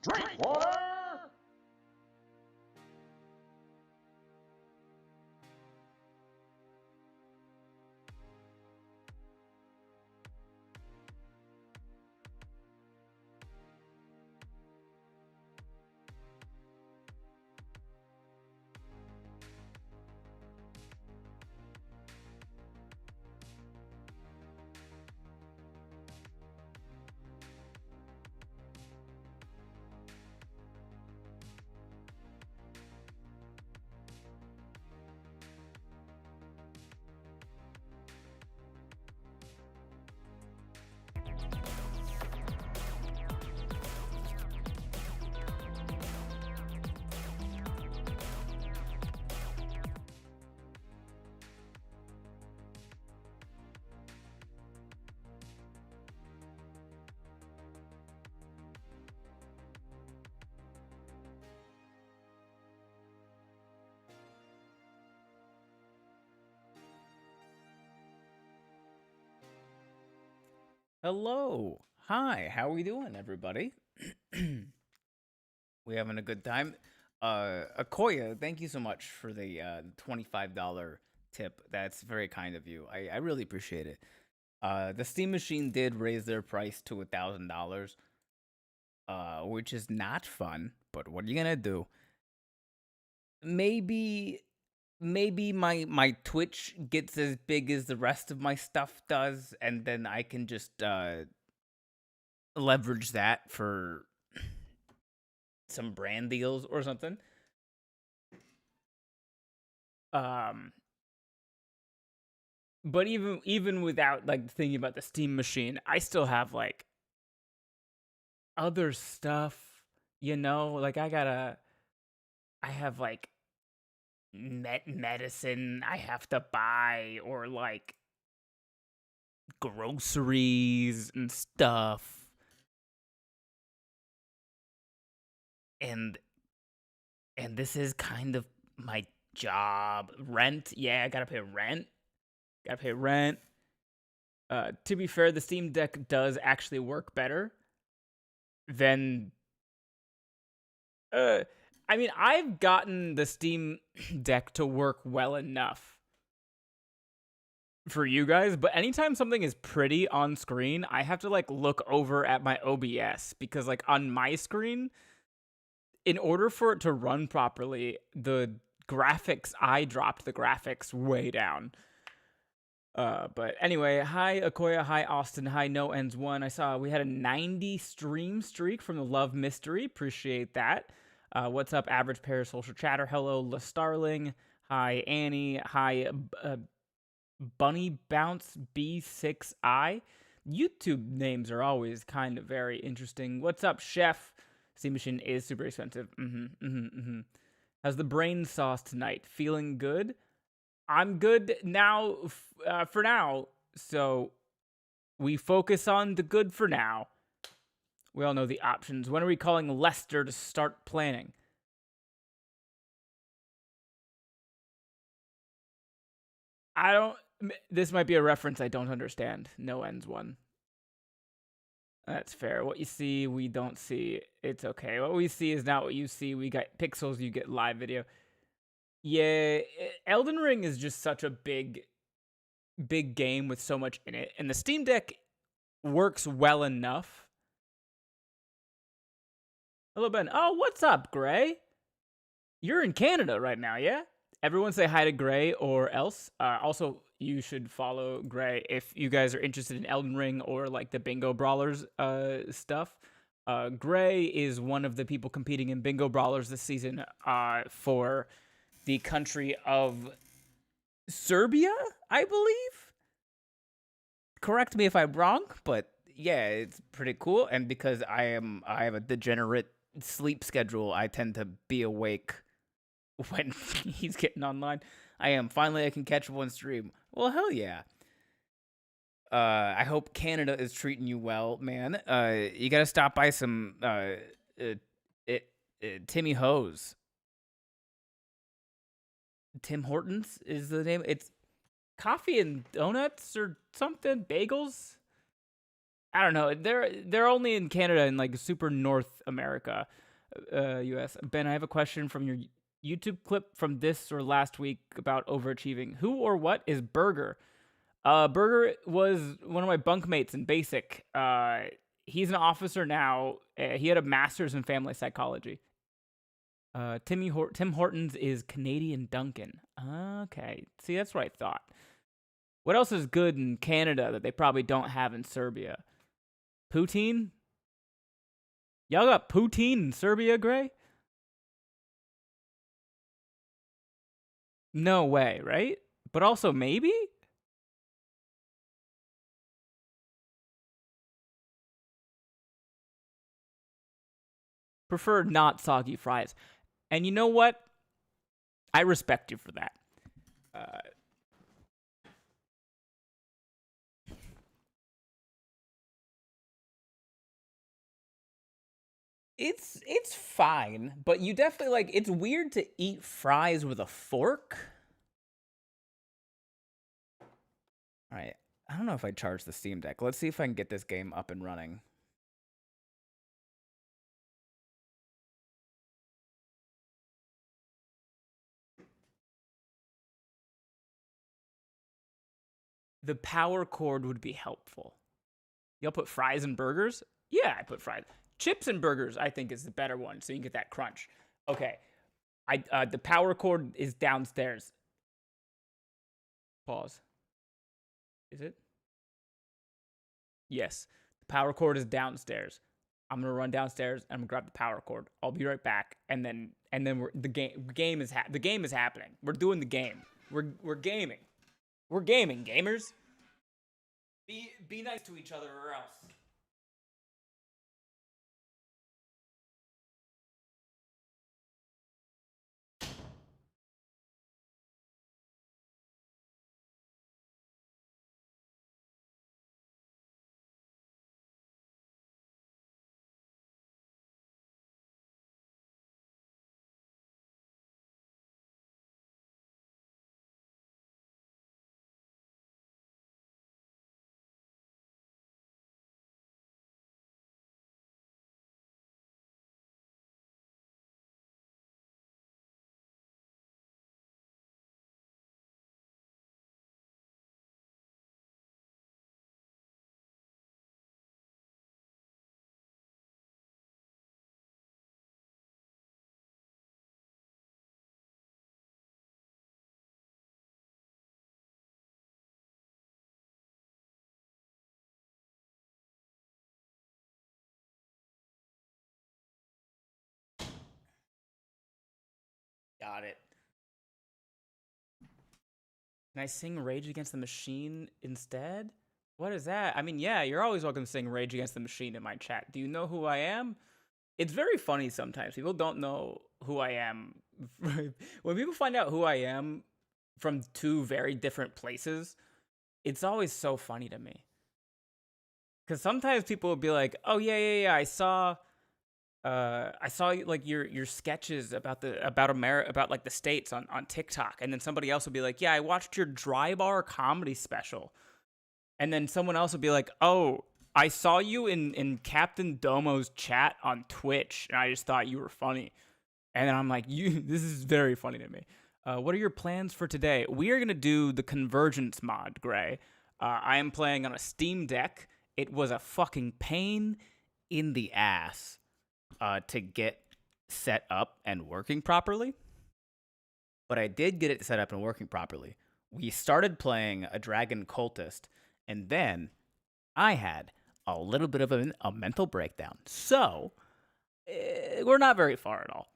Drink water! Hello. Hi. How we doing, everybody? We having a good time? Akoya, thank you so much for the $25 tip. That's very kind of you. I really appreciate it. The Steam Machine did raise their price to $1,000, which is not fun. But what are you gonna do? Maybe, maybe my Twitch gets as big as the rest of my stuff does, and then I can just leverage that for some brand deals or something. Um, but even without like thinking about the Steam Machine, I still have like other stuff, like I have like medicine I have to buy, or like groceries and stuff. And this is kind of my job. Rent, yeah, I gotta pay rent. Gotta pay rent. To be fair, the Steam Deck does actually work better than. Uh, I mean, I've gotten the Steam Deck to work well enough for you guys, but anytime something is pretty on screen, I have to like look over at my OBS, because like on my screen, in order for it to run properly, I dropped the graphics way down. But anyway, hi Akoya, hi Austin, hi No Ends One. I saw we had a 90 stream streak from the Love Mystery. Appreciate that. What's up, Average Parasocial Chatter? Hello, La Starling. Hi Annie. Hi Bunny Bounce B6I. YouTube names are always kind of very interesting. What's up, Chef? Steam Machine is super expensive. How's the brain sauce tonight? Feeling good? I'm good now, for now. So we focus on the good for now. We all know the options. When are we calling Lester to start planning? I don't. This might be a reference I don't understand. No Ends One. That's fair. What you see, we don't see. It's okay. What we see is not what you see. We got pixels, you get live video. Yeah, Elden Ring is just such a big game with so much in it. And the Steam Deck works well enough. Hello, Ben. Oh, what's up, Gray? You're in Canada right now, yeah? Everyone say hi to Gray or else. Also, you should follow Gray if you guys are interested in Elden Ring or like the Bingo Brawlers stuff. Gray is one of the people competing in Bingo Brawlers this season for the country of Serbia, I believe. Correct me if I'm wrong, but yeah, it's pretty cool. And because I have a degenerate sleep schedule, I tend to be awake when he's getting online. Finally I can catch one stream. Well, hell yeah. I hope Canada is treating you well, man. You gotta stop by some Timmy Hose. Tim Hortons is the name. It's coffee and donuts or something, bagels. I don't know. They're only in Canada and like super North America, U.S. Ben, I have a question from your YouTube clip from this or last week about overachieving. Who or what is Burger? Burger was one of my bunkmates in basic. He's an officer now. He had a master's in family psychology. Tim Hortons is Canadian Duncan. Okay, see, that's what I thought. What else is good in Canada that they probably don't have in Serbia? Poutine? Y'all got poutine in Serbia, Gray? No way, right? But also maybe? Prefer not soggy fries. And you know what? I respect you for that. Uh, it's fine, but you definitely like it's weird to eat fries with a fork. All right. I don't know if I charge the Steam Deck. Let's see if I can get this game up and running. The power cord would be helpful. Y'all put fries in burgers? Yeah, I put fries. Chips and burgers, I think, is the better one, so you can get that crunch. Okay. The power cord is downstairs. Pause. Is it? Yes. The power cord is downstairs. I'm gonna run downstairs and I'm gonna grab the power cord. I'll be right back, and then the game is happening. We're doing the game. We're gaming. We're gaming, gamers. Be nice to each other or else. Got it. Can I sing Rage Against the Machine instead? What is that? I mean, yeah, you're always welcome to sing Rage Against the Machine in my chat. Do you know who I am? It's very funny sometimes. People don't know who I am. When people find out who I am from two very different places, it's always so funny to me. Because sometimes people will be like, "Oh yeah, I saw like your sketches about about like the states on TikTok," and then somebody else will be like, "Yeah, I watched your dry bar comedy special," and then someone else will be like, "Oh, I saw you in Captain Domo's chat on Twitch, and I just thought you were funny," and then I'm like, "You, this is very funny to me." What are your plans for today? We are gonna do the Convergence mod, Gray. I am playing on a Steam Deck. It was a fucking pain in the ass to get set up and working properly, but I did get it set up and working properly. We started playing a dragon cultist, and then I had a little bit of a mental breakdown. So we're not very far at all.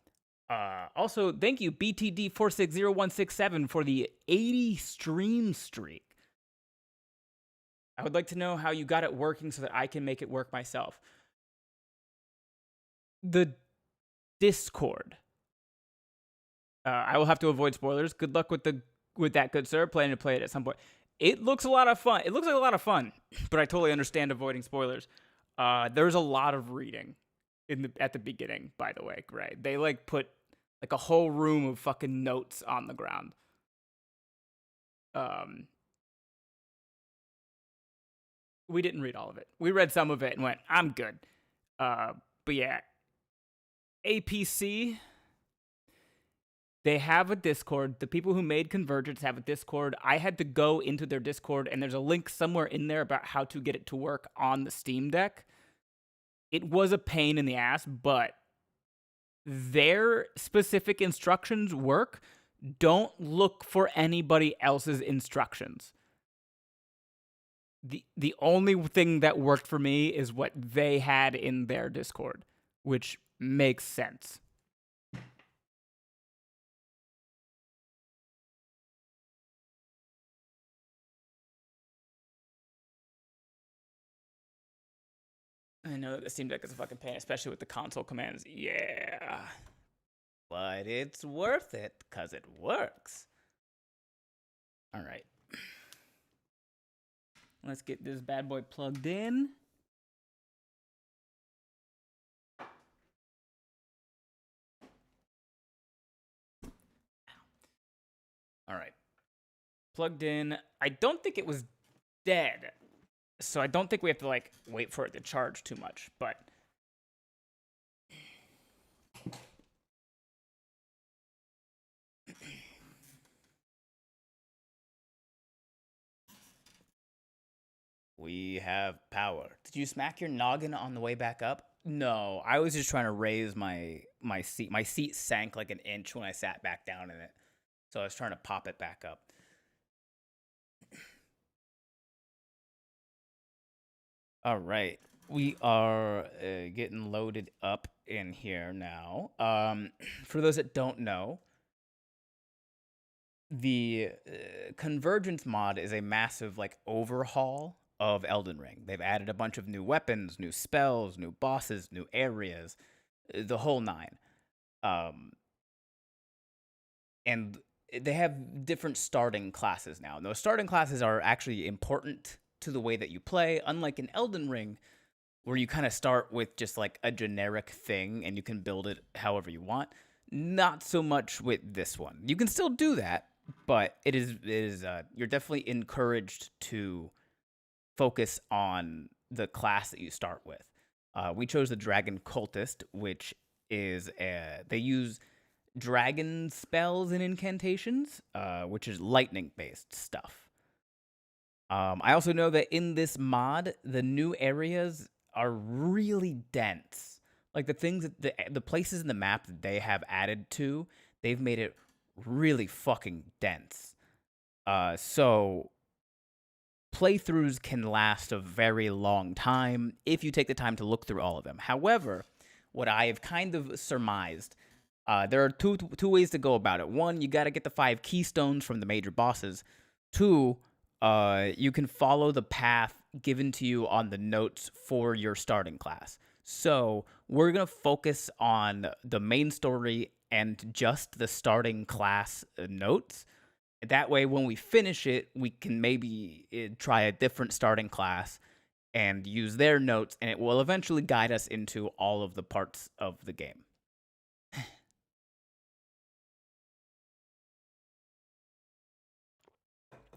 Also, thank you, BTD460167, for the 80 stream streak. I would like to know how you got it working so that I can make it work myself. The Discord. I will have to avoid spoilers. Good luck with that, good sir. Planning to play it at some point. It looks a lot of fun. It looks like a lot of fun, but I totally understand avoiding spoilers. There's a lot of reading at the beginning, by the way, Gray. They like put like a whole room of fucking notes on the ground. We didn't read all of it. We read some of it and went, I'm good. But yeah, APC, they have a Discord. The people who made Convergence have a Discord. I had to go into their Discord, and there's a link somewhere in there about how to get it to work on the Steam Deck. It was a pain in the ass, but their specific instructions work. Don't look for anybody else's instructions. The only thing that worked for me is what they had in their Discord, which makes sense. I know that the Steam Deck is a fucking pain, especially with the console commands. Yeah. But it's worth it because it works. All right. Let's get this bad boy plugged in. All right. Plugged in. I don't think it was dead. So I don't think we have to like wait for it to charge too much, but we have power. Did you smack your noggin on the way back up? No, I was just trying to raise my seat. My seat sank like an inch when I sat back down in it. So I was trying to pop it back up. All right. We are getting loaded up in here now. For those that don't know, the Convergence mod is a massive like overhaul of Elden Ring. They've added a bunch of new weapons, new spells, new bosses, new areas, the whole nine. And they have different starting classes now. And those starting classes are actually important to the way that you play, unlike in Elden Ring, where you kind of start with just like a generic thing and you can build it however you want. Not so much with this one. You can still do that, but it is you're definitely encouraged to focus on the class that you start with. We chose the Dragon Cultist, which is they use dragon spells and incantations, which is lightning based stuff. I also know that in this mod, the new areas are really dense. Like the things that the places in the map that they have added to, they've made it really fucking dense. So playthroughs can last a very long time if you take the time to look through all of them. However, what I have kind of surmised, there are two ways to go about it. One, you got to get the 5 keystones from the major bosses. Two, you can follow the path given to you on the notes for your starting class. So we're going to focus on the main story and just the starting class notes. That way, when we finish it, we can maybe try a different starting class and use their notes, and it will eventually guide us into all of the parts of the game.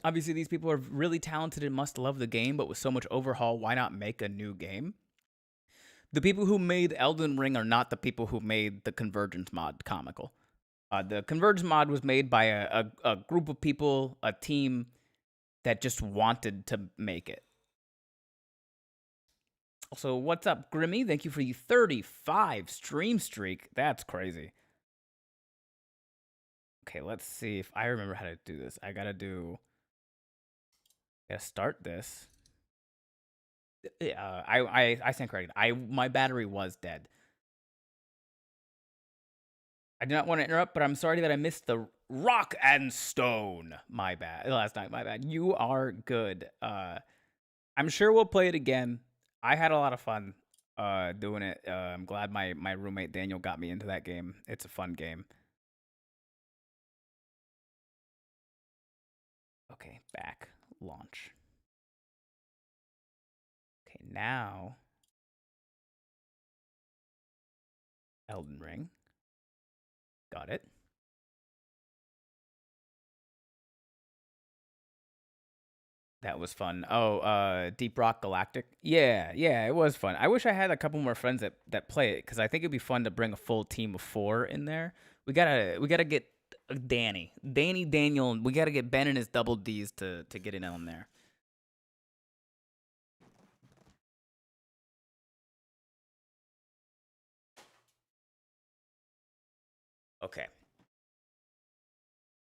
Obviously, these people are really talented and must love the game, but with so much overhaul, why not make a new game? The people who made Elden Ring are not the people who made the Convergence mod comical. The Convergence mod was made by a group of people, a team that just wanted to make it. Also, what's up, Grimmy? Thank you for the 35 stream streak. That's crazy. Okay, let's see if I remember how to do this. I gotta start this. I stand corrected. My battery was dead. I do not want to interrupt, but I'm sorry that I missed the Rock and Stone. My bad. Last night, my bad. You are good. I'm sure we'll play it again. I had a lot of fun doing it. I'm glad my roommate Daniel got me into that game. It's a fun game. Okay, back. Launch. Okay, now Elden Ring. Got it. That was fun. Oh, Deep Rock Galactic. Yeah, yeah, it was fun. I wish I had a couple more friends that play it because I think it'd be fun to bring a full team of 4 in there. We gotta get Daniel. We gotta get Ben and his double D's to get in on there. Okay.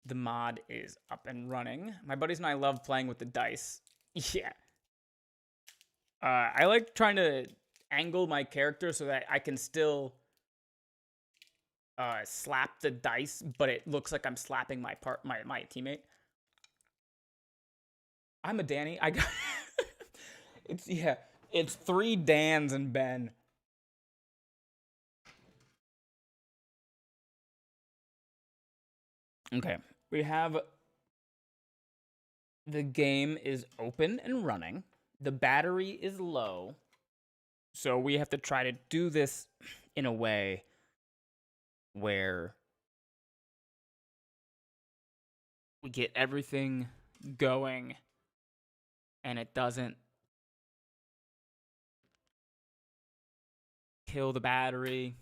The mod is up and running. My buddies and I love playing with the dice. Yeah. I like trying to angle my character so that I can still slap the dice, but it looks like I'm slapping my teammate. I'm a Danny. I got it's 3 Dans and Ben. Okay. We have the game is open and running. The battery is low. So we have to try to do this in a way where we get everything going and it doesn't kill the battery.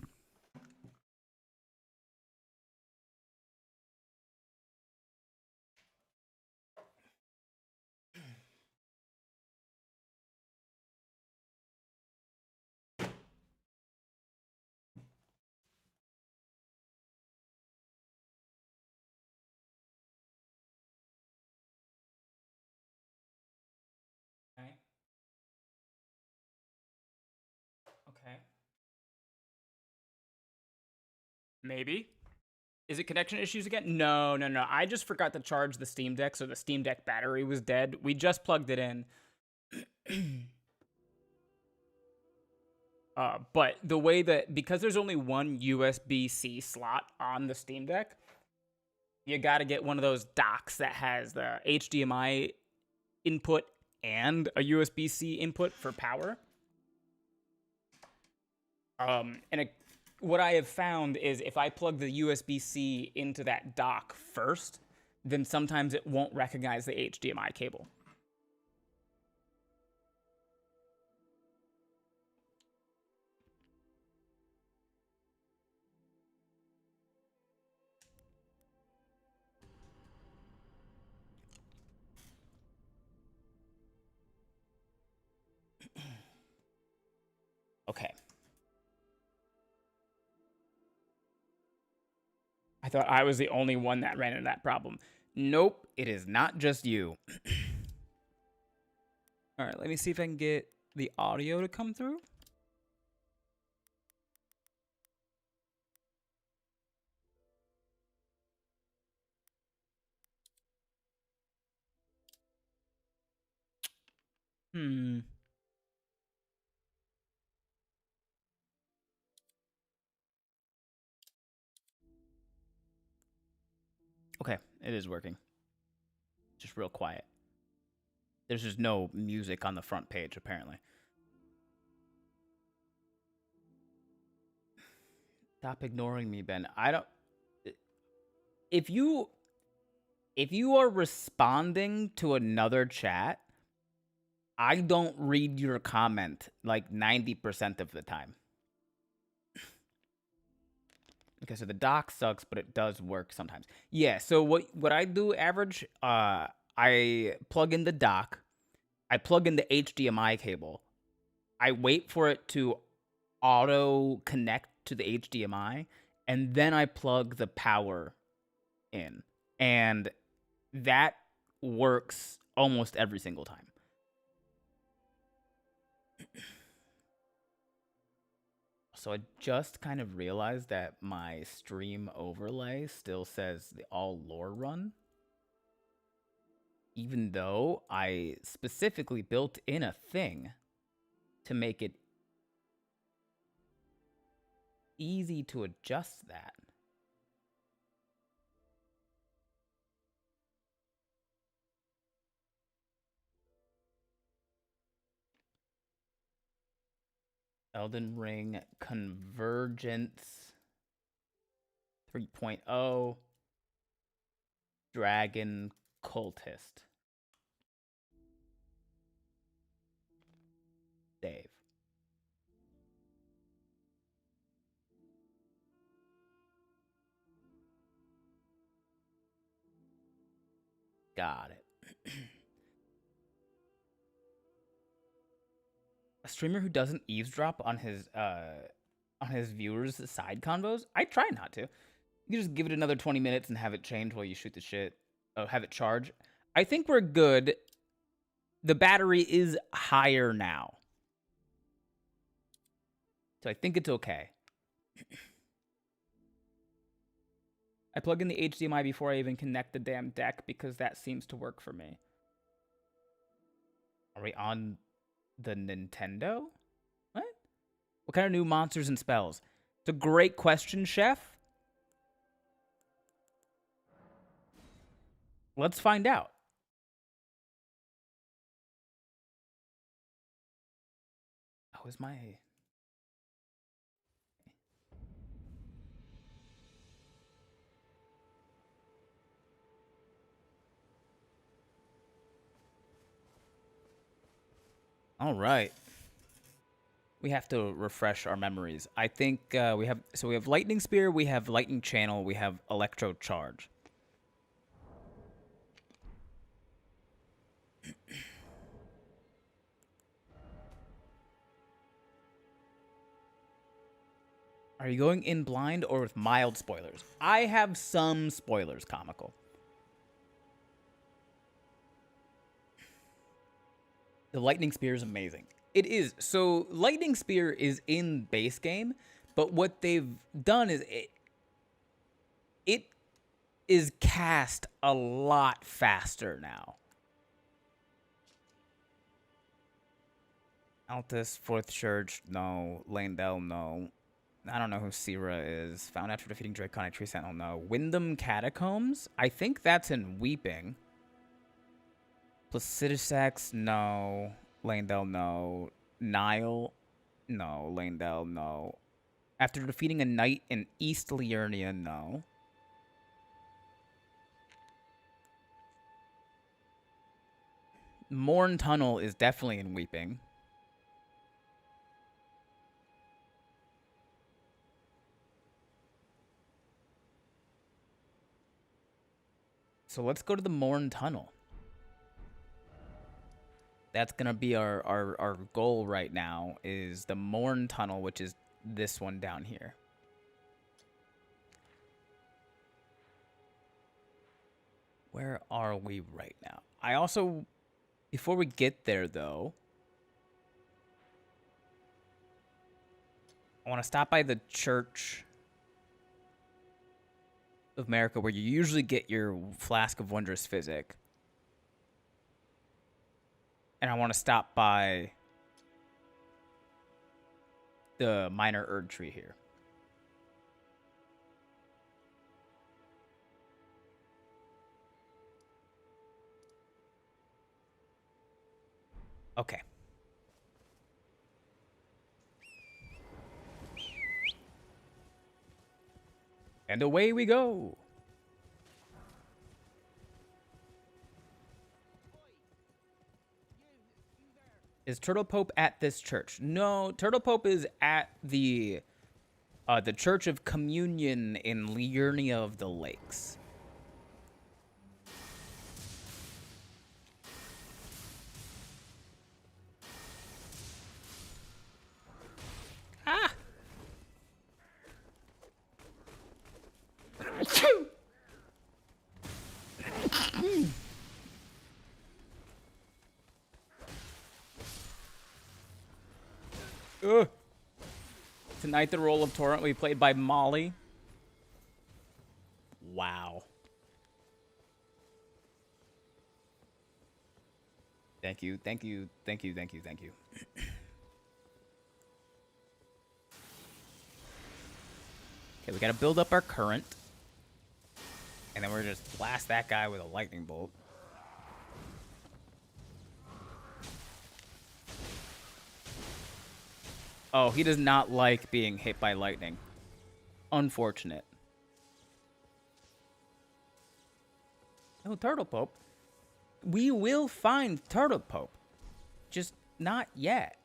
Okay. Okay. Maybe. Is it connection issues again? No, no, no. I just forgot to charge the Steam Deck, so the Steam Deck battery was dead. We just plugged it in. But the way that, because there's only one USB-C slot on the Steam Deck, you got to get one of those docks that has the HDMI input and a USB-C input for power. What I have found is if I plug the USB-C into that dock first, then sometimes it won't recognize the HDMI cable. Okay. I thought I was the only one that ran into that problem. Nope, it is not just you. All right, let me see if I can get the audio to come through. Okay, it is working. Just real quiet. There's just no music on the front page, apparently. Stop ignoring me, Ben. I don't. If you are responding to another chat, I don't read your comment like 90% of the time. Okay, so the dock sucks, but it does work sometimes. Yeah, so what I do average, I plug in the dock, I plug in the HDMI cable, I wait for it to auto connect to the HDMI, and then I plug the power in. And that works almost every single time. So I just kind of realized that my stream overlay still says the all lore run, even though I specifically built in a thing to make it easy to adjust that. Elden Ring Convergence 3.0 Dragon Cultist. Got it. A streamer who doesn't eavesdrop on his viewers' side convos? I try not to. You just give it another 20 minutes and have it change while you shoot the shit. Have it charge. I think we're good. The battery is higher now. So I think it's okay. I plug in the HDMI before I even connect the damn deck because that seems to work for me. Are we on the Nintendo? What? What kind of new monsters and spells? It's a great question, Chef. Let's find out. Oh, is my... All right. We have to refresh our memories. I think we have Lightning Spear, we have Lightning Channel, we have Electro Charge. Are you going in blind or with mild spoilers? I have some spoilers, comical. The Lightning Spear is amazing. It is. So Lightning Spear is in base game, but what they've done is it is cast a lot faster now. Altus, Fourth Church, no. Landell, no. I don't know who Sira is. Found after defeating Draconic Tree Sentinel, no. Wyndham Catacombs? I think that's in Weeping. Placidusax, no. Landell, no. Nile, no. Landell, no. After defeating a knight in East Liurnia, no. Morn Tunnel is definitely in Weeping. So let's go to the Morn Tunnel. That's going to be our goal right now, is the Morn Tunnel, which is this one down here. Where are we right now? I also, before we get there, though, I want to stop by the Church of America, where you usually get your Flask of Wondrous Physic. And I want to stop by the Minor Erd Tree here. Okay. And away we go. Is Turtle Pope at this church? No, Turtle Pope is at the Church of Communion in Liurnia of the Lakes. Ah! Tonight, the role of Torrent will be played by Molly. Wow. Thank you, thank you, thank you, thank you, thank you. Okay, we gotta build up our current. And then we're gonna just blast that guy with a lightning bolt. Oh, he does not like being hit by lightning. Unfortunate. Oh, Turtle Pope. We will find Turtle Pope. Just not yet.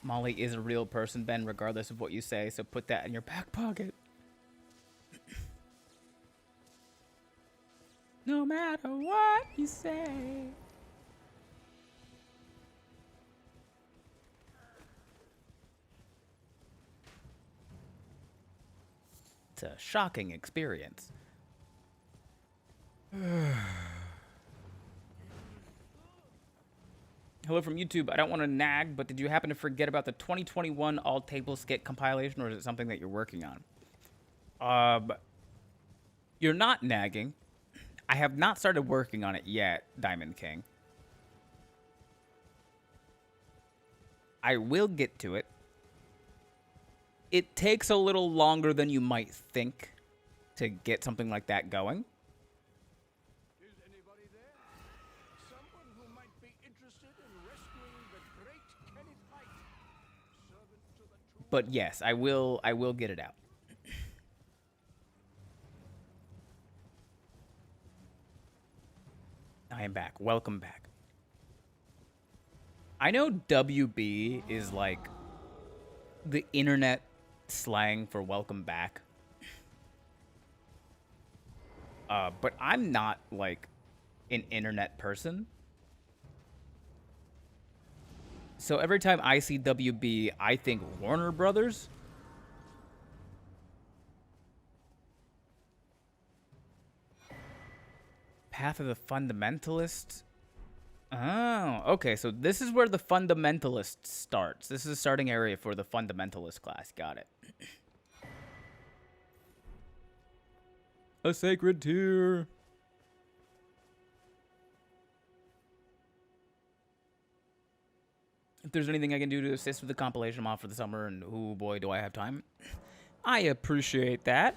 Molly is a real person, Ben, regardless of what you say, so put that in your back pocket. No matter what you say. It's a shocking experience. Hello from YouTube. I don't want to nag, but did you happen to forget about the 2021 All Table Skit compilation, or is it something that you're working on? You're not nagging. I have not started working on it yet, Diamond King. I will get to it. It takes a little longer than you might think to get something like that going. Is anybody there? Someone who might be interested in rescuing the great Kenneth Hite, servant to the true. But yes, I will get it out. I am back. Welcome back. I know WB is like the internet slang for welcome back. But I'm not like an internet person. So every time I see WB, I think Warner Brothers. Path of the Fundamentalist. Oh, okay. So this is where the Fundamentalist starts. This is a starting area for the Fundamentalist class. Got it. A sacred tear. If there's anything I can do to assist with the compilation I'm off for the summer, and oh boy, do I have time. I appreciate that.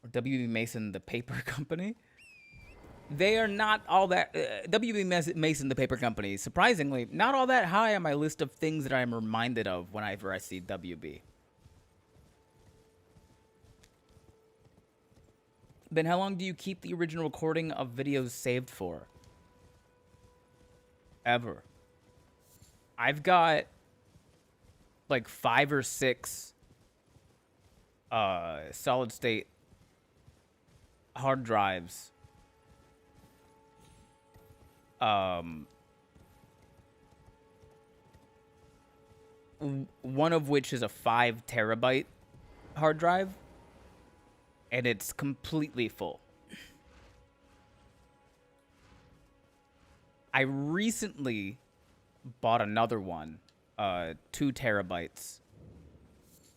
Or WB Mason, the paper company. They are not all that... WB Mason, the paper company, surprisingly, not all that high on my list of things that I am reminded of whenever I see WB. Ben, how long do you keep the original recording of videos saved for? Ever. I've got like 5 or 6 solid state hard drives. One of which is a 5 terabyte hard drive, and it's completely full. I recently bought another one, 2 terabytes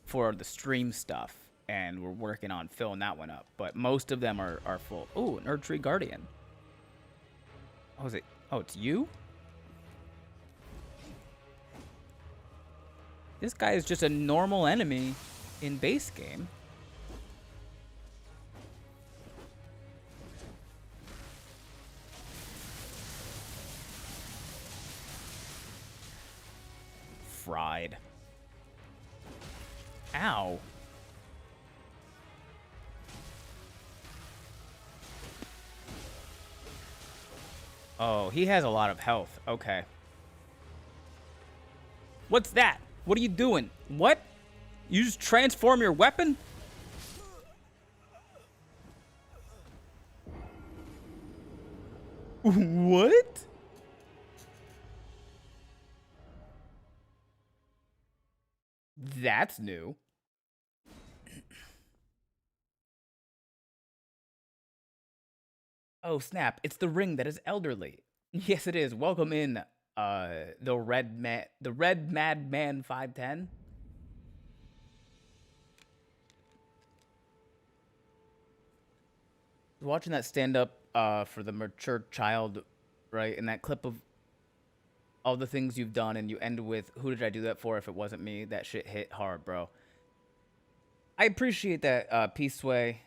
for the stream stuff, and we're working on filling that one up. But most of them are full. Ooh, Nerd Tree Guardian. Oh, is it? Oh, it's you? This guy is just a normal enemy in base game. Fried. Ow. Oh, he has a lot of health. Okay. What's that? What are you doing? What? You just transform your weapon? What? That's new. Oh, snap. It's the ring that is elderly. Yes, it is. Welcome in, the Red Madman 510. Watching that stand up for the mature child, right? In that clip of all the things you've done, and you end with, who did I do that for if it wasn't me? That shit hit hard, bro. I appreciate that, Peaceway.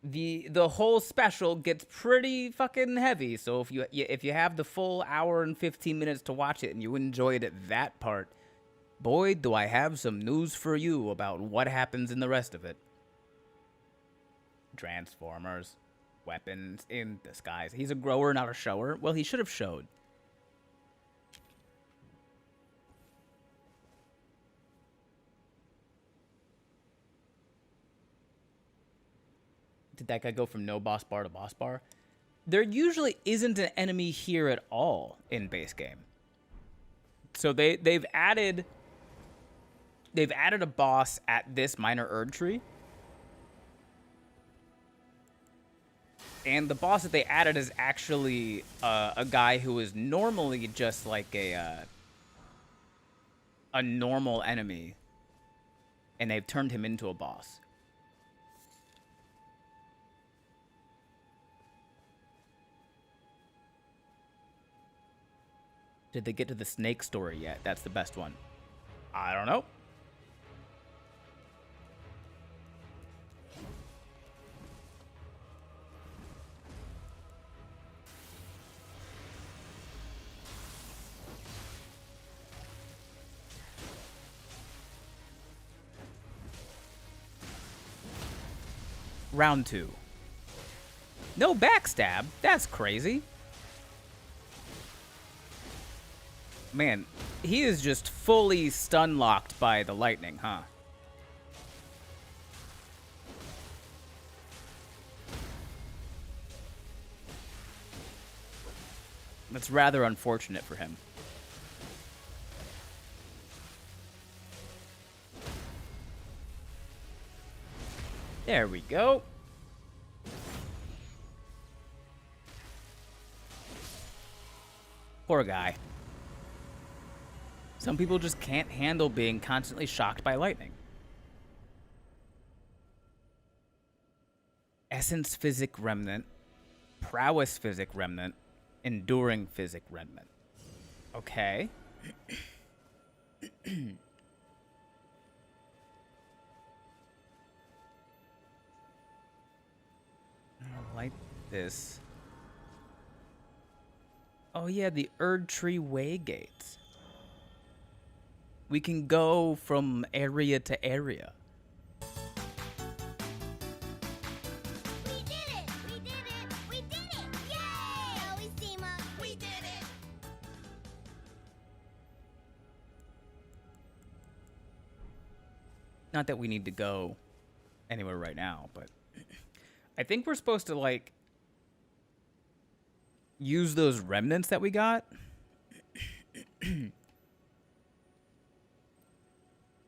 The whole special gets pretty fucking heavy, so if you have the full hour and 15 minutes to watch it and you enjoyed that part, boy, do I have some news for you about what happens in the rest of it. Transformers. weapons in disguise. He's a grower, not a shower. Well, he should have showed. Did that guy go from no boss bar to boss bar? There usually isn't an enemy here at all in base game. So they've added a boss at this minor Erd tree. And the boss that they added is actually a guy who is normally just like a normal enemy. And they've turned him into a boss. Did they get to the snake story yet? That's the best one. I don't know. Round 2. No backstab? That's crazy. Man, he is just fully stun-locked by the lightning, huh? That's rather unfortunate for him. There we go. Poor guy. Some people just can't handle being constantly shocked by lightning. Essence Physic Remnant, Prowess Physic Remnant, Enduring Physic Remnant. Okay. I like this. Oh yeah, the Erd Tree Way Gates. We can go from area to area. We did it! We did it! We did it! Yay! Always team up. We did it! Not that we need to go anywhere right now, but I think we're supposed to, like, use those remnants that we got.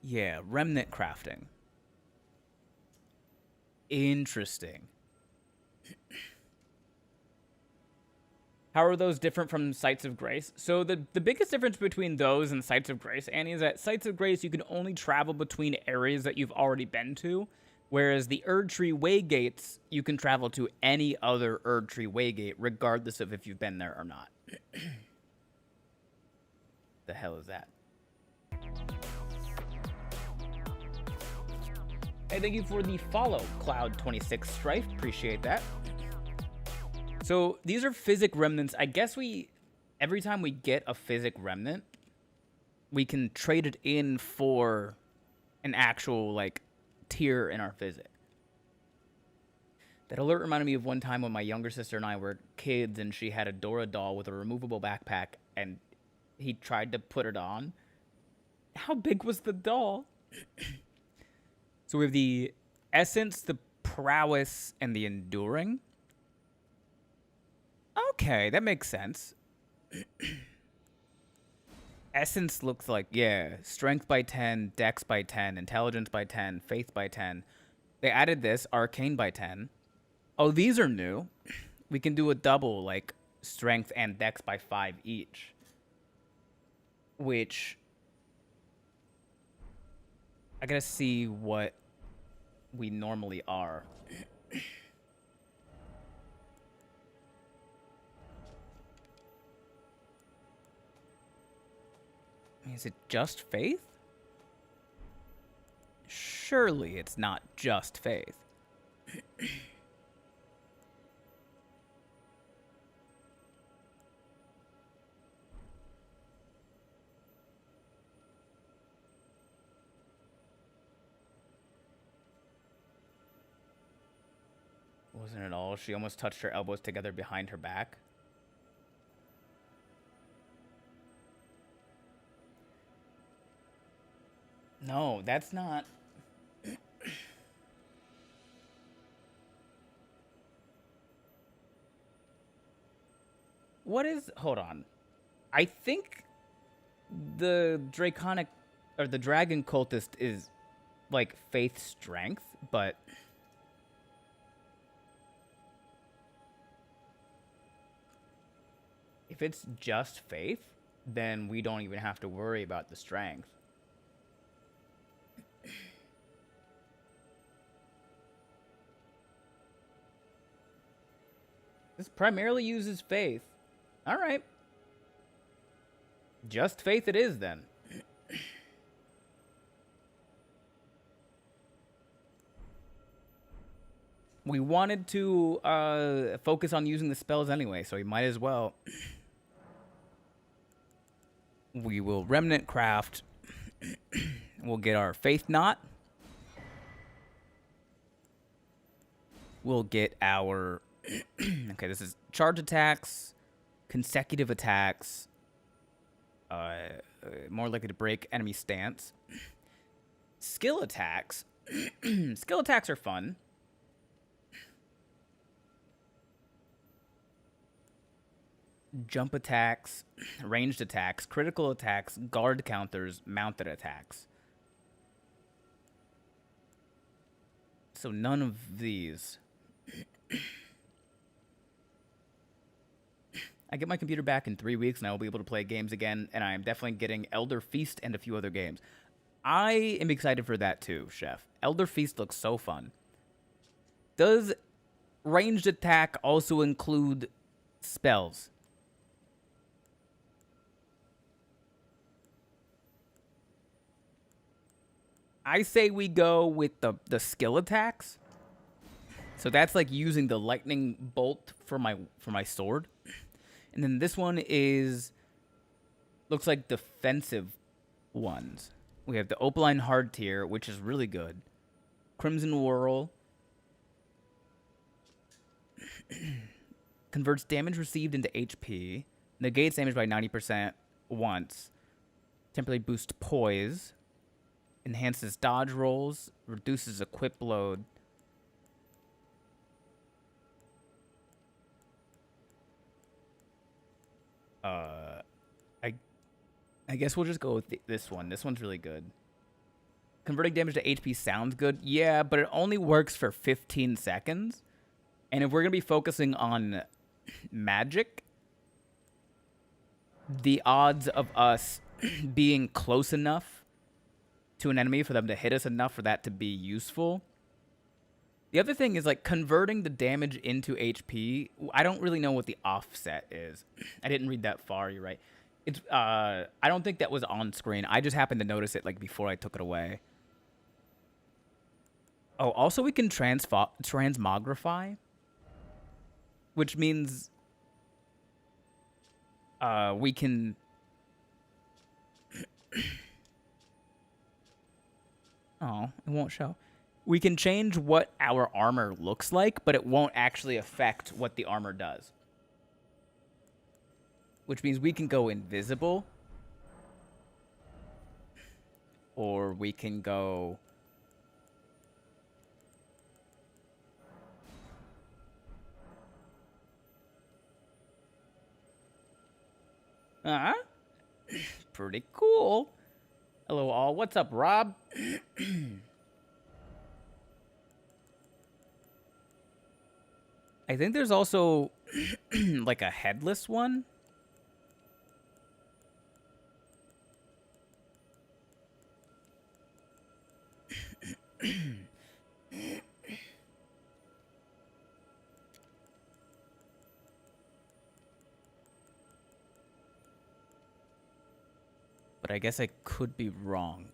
Yeah, remnant crafting. Interesting. How are those different from Sites of Grace? So the biggest difference between those and Sites of Grace, Annie, is that Sites of Grace, you can only travel between areas that you've already been to, whereas the Erd Tree Waygates, you can travel to any other Erd Tree Waygate, regardless of if you've been there or not. The hell is that? Hey, thank you for the follow, Cloud26 Strife. Appreciate that. So these are Physic Remnants. I guess every time we get a Physic Remnant, we can trade it in for an actual, like, tier in our Physic. That alert reminded me of one time when my younger sister and I were kids and she had a Dora doll with a removable backpack and he tried to put it on. How big was the doll? So we have the Essence, the Prowess, and the Enduring. Okay, that makes sense. Essence looks like, yeah, Strength by 10, Dex by 10, Intelligence by 10, Faith by 10. They added this, Arcane by 10. Oh, these are new. We can do a double, like, Strength and Dex by 5 each. Which... I gotta see what we normally are. Is it just faith? Surely it's not just faith. wasn't at all. She almost touched her elbows together behind her back. No, that's not. What is. Hold on. I think the draconic. Or the dragon cultist is like faith strength, but. If it's just faith, then we don't even have to worry about the strength. This primarily uses faith. All right. Just faith it is, then. We wanted to focus on using the spells anyway, so we might as well. We will remnant craft. We'll get our faith knot. We'll get our... okay, this is charge attacks, consecutive attacks, more likely to break enemy stance. Skill attacks. Skill attacks are fun. Jump attacks, ranged attacks, critical attacks, guard counters, mounted attacks. So none of these. I get my computer back in 3 weeks and I will be able to play games again, and I am definitely getting Elder Feast and a few other games. I am excited for that too, Chef. Elder Feast looks so fun. Does ranged attack also include spells? I say we go with the skill attacks. So that's like using the lightning bolt for my sword. And then this one is looks like defensive ones. We have the Opaline Hard Tier, which is really good. Crimson Whirl. Converts damage received into HP. Negates damage by 90% once. Temporarily boosts poise. Enhances dodge rolls. Reduces equip load. I guess we'll just go with this one. This one's really good. Converting damage to HP sounds good. Yeah, but it only works for 15 seconds. And if we're going to be focusing on magic, the odds of us being close enough to an enemy for them to hit us enough for that to be useful. The other thing is, like, converting the damage into HP. I don't really know what the offset is. I didn't read that far. You're right. It's I don't think that was on screen. I just happened to notice it, like, before I took it away. Oh, also we can transmogrify, which means we can... oh, it won't show. We can change what our armor looks like, but it won't actually affect what the armor does. Which means we can go invisible. Or we can go... pretty cool. Hello all. What's up, Rob? I think there's also like a headless one. But I guess I could be wrong.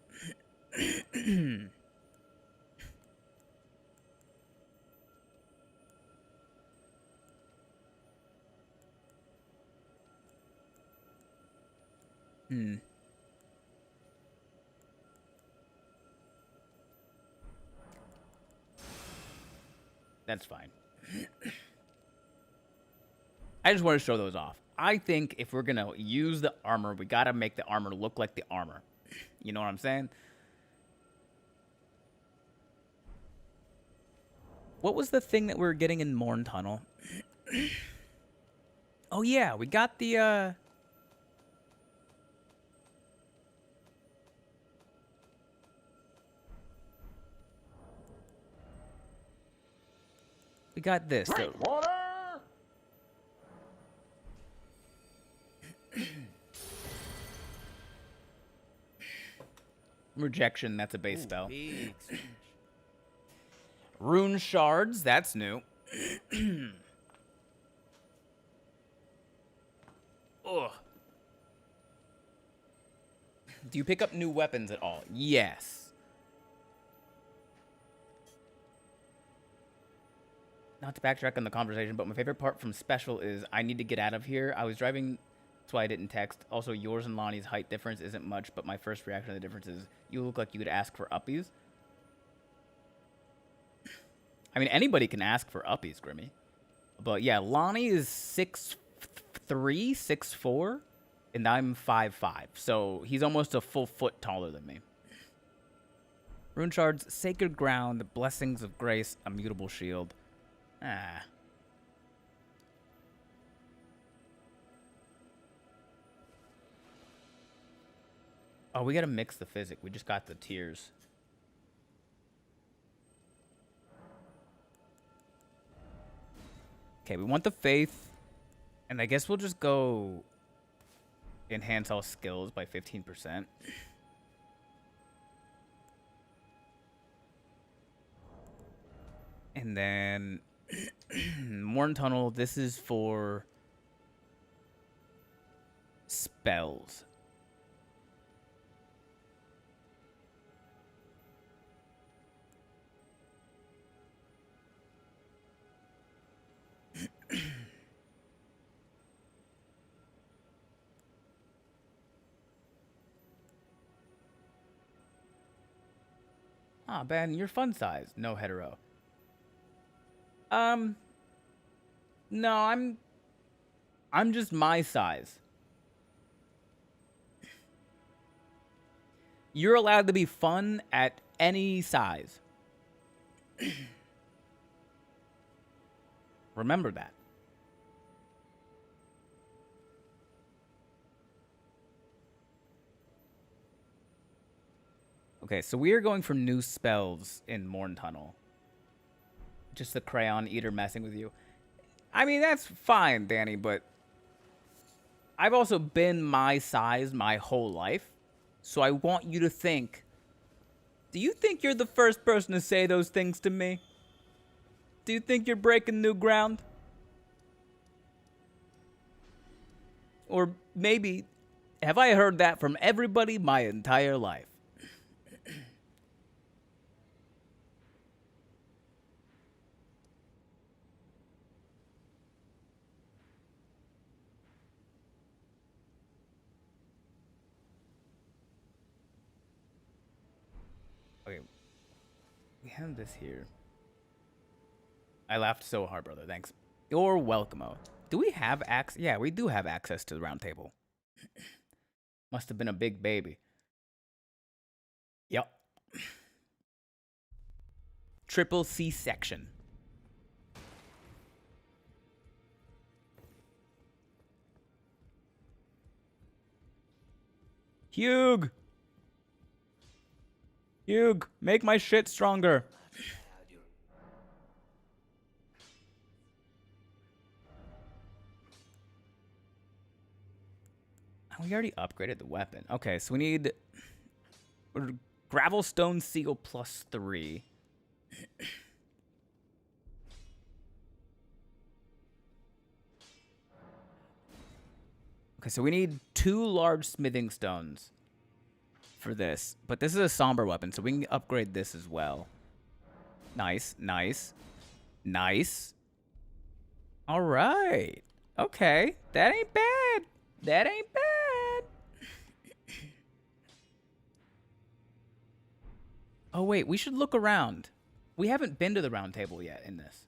That's fine. I just want to show those off. I think if we're going to use the armor, we got to make the armor look like the armor. You know what I'm saying? What was the thing that we were getting in Morn Tunnel? Oh, yeah. We got the, we got this. So, Water! rejection, that's a base spell. Big speech. Rune shards, that's new. Ugh. Do you pick up new weapons at all? Yes. Not to backtrack on the conversation, but my favorite part from special is I need to get out of here. I was driving, that's why I didn't text. Also, yours and Lonnie's height difference isn't much, but my first reaction to the difference is you look like you could ask for uppies. I mean, anybody can ask for uppies, Grimmy. But yeah, Lonnie is 6'3", 6'4", and I'm 5'5", so he's almost a full foot taller than me. Rune shards, sacred ground, blessings of grace, immutable shield. Ah. Oh, we gotta mix the physic. We just got the tiers. Okay, we want the faith. And I guess we'll just go enhance all skills by 15%. And then Morn Tunnel, this is for spells. Ah, Ben, you're fun size. No hetero. No, I'm just my size. You're allowed to be fun at any size. Remember that. Okay, so we are going for new spells in Morn Tunnel. Just the Crayon Eater messing with you. I mean, that's fine, Danny, but I've also been my size my whole life. So I want you to think, do you think you're the first person to say those things to me? Do you think you're breaking new ground? Or maybe, have I heard that from everybody my entire life? Okay, we have this here. I laughed so hard, brother. Thanks. You're welcome. Do we have access? Yeah, we do have access to the round table. Must have been a big baby. Yep. Triple C-section. Hugh! Hugh, make my shit stronger. We already upgraded the weapon. Okay, so we need Gravelstone Seal +3. Okay, so we need 2 large smithing stones for this. But this is a somber weapon, so we can upgrade this as well. Nice, nice, nice. All right. Okay, that ain't bad. That ain't bad. Oh, wait, we should look around. We haven't been to the round table yet in this.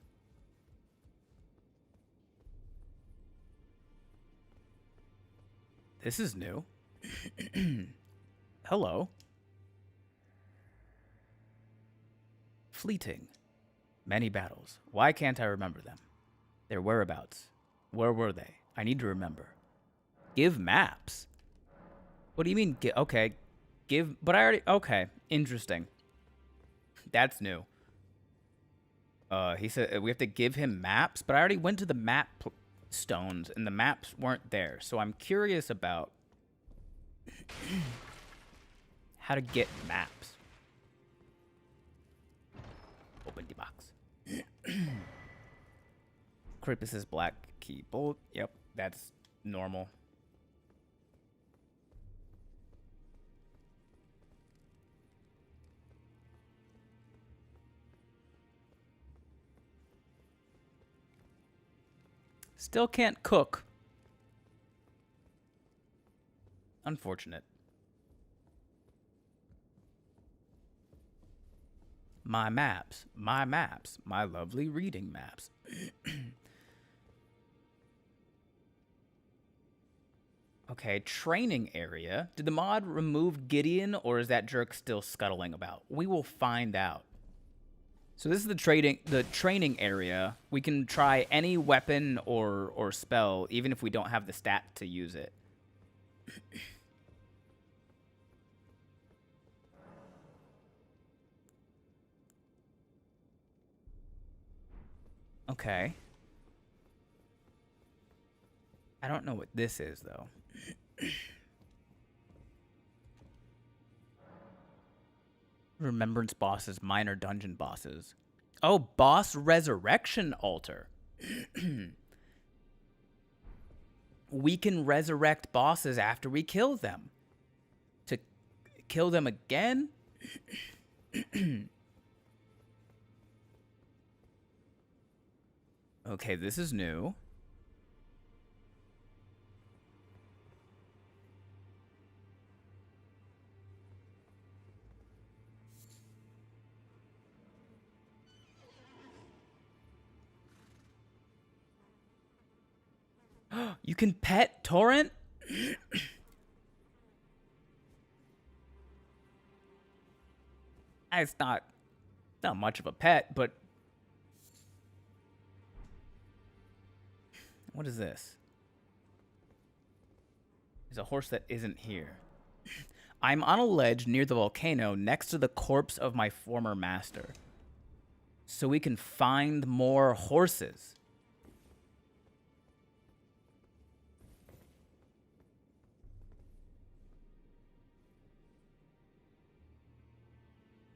This is new. Hello. Fleeting. Many battles. Why can't I remember them? Their whereabouts. Where were they? I need to remember. Give maps. What do you mean? Okay. Give. But I already. Okay. Interesting. That's new. He said we have to give him maps, but I already went to the map stones and the maps weren't there. So I'm curious about how to get maps. Open the box. Crippus's black key. Bolt. Yep, that's normal. Still can't cook. Unfortunate. My maps, my lovely reading maps. Okay, training area. Did the mod remove Gideon, or is that jerk still scuttling about? We will find out. So this is the training area. We can try any weapon or spell, even if we don't have the stat to use it. Okay. I don't know what this is, though. Remembrance bosses, minor dungeon bosses. Oh, boss resurrection altar. We can resurrect bosses after we kill them. To kill them again? Okay, this is new. You can pet Torrent? It's not much of a pet, but what is this? There's a horse that isn't here. I'm on a ledge near the volcano next to the corpse of my former master. So we can find more horses.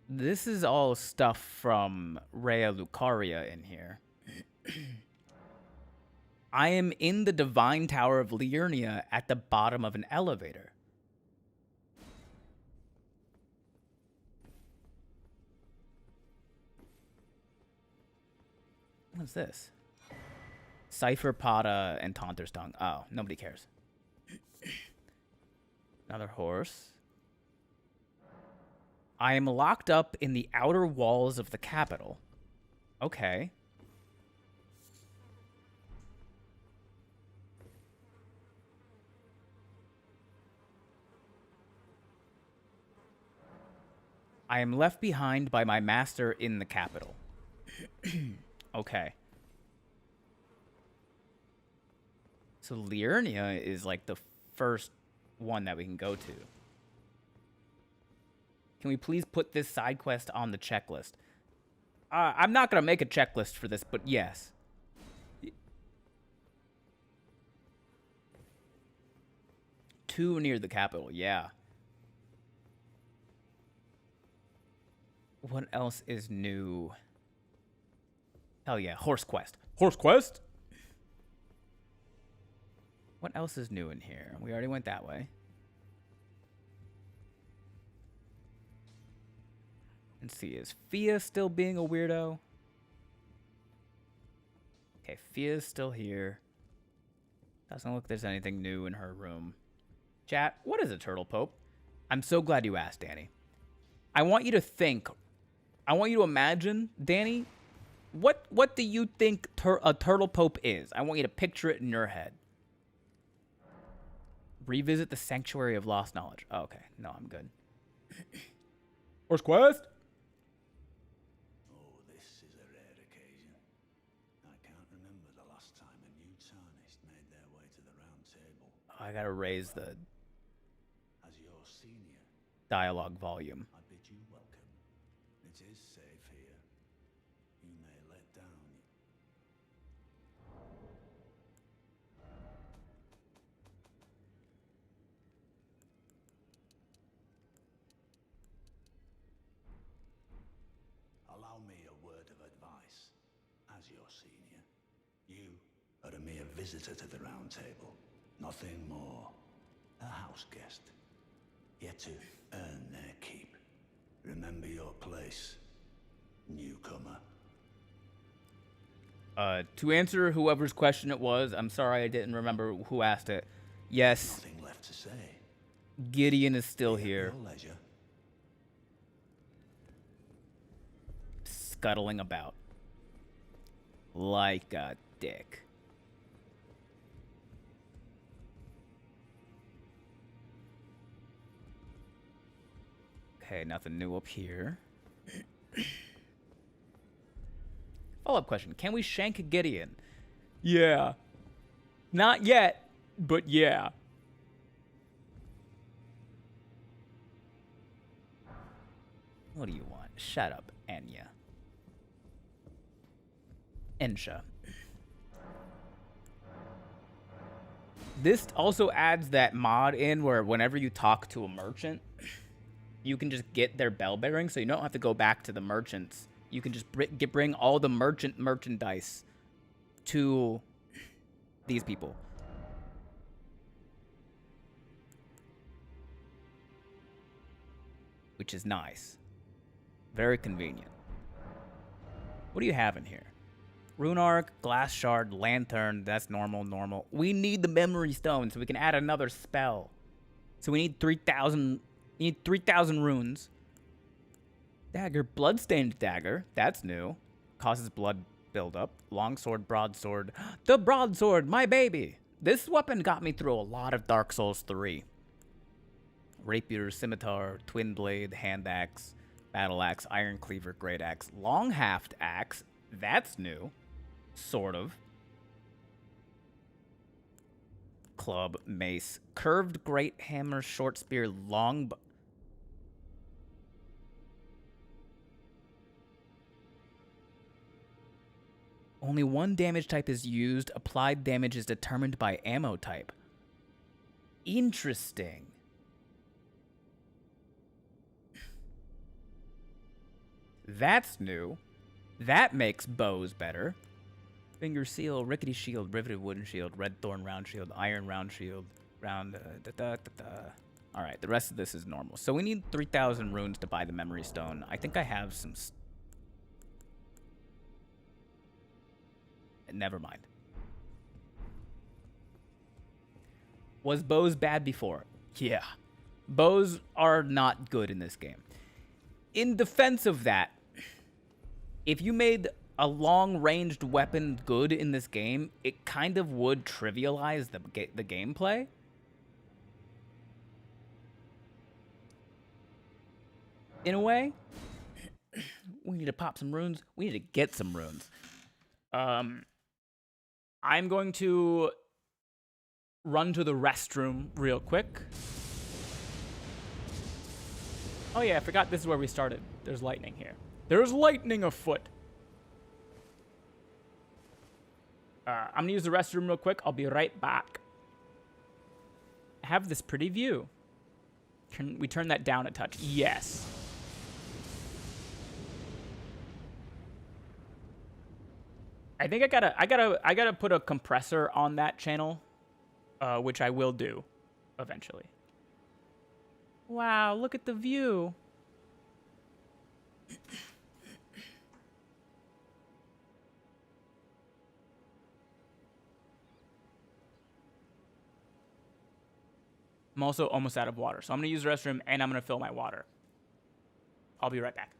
This is all stuff from Rhea Lucaria in here. I am in the Divine Tower of Liurnia at the bottom of an elevator. What's this? Cypher, Pata, and Taunter's Tongue. Oh, nobody cares. Another horse. I am locked up in the outer walls of the capital. Okay. I am left behind by my master in the capital. Okay. So Liurnia is like the first one that we can go to. Can we please put this side quest on the checklist? I'm not going to make a checklist for this, but yes. Too near the capital, yeah. What else is new? Hell yeah, horse quest. Horse quest? What else is new in here? We already went that way. Let's see, is Fia still being a weirdo? Okay, Fia's still here. Doesn't look like there's anything new in her room. Chat, what is a turtle pope? I'm so glad you asked, Danny. I want you to think. I want you to imagine, Danny, what do you think a turtle pope is? I want you to picture it in your head. Revisit the Sanctuary of Lost Knowledge. Oh, okay. No, I'm good. Horse quest? Oh, this is a rare occasion. I can't remember the last time a new Tarnist made their way to the round table. I gotta raise the As your senior, dialogue volume. I bid you welcome. It is safe here. You may let down. Allow me a word of advice. As your senior, you are a mere visitor to the round table. Nothing more. A house guest. Yet to earn their keep. Remember your place, newcomer. To answer whoever's question it was, I'm sorry I didn't remember who asked it. Yes, Nothing left to say. Gideon is still Be at here, your leisure. scuttling about. Like a dick. Okay, nothing new up here. Follow-up question. Can we shank Gideon? Yeah. Not yet, but yeah. What do you want? Shut up, Enya. Ensha. This also adds that mod in where whenever you talk to a merchant, you can just get their bell bearing, so you don't have to go back to the merchants. You can just bring all the merchandise to these people. Which is nice. Very convenient. What do you have in here? Rune Arc, Glass Shard, Lantern. That's normal. We need the Memory Stone so we can add another spell. So we need 3,000... Need 3,000 runes. Dagger, Bloodstained Dagger. That's new. Causes blood buildup. Longsword, Broadsword. The Broadsword, my baby. This weapon got me through a lot of Dark Souls 3. Rapier, Scimitar, Twin Blade, Hand Axe, Battle Axe, Iron Cleaver, Great Axe, Long Haft Axe. That's new. Sort of. Club, Mace, Curved Great Hammer, Short Spear, Long... Only one damage type is used. Applied damage is determined by ammo type. Interesting. That's new. That makes bows better. Finger Seal, Rickety Shield, Riveted Wooden Shield, Red Thorn Round Shield, Iron Round Shield, Round... Alright, the rest of this is normal. So we need 3,000 runes to buy the Memory Stone. I think I have some... Never mind. Was bows bad before? Yeah. Bows are not good in this game. In defense of that, if you made a long-ranged weapon good in this game, it kind of would trivialize the gameplay. In a way. We need to pop some runes. We need to get some runes. I'm going to run to the restroom real quick. Oh yeah, I forgot this is where we started. There's lightning here. There's lightning afoot. I'm gonna use the restroom real quick. I'll be right back. I have this pretty view. Can we turn that down a touch? Yes. I think I gotta put a compressor on that channel, which I will do eventually. Wow, look at the view. I'm also almost out of water, so I'm gonna use the restroom and I'm gonna fill my water. I'll be right back.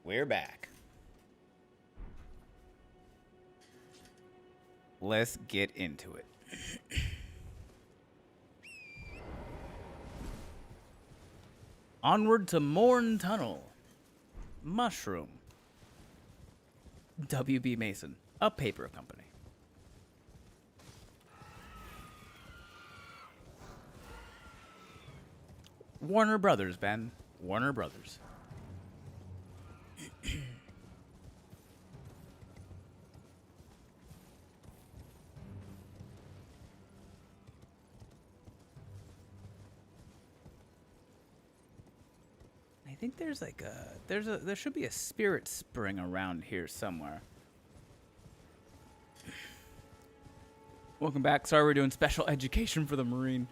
We're back. Let's get into it. Onward to Morn Tunnel. Mushroom. W.B. Mason, a paper company. Warner Brothers, Ben. Warner Brothers. I think there's like there should be a spirit spring around here somewhere. Welcome back. Sorry we're doing special education for the Marine.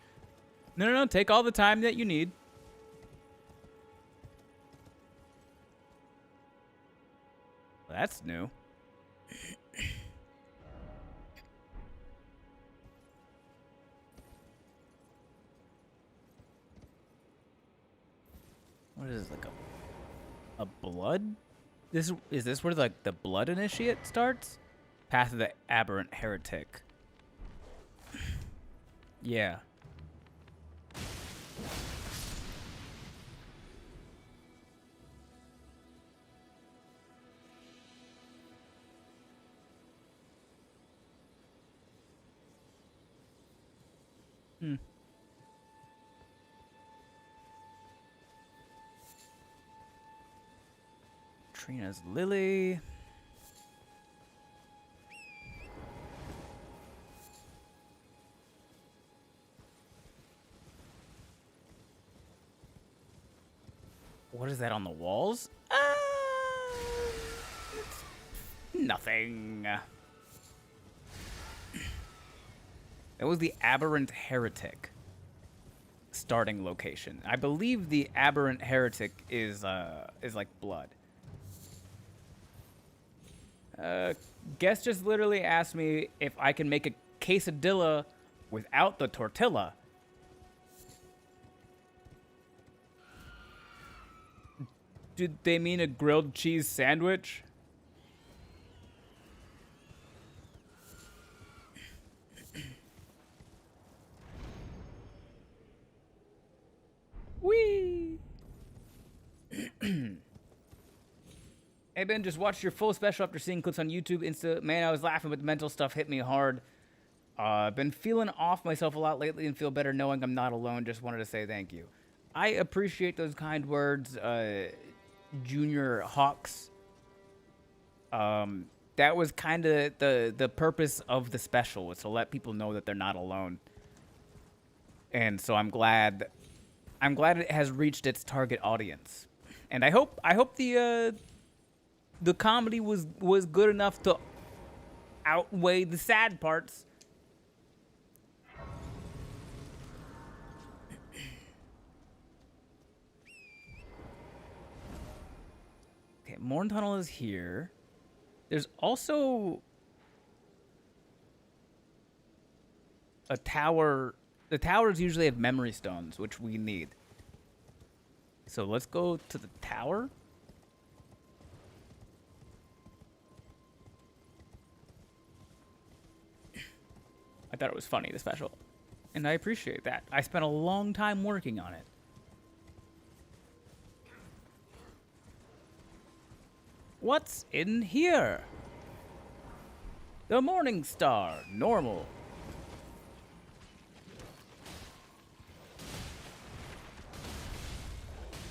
No. Take all the time that you need. That's new. What is this, like a blood? Is this where like the blood initiate starts? Path of the Aberrant Heretic. Yeah. Trina's Lily. What is that on the walls? It's nothing. That was the Aberrant Heretic starting location. I believe the Aberrant Heretic is like blood. Guest just literally asked me if I can make a quesadilla without the tortilla. Did they mean a grilled cheese sandwich? Whee! Hey Ben, just watched your full special after seeing clips on YouTube. Man, I was laughing, but the mental stuff hit me hard. I've been feeling off myself a lot lately and feel better knowing I'm not alone. Just wanted to say thank you. I appreciate those kind words, Junior Hawks. That was kind of the purpose of the special, was to let people know that they're not alone. And so I'm glad it has reached its target audience. And I hope the comedy was good enough to outweigh the sad parts. Okay, Morn Tunnel is here. There's also a tower. The towers usually have memory stones, which we need. So let's go to the tower. I thought it was funny, the special. And I appreciate that. I spent a long time working on it. What's in here? The Morning Star, normal.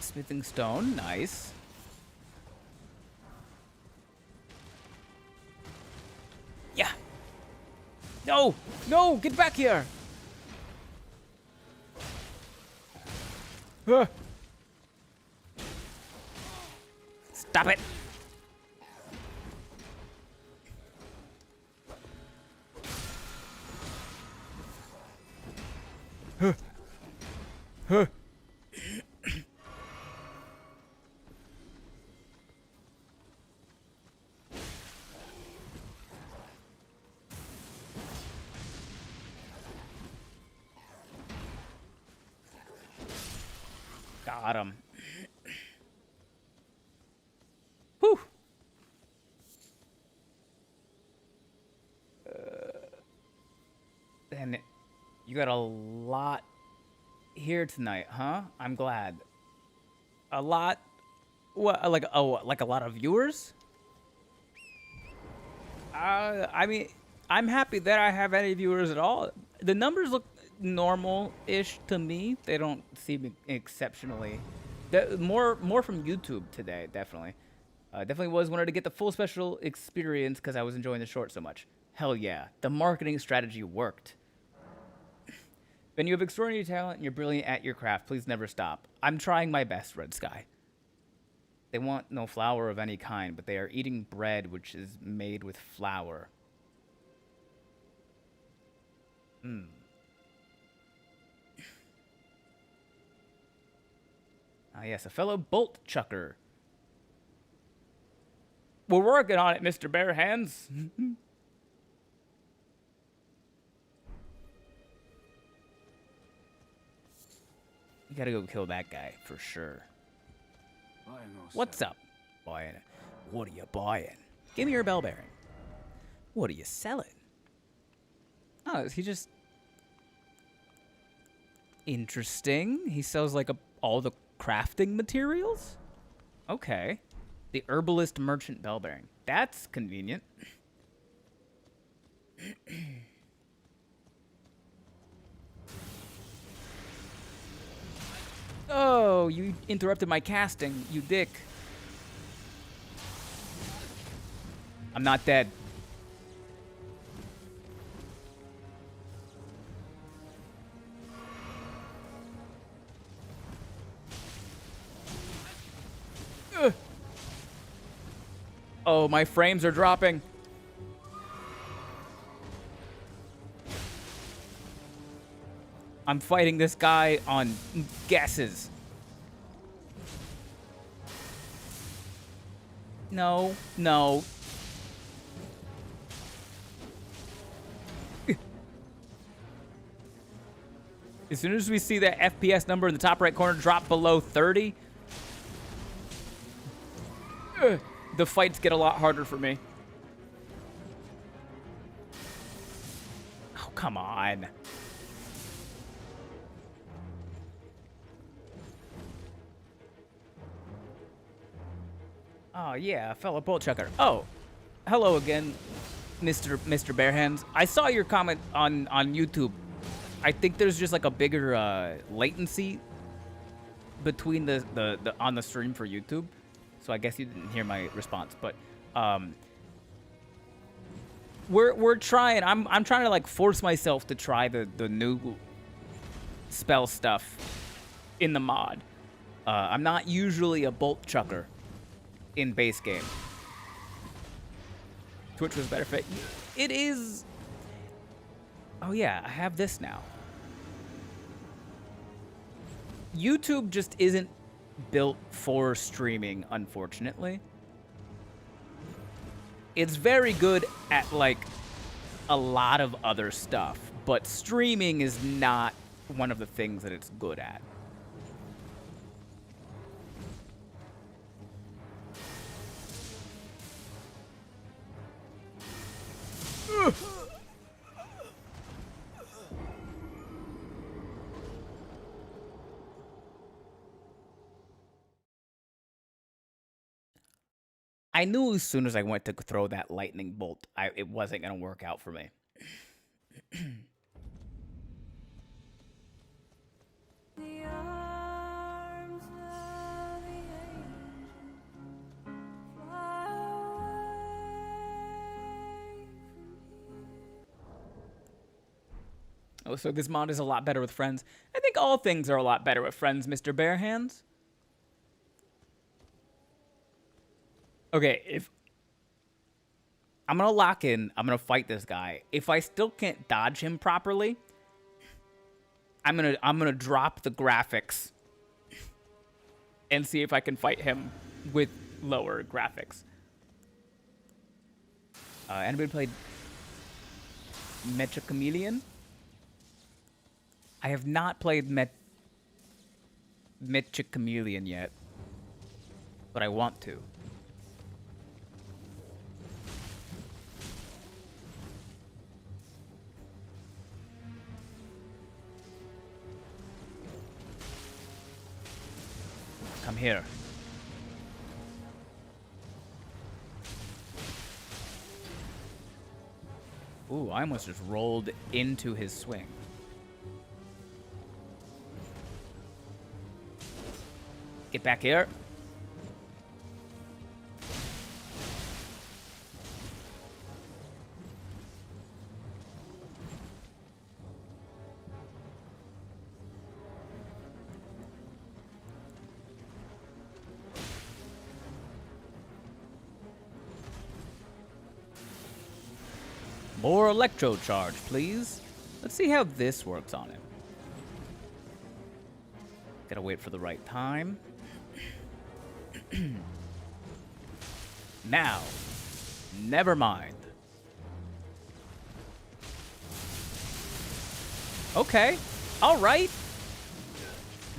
Smithing stone, nice. Yeah. No, no, get back here. Stop it. Got him. You got a lot here tonight, huh? I'm glad. A lot? What? Like a lot of viewers? I mean, I'm happy that I have any viewers at all. The numbers look normal-ish to me. They don't seem exceptionally. More from YouTube today, definitely. Definitely wanted to get the full special experience because I was enjoying the short so much. Hell yeah, the marketing strategy worked. Ben, you have extraordinary talent and you're brilliant at your craft. Please never stop. I'm trying my best, Red Sky. They want no flour of any kind, but they are eating bread which is made with flour. Ah, yes, a fellow bolt chucker. We're working on it, Mr. Bare Hands. You gotta go kill that guy for sure. What's up? Buying it. What are you buying? Give me your bell bearing. What are you selling? Oh, is he just interesting? He sells like all the crafting materials? Okay. The herbalist merchant bell bearing. That's convenient. Oh, you interrupted my casting, you dick. I'm not dead. Ugh. Oh, my frames are dropping. I'm fighting this guy on guesses. No, no. As soon as we see that FPS number in the top right corner drop below 30, the fights get a lot harder for me. Oh, come on. Oh, yeah, fellow bolt chucker. Oh, hello again, Mr. Barehands. I saw your comment on YouTube. I think there's just like a bigger latency between the on the stream for YouTube. So I guess you didn't hear my response, but we're trying. I'm trying to like force myself to try the new spell stuff in the mod. I'm not usually a bolt chucker in base game. Twitch was better fit. It is. Oh yeah, I have this now. YouTube just isn't built for streaming, unfortunately. It's very good at like a lot of other stuff, but streaming is not one of the things that it's good at. I knew as soon as I went to throw that lightning bolt, it wasn't going to work out for me. The arms of the angel fly away from here. Oh, so this mod is a lot better with friends. I think all things are a lot better with friends, Mr. Barehands. Okay, if I'm gonna lock in, I'm gonna fight this guy. If I still can't dodge him properly, I'm gonna drop the graphics and see if I can fight him with lower graphics. Anybody played Mecha Chameleon? I have not played Mecha Chameleon yet, but I want to. here. Ooh, I almost just rolled into his swing. Get back here. More electro charge, please. Let's see how this works on him. Gotta wait for the right time. Now, never mind. Okay, all right.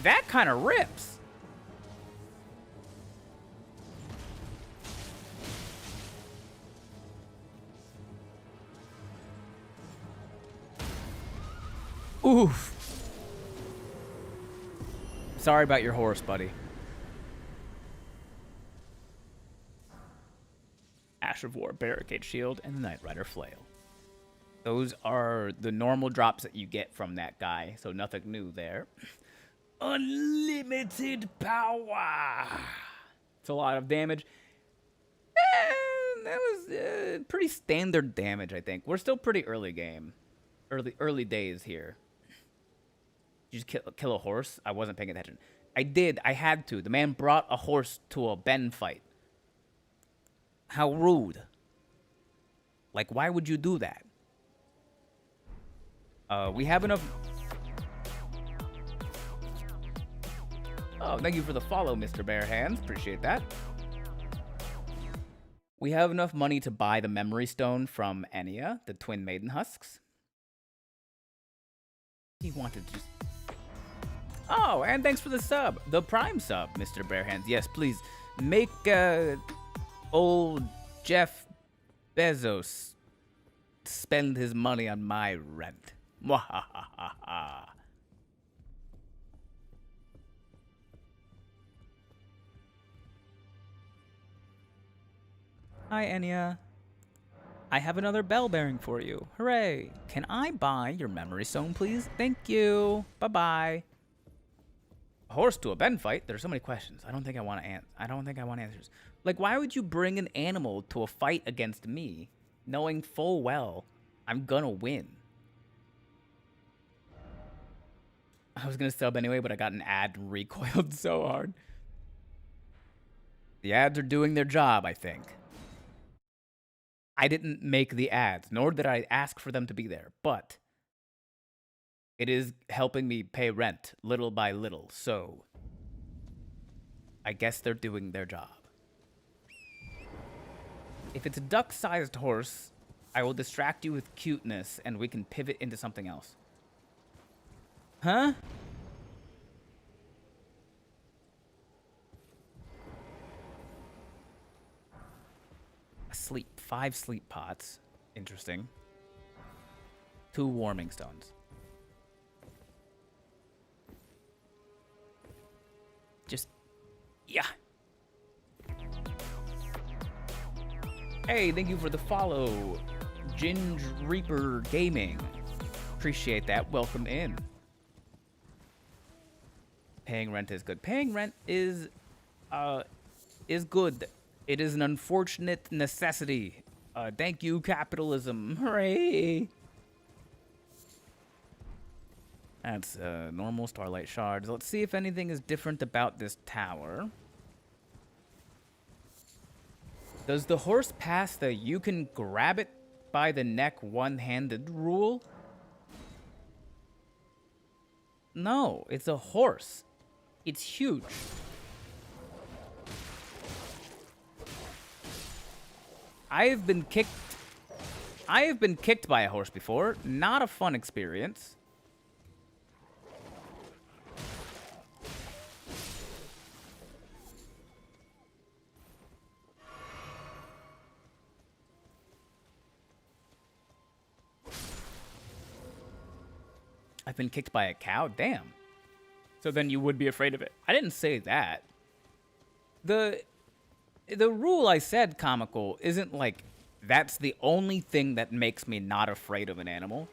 That kind of rips. Oof. Sorry about your horse, buddy. Ash of War, Barricade Shield, and the Knight Rider Flail. Those are the normal drops that you get from that guy, so nothing new there. Unlimited power! It's a lot of damage. That was pretty standard damage, I think. We're still pretty early game. Early days here. Did you just kill a horse? I wasn't paying attention. I did. I had to. The man brought a horse to a Ben fight. How rude. Like, why would you do that? We have enough... Oh, thank you for the follow, Mr. Bare Hands. Appreciate that. We have enough money to buy the Memory Stone from Enya, the Twin Maiden Husks. He wanted to just... Oh, and thanks for the sub. The Prime sub, Mr. Bare Hands. Yes, please. Make, old Jeff Bezos spend his money on my rent. Mwahahaha. Hi, Enya. I have another bell bearing for you. Hooray. Can I buy your memory stone, please? Thank you. Bye-bye. A horse to a Ben fight? There's so many questions. I don't think I want answers. Like, why would you bring an animal to a fight against me, knowing full well I'm gonna win? I was gonna sub anyway, but I got an ad and recoiled so hard. The ads are doing their job, I think. I didn't make the ads, nor did I ask for them to be there, but it is helping me pay rent little by little, so I guess they're doing their job. If it's a duck-sized horse, I will distract you with cuteness and we can pivot into something else. Huh? Sleep. 5 sleep pots. Interesting. 2 warming stones. Just... yeah. Hey, thank you for the follow. Ginge Reaper Gaming. Appreciate that. Welcome in. Paying rent is good. Paying rent is good. It is an unfortunate necessity. Thank you, capitalism. Hooray! That's normal Starlight Shards. Let's see if anything is different about this tower. Does the horse pass the you can grab it by the neck one-handed rule? No, it's a horse. It's huge. I have been kicked by a horse before. Not a fun experience. I've been kicked by a cow? Damn. So then you would be afraid of it. I didn't say that. The rule I said, comical, isn't like that's the only thing that makes me not afraid of an animal.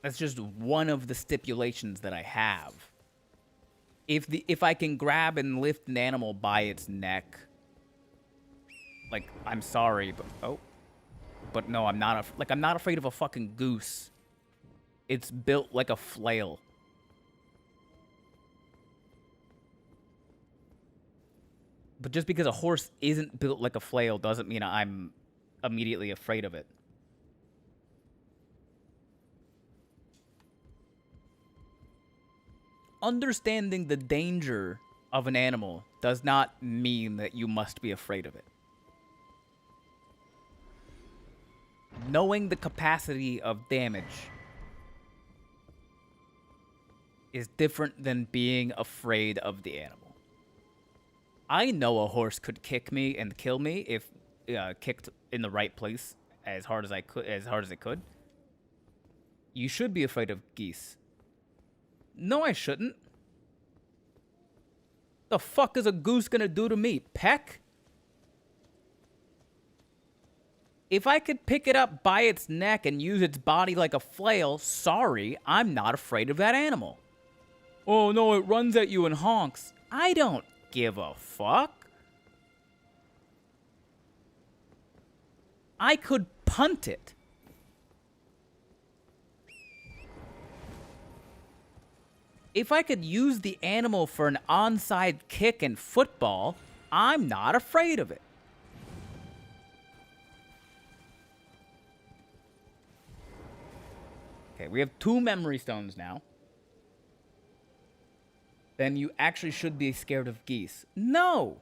That's just one of the stipulations that I have. If I can grab and lift an animal by its neck, like, I'm sorry, but no, I'm not I'm not afraid of a fucking goose. It's built like a flail. But just because a horse isn't built like a flail doesn't mean I'm immediately afraid of it. Understanding the danger of an animal does not mean that you must be afraid of it. Knowing the capacity of damage is different than being afraid of the animal. I know a horse could kick me and kill me if kicked in the right place as hard as it could. You should be afraid of geese. No, I shouldn't. The fuck is a goose gonna do to me? Peck? If I could pick it up by its neck and use its body like a flail, sorry, I'm not afraid of that animal. Oh no, it runs at you and honks. I don't give a fuck. I could punt it. If I could use the animal for an onside kick in football, I'm not afraid of it. Okay, we have 2 memory stones now. Then you actually should be scared of geese. No!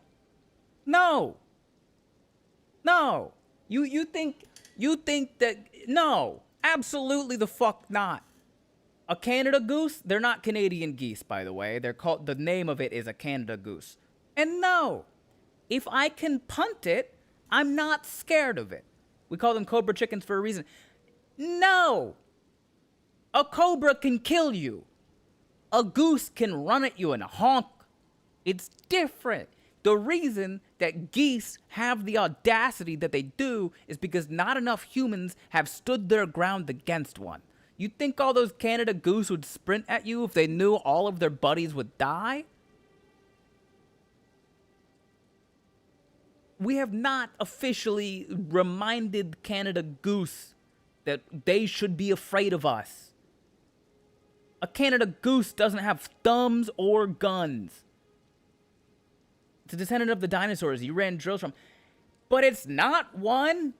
No! No! You think that... No! Absolutely the fuck not. A Canada goose? They're not Canadian geese, by the way. They're called... The name of it is a Canada goose. And no! If I can punt it, I'm not scared of it. We call them cobra chickens for a reason. No! A cobra can kill you. A goose can run at you and honk. It's different. The reason that geese have the audacity that they do is because not enough humans have stood their ground against one. You think all those Canada goose would sprint at you if they knew all of their buddies would die? We have not officially reminded Canada goose that they should be afraid of us. A Canada goose doesn't have thumbs or guns. It's a descendant of the dinosaurs you ran drills from. But it's not one.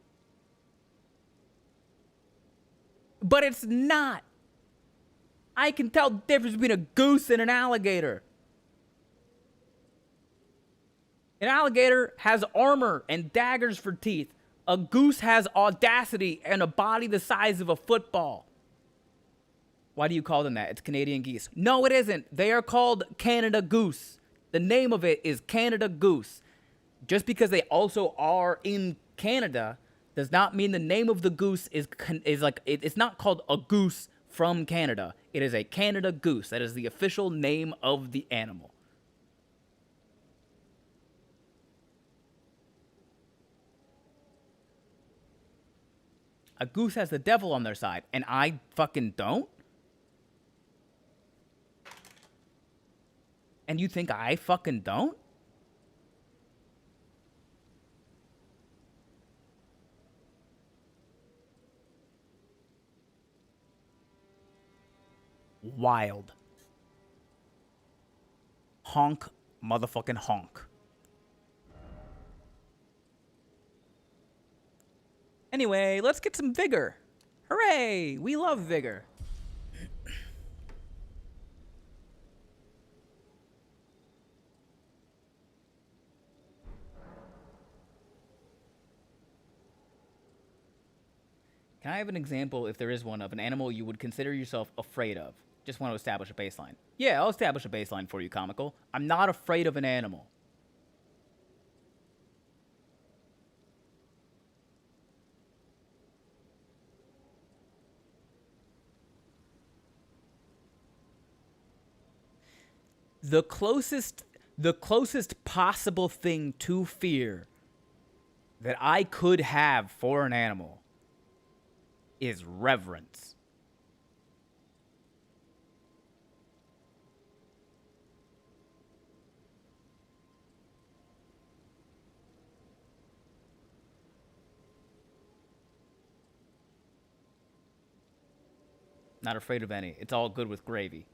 But it's not. I can tell the difference between a goose and an alligator. An alligator has armor and daggers for teeth. A goose has audacity and a body the size of a football. Why do you call them that? It's Canadian geese. No, it isn't. They are called Canada goose. The name of it is Canada goose. Just because they also are in Canada does not mean the name of the goose is like, it's not called a goose from Canada. It is a Canada goose. That is the official name of the animal. A goose has the devil on their side, and I fucking don't? And you think I fucking don't? Wild. Honk, motherfucking honk. Anyway, let's get some vigor. Hooray! We love vigor. Can I have an example, if there is one, of an animal you would consider yourself afraid of? Just want to establish a baseline. Yeah, I'll establish a baseline for you, comical. I'm not afraid of an animal. The closest possible thing to fear that I could have for an animal is reverence. Not afraid of any. It's all good with gravy.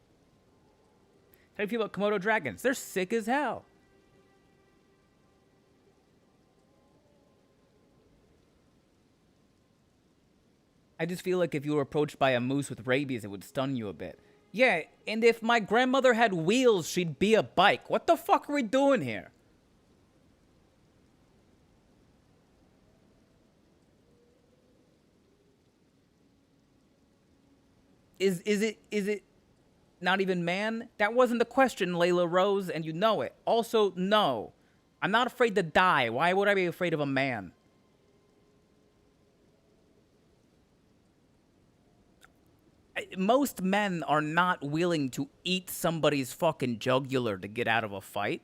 How do you feel about Komodo dragons? They're sick as hell. I just feel like if you were approached by a moose with rabies, it would stun you a bit. Yeah, and if my grandmother had wheels, she'd be a bike. What the fuck are we doing here? Is it not even man? That wasn't the question, Layla Rose, and you know it. Also, no. I'm not afraid to die. Why would I be afraid of a man? Most men are not willing to eat somebody's fucking jugular to get out of a fight.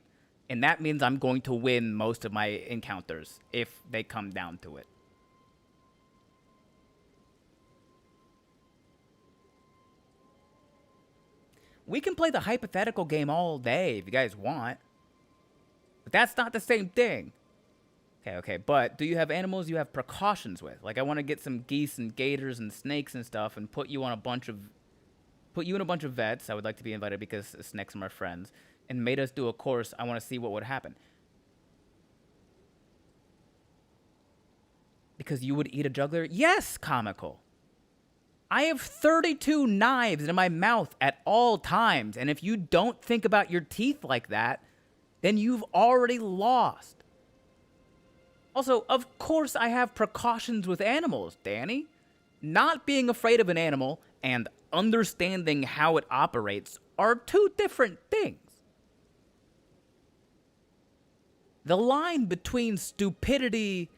And that means I'm going to win most of my encounters if they come down to it. We can play the hypothetical game all day if you guys want. But that's not the same thing. Okay, but do you have animals you have precautions with? Like, I want to get some geese and gators and snakes and stuff and put you in a bunch of vets. I would like to be invited because snakes are my friends. And made us do a course. I want to see what would happen. Because you would eat a jugular? Yes, comical. I have 32 knives in my mouth at all times. And if you don't think about your teeth like that, then you've already lost. Also, of course I have precautions with animals, Danny. Not being afraid of an animal and understanding how it operates are two different things. The line between stupidity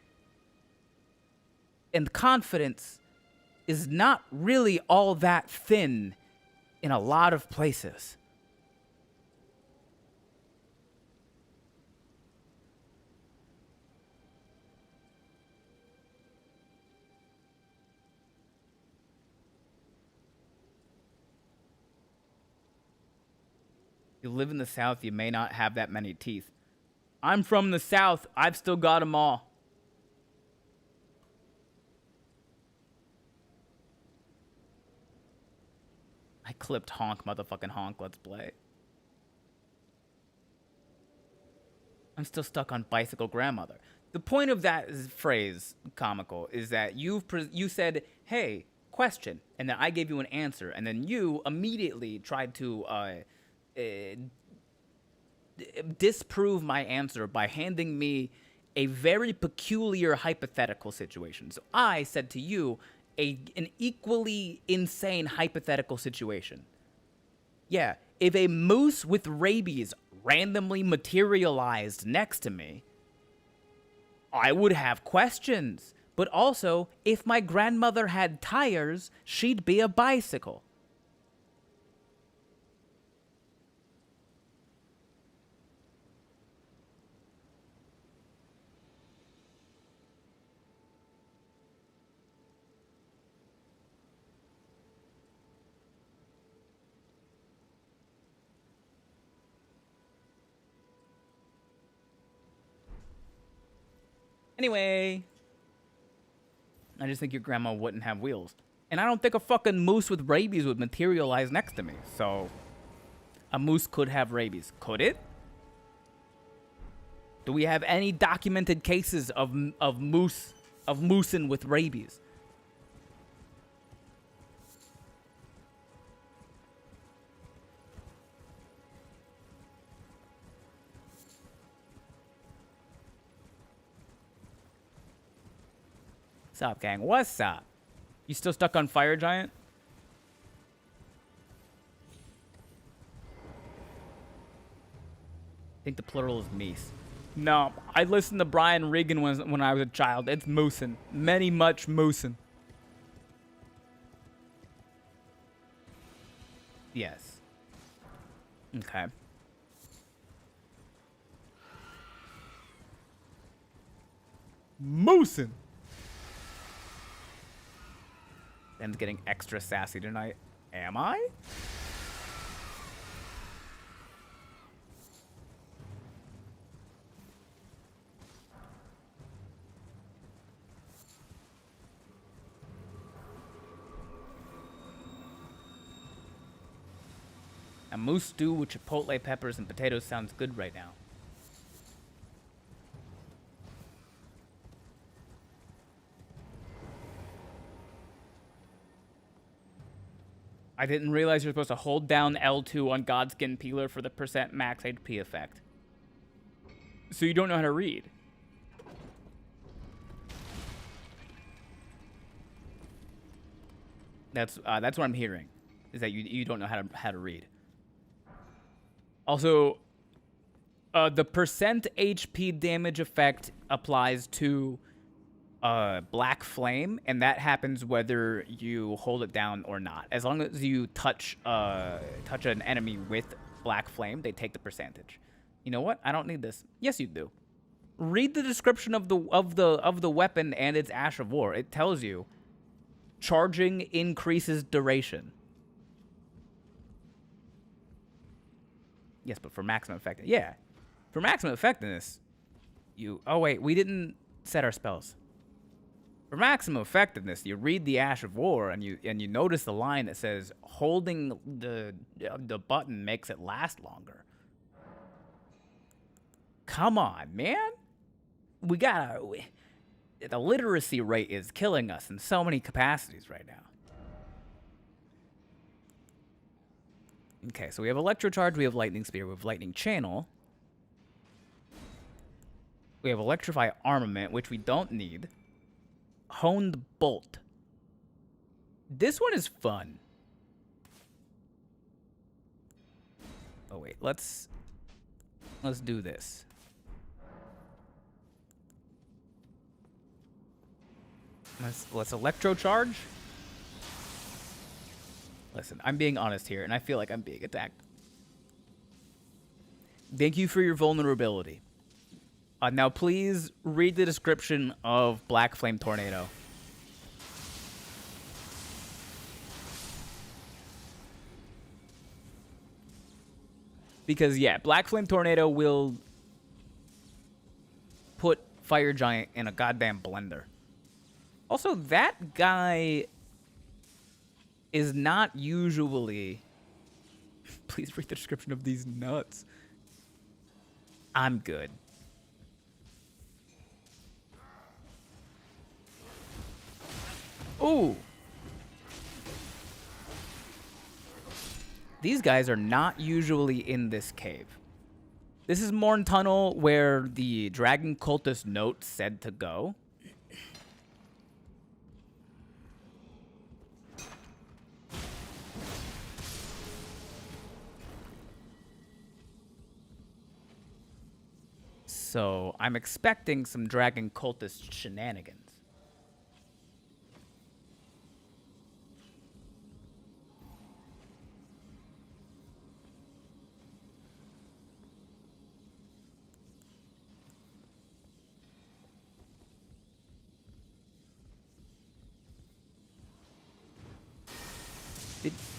and confidence is not really all that thin in a lot of places. You live in the South, you may not have that many teeth. I'm from the South, I've still got them all. I clipped honk, motherfucking honk, let's play. I'm still stuck on bicycle grandmother. The point of that phrase, comical, is that you said, hey, question, and then I gave you an answer, and then you immediately tried to disprove my answer by handing me a very peculiar hypothetical situation. So I said to you an equally insane hypothetical situation. Yeah, if a moose with rabies randomly materialized next to me, I would have questions. But also, if my grandmother had tires, she'd be a bicycle. Anyway, I just think your grandma wouldn't have wheels. And I don't think a fucking moose with rabies would materialize next to me. So, a moose could have rabies. Could it? Do we have any documented cases of moosin with rabies? What's up, gang? What's up? You still stuck on Fire Giant? I think the plural is meese. No, I listened to Brian Regan when I was a child. It's moosin. Many much moosin. Yes. Okay. Moosin'. Ben's getting extra sassy tonight. Am I? A moose stew with chipotle peppers and potatoes sounds good right now. I didn't realize you're supposed to hold down L2 on Godskin Peeler for the % max HP effect. So you don't know how to read. That's what I'm hearing, is that you don't know how to read. Also, the % HP damage effect applies to Black Flame, and that happens whether you hold it down or not. As long as you touch an enemy with Black Flame, they take the percentage. You know what? I don't need this. Yes, you do. Read the description of the weapon and its Ash of War. It tells you charging increases duration. Yes, but for maximum effectiveness. Yeah. For maximum effectiveness, oh wait, we didn't set our spells. For maximum effectiveness, you read the Ash of War and you notice the line that says holding the button makes it last longer. Come on, man. The literacy rate is killing us in so many capacities right now. Okay, so we have Electrocharge, we have Lightning Spear, we have Lightning Channel. We have Electrify Armament, which we don't need. Honed Bolt. This one is fun. Oh wait, let's do this. Let's Electrocharge. Listen, I'm being honest here, and I feel like I'm being attacked. Thank you for your vulnerability. Now, please read the description of Black Flame Tornado. Because, yeah, Black Flame Tornado will put Fire Giant in a goddamn blender. Also, that guy is not usually... Please read the description of these nuts. I'm good. Ooh. These guys are not usually in this cave. This is Morn Tunnel, where the Dragon Cultist note said to go. So I'm expecting some Dragon Cultist shenanigans.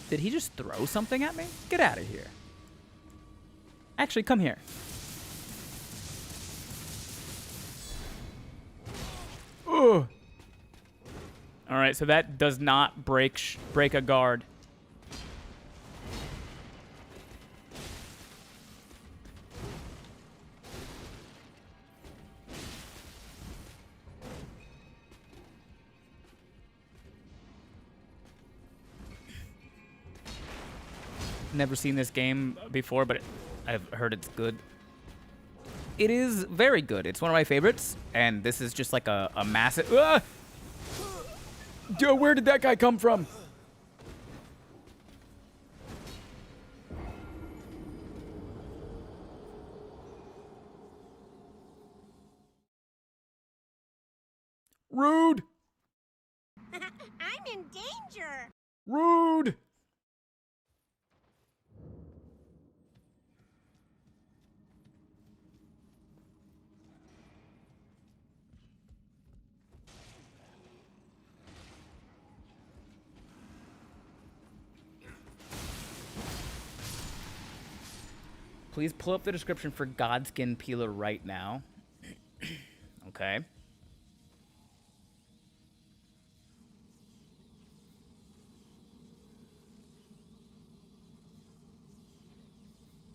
Did he just throw something at me? Get out of here. Actually, come here. Ugh. All right, so that does not break a guard. Never seen this game before, but I've heard it's good. It is very good. It's one of my favorites, and this is just like a massive... Ah! Yo, where did that guy come from? Rude! I'm in danger. Rude! Please pull up the description for Godskin Peeler right now. Okay.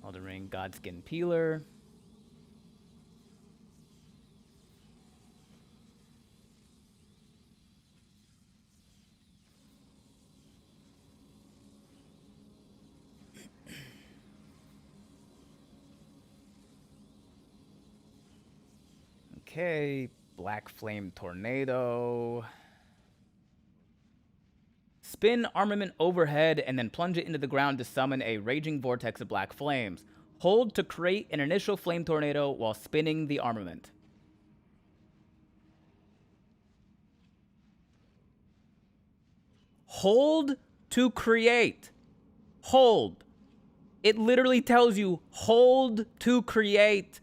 Elden Ring Godskin Peeler. Okay, Black Flame Tornado. Spin armament overhead and then plunge it into the ground to summon a raging vortex of black flames. Hold to create an initial flame tornado while spinning the armament. Hold to create. Hold. It literally tells you hold to create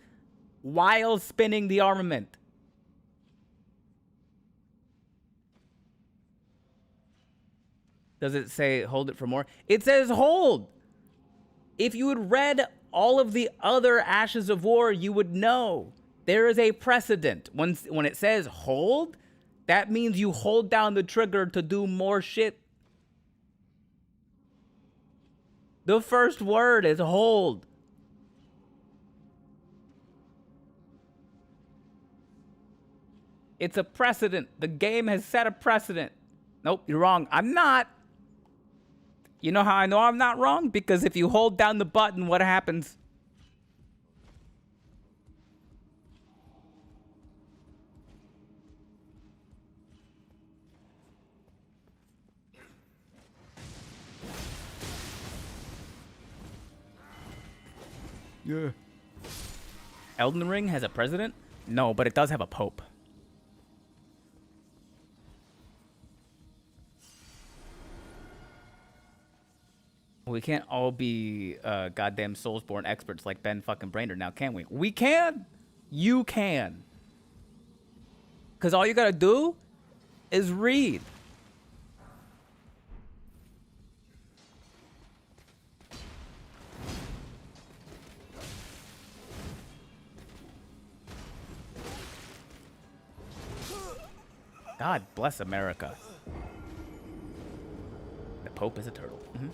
while spinning the armament. Does it say hold it for more? It says hold. If you had read all of the other Ashes of War, you would know there is a precedent. When it says hold, that means you hold down the trigger to do more shit. The first word is hold. It's a precedent. The game has set a precedent. Nope, you're wrong. I'm not. You know how I know I'm not wrong? Because if you hold down the button, what happens? Yeah. Elden Ring has a president? No, but it does have a pope. We can't all be goddamn Soulsborne experts like Ben fucking Brainerd now, can we? We can. You can. Because all you gotta do is read. God bless America. The Pope is a turtle. Mm-hmm.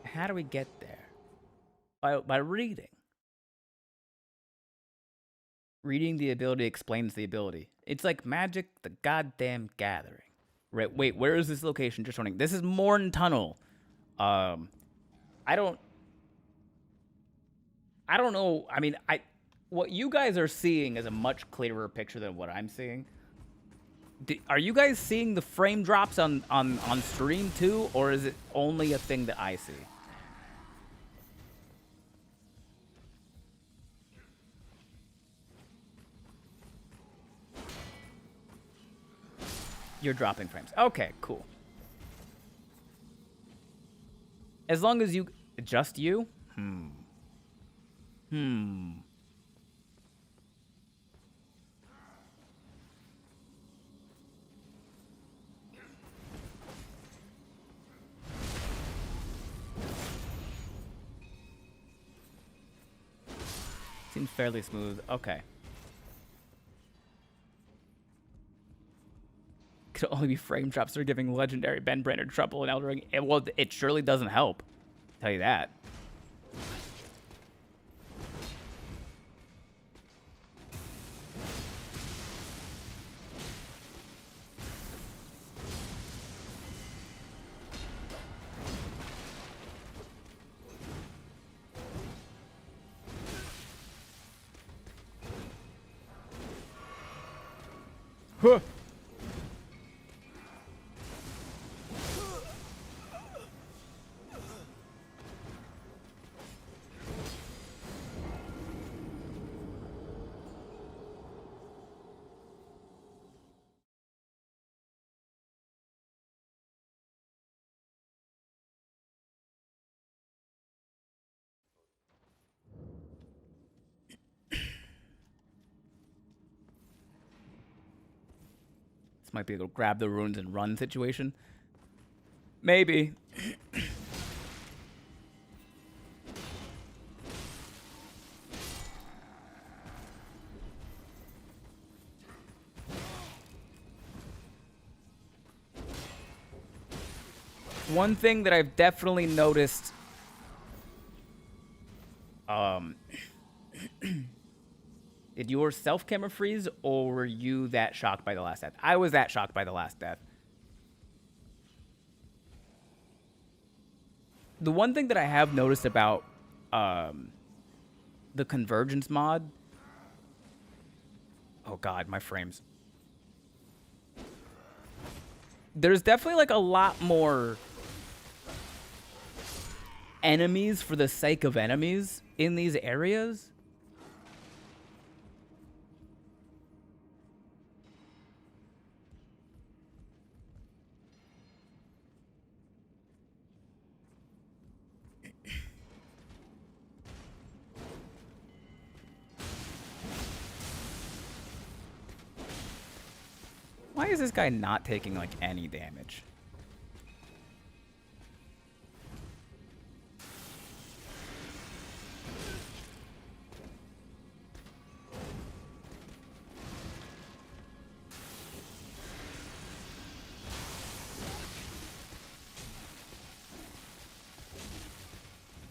How do we get there? By reading. Reading the ability explains the ability. It's like Magic the Goddamn Gathering. Right, wait, where is this location? Just running. This is Morn Tunnel. I don't know. I mean, what you guys are seeing is a much clearer picture than what I'm seeing. Are you guys seeing the frame drops on stream too, or is it only a thing that I see? You're dropping frames. Okay, cool. As long as you... Just you? Seems fairly smooth. Okay. Could only be frame drops that are giving legendary Ben Brainerd trouble in Elden Ring. Well, it surely doesn't help. I'll tell you that. Huh. This might be a grab the runes and run situation. Maybe. One thing that I've definitely noticed, did your self-camera freeze, or were you that shocked by the last death? I was that shocked by the last death. The one thing that I have noticed about the Convergence mod... Oh god, my frames. There's definitely like a lot more enemies for the sake of enemies in these areas. Why is this guy not taking, like, any damage?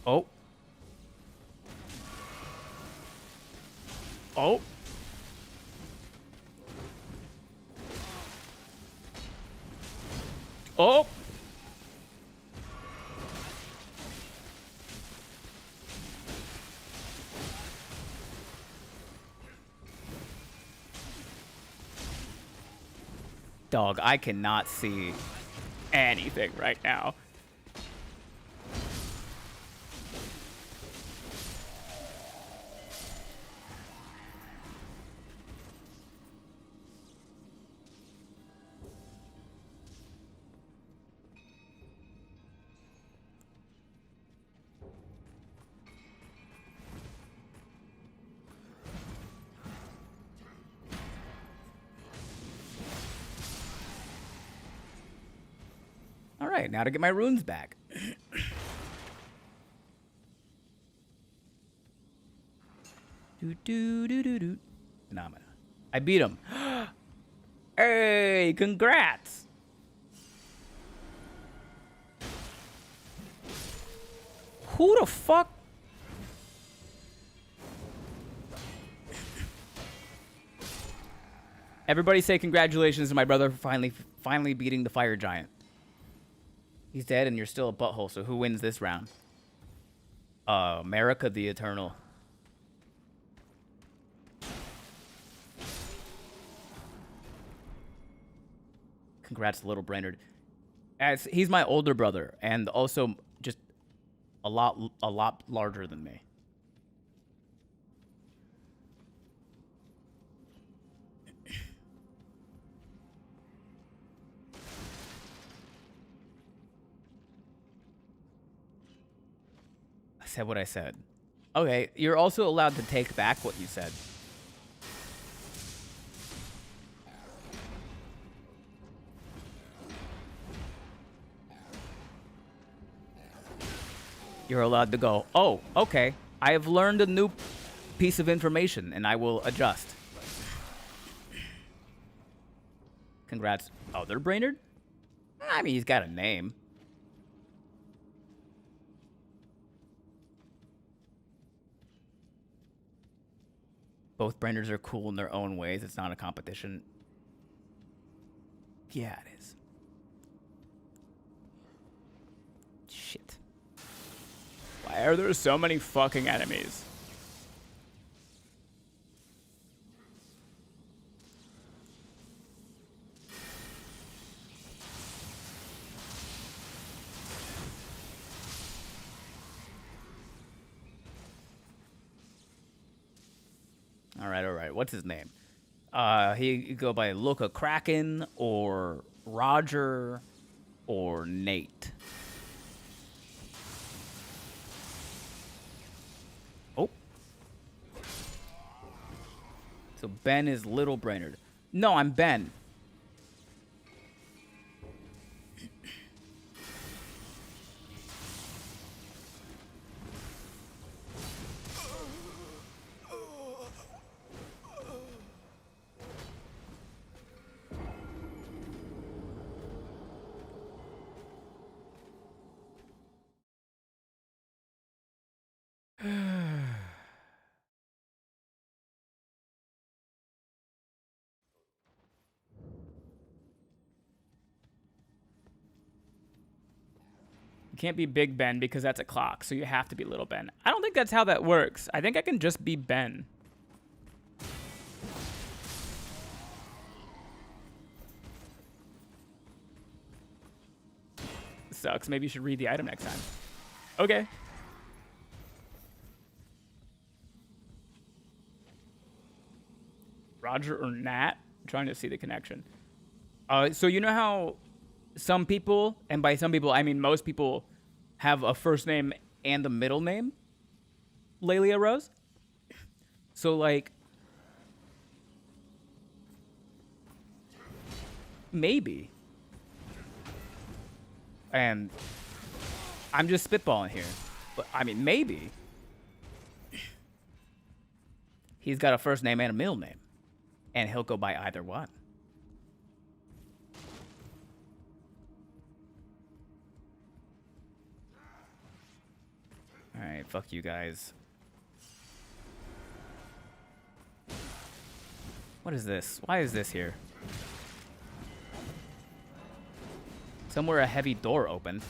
Oh. Oh. Oh! Dog, I cannot see anything right now. All right, now to get my runes back. Do. Phenomena. I beat him. Hey, congrats. Who the fuck? Everybody say congratulations to my brother for finally beating the fire giant. He's dead and you're still a butthole, so who wins this round? America the Eternal. Congrats, little Brainerd. As he's my older brother and also just a lot larger than me. I said what I said. Okay, you're also allowed to take back what you said. You're allowed to go, oh, okay. I have learned a new piece of information, and I will adjust. Congrats. Other Brainerd? I mean, he's got a name. Both Brainards are cool in their own ways. It's not a competition. Yeah, it is. Shit. Why are there so many fucking enemies? All right. What's his name? He could go by Luca Kraken or Roger or Nate. Oh. So Ben is Little Brainerd. No, I'm Ben. You can't be Big Ben because that's a clock, so you have to be Little Ben. I don't think that's how that works. I think I can just be Ben. Sucks. Maybe you should read the item next time. Okay. Roger or Nat? I'm trying to see the connection. So you know how some people, and by some people I mean most people, have a first name and a middle name? Lelia Rose? So like, maybe. And I'm just spitballing here. But I mean, maybe. He's got a first name and a middle name. And he'll go by either one. Alright, fuck you guys. What is this? Why is this here? Somewhere a heavy door opened.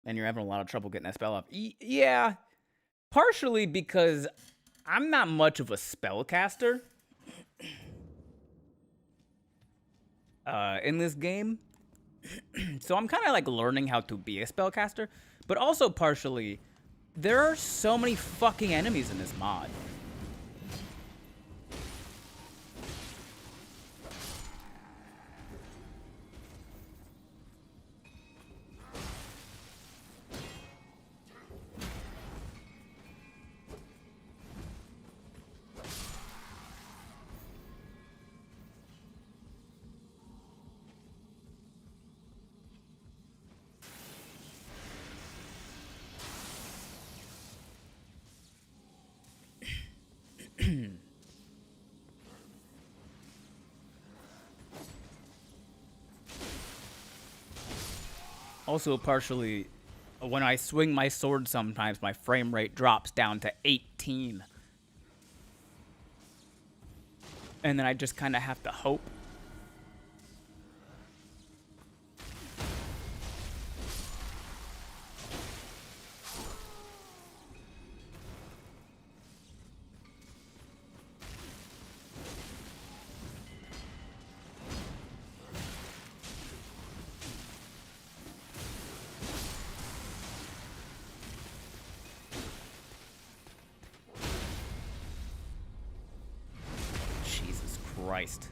And you're having a lot of trouble getting that spell up. Yeah, partially because I'm not much of a spellcaster in this game. So I'm kind of like learning how to be a spellcaster, but also partially, there are so many fucking enemies in this mod. Also, partially, when I swing my sword sometimes, my frame rate drops down to 18. And then I just kind of have to hope. Christ.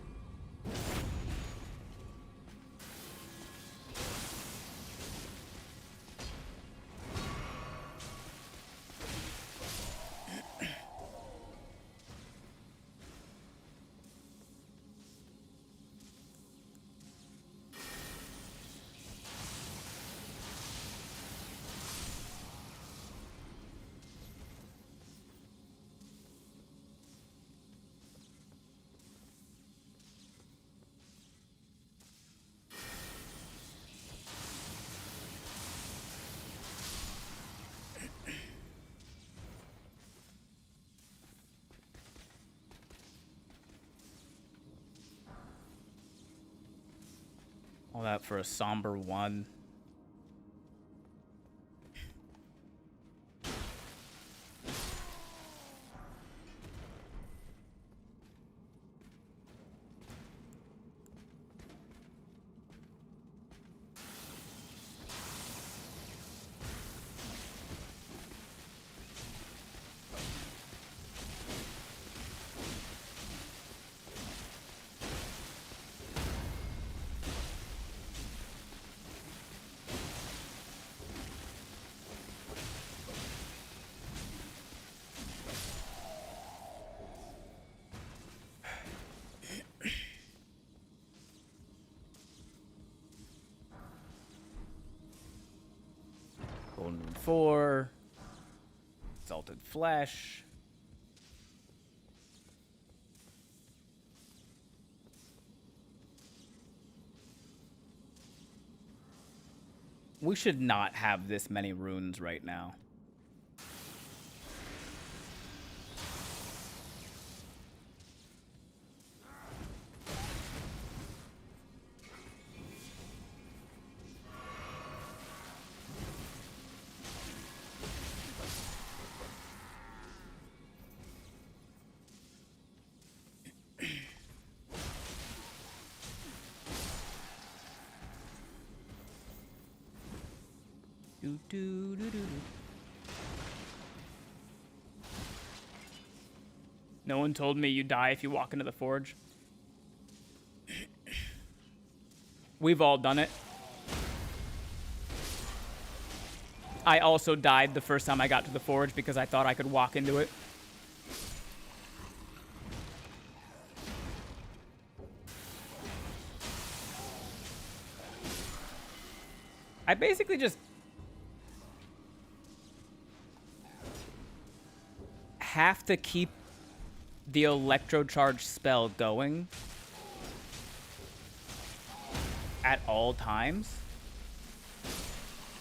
All that for a somber one. 4. Salted flesh. We should not have this many runes right now. Do, do, do, do, do. No one told me you die if you walk into the forge. We've all done it. I also died the first time I got to the forge because I thought I could walk into it. I basically just have to keep the electrocharge spell going at all times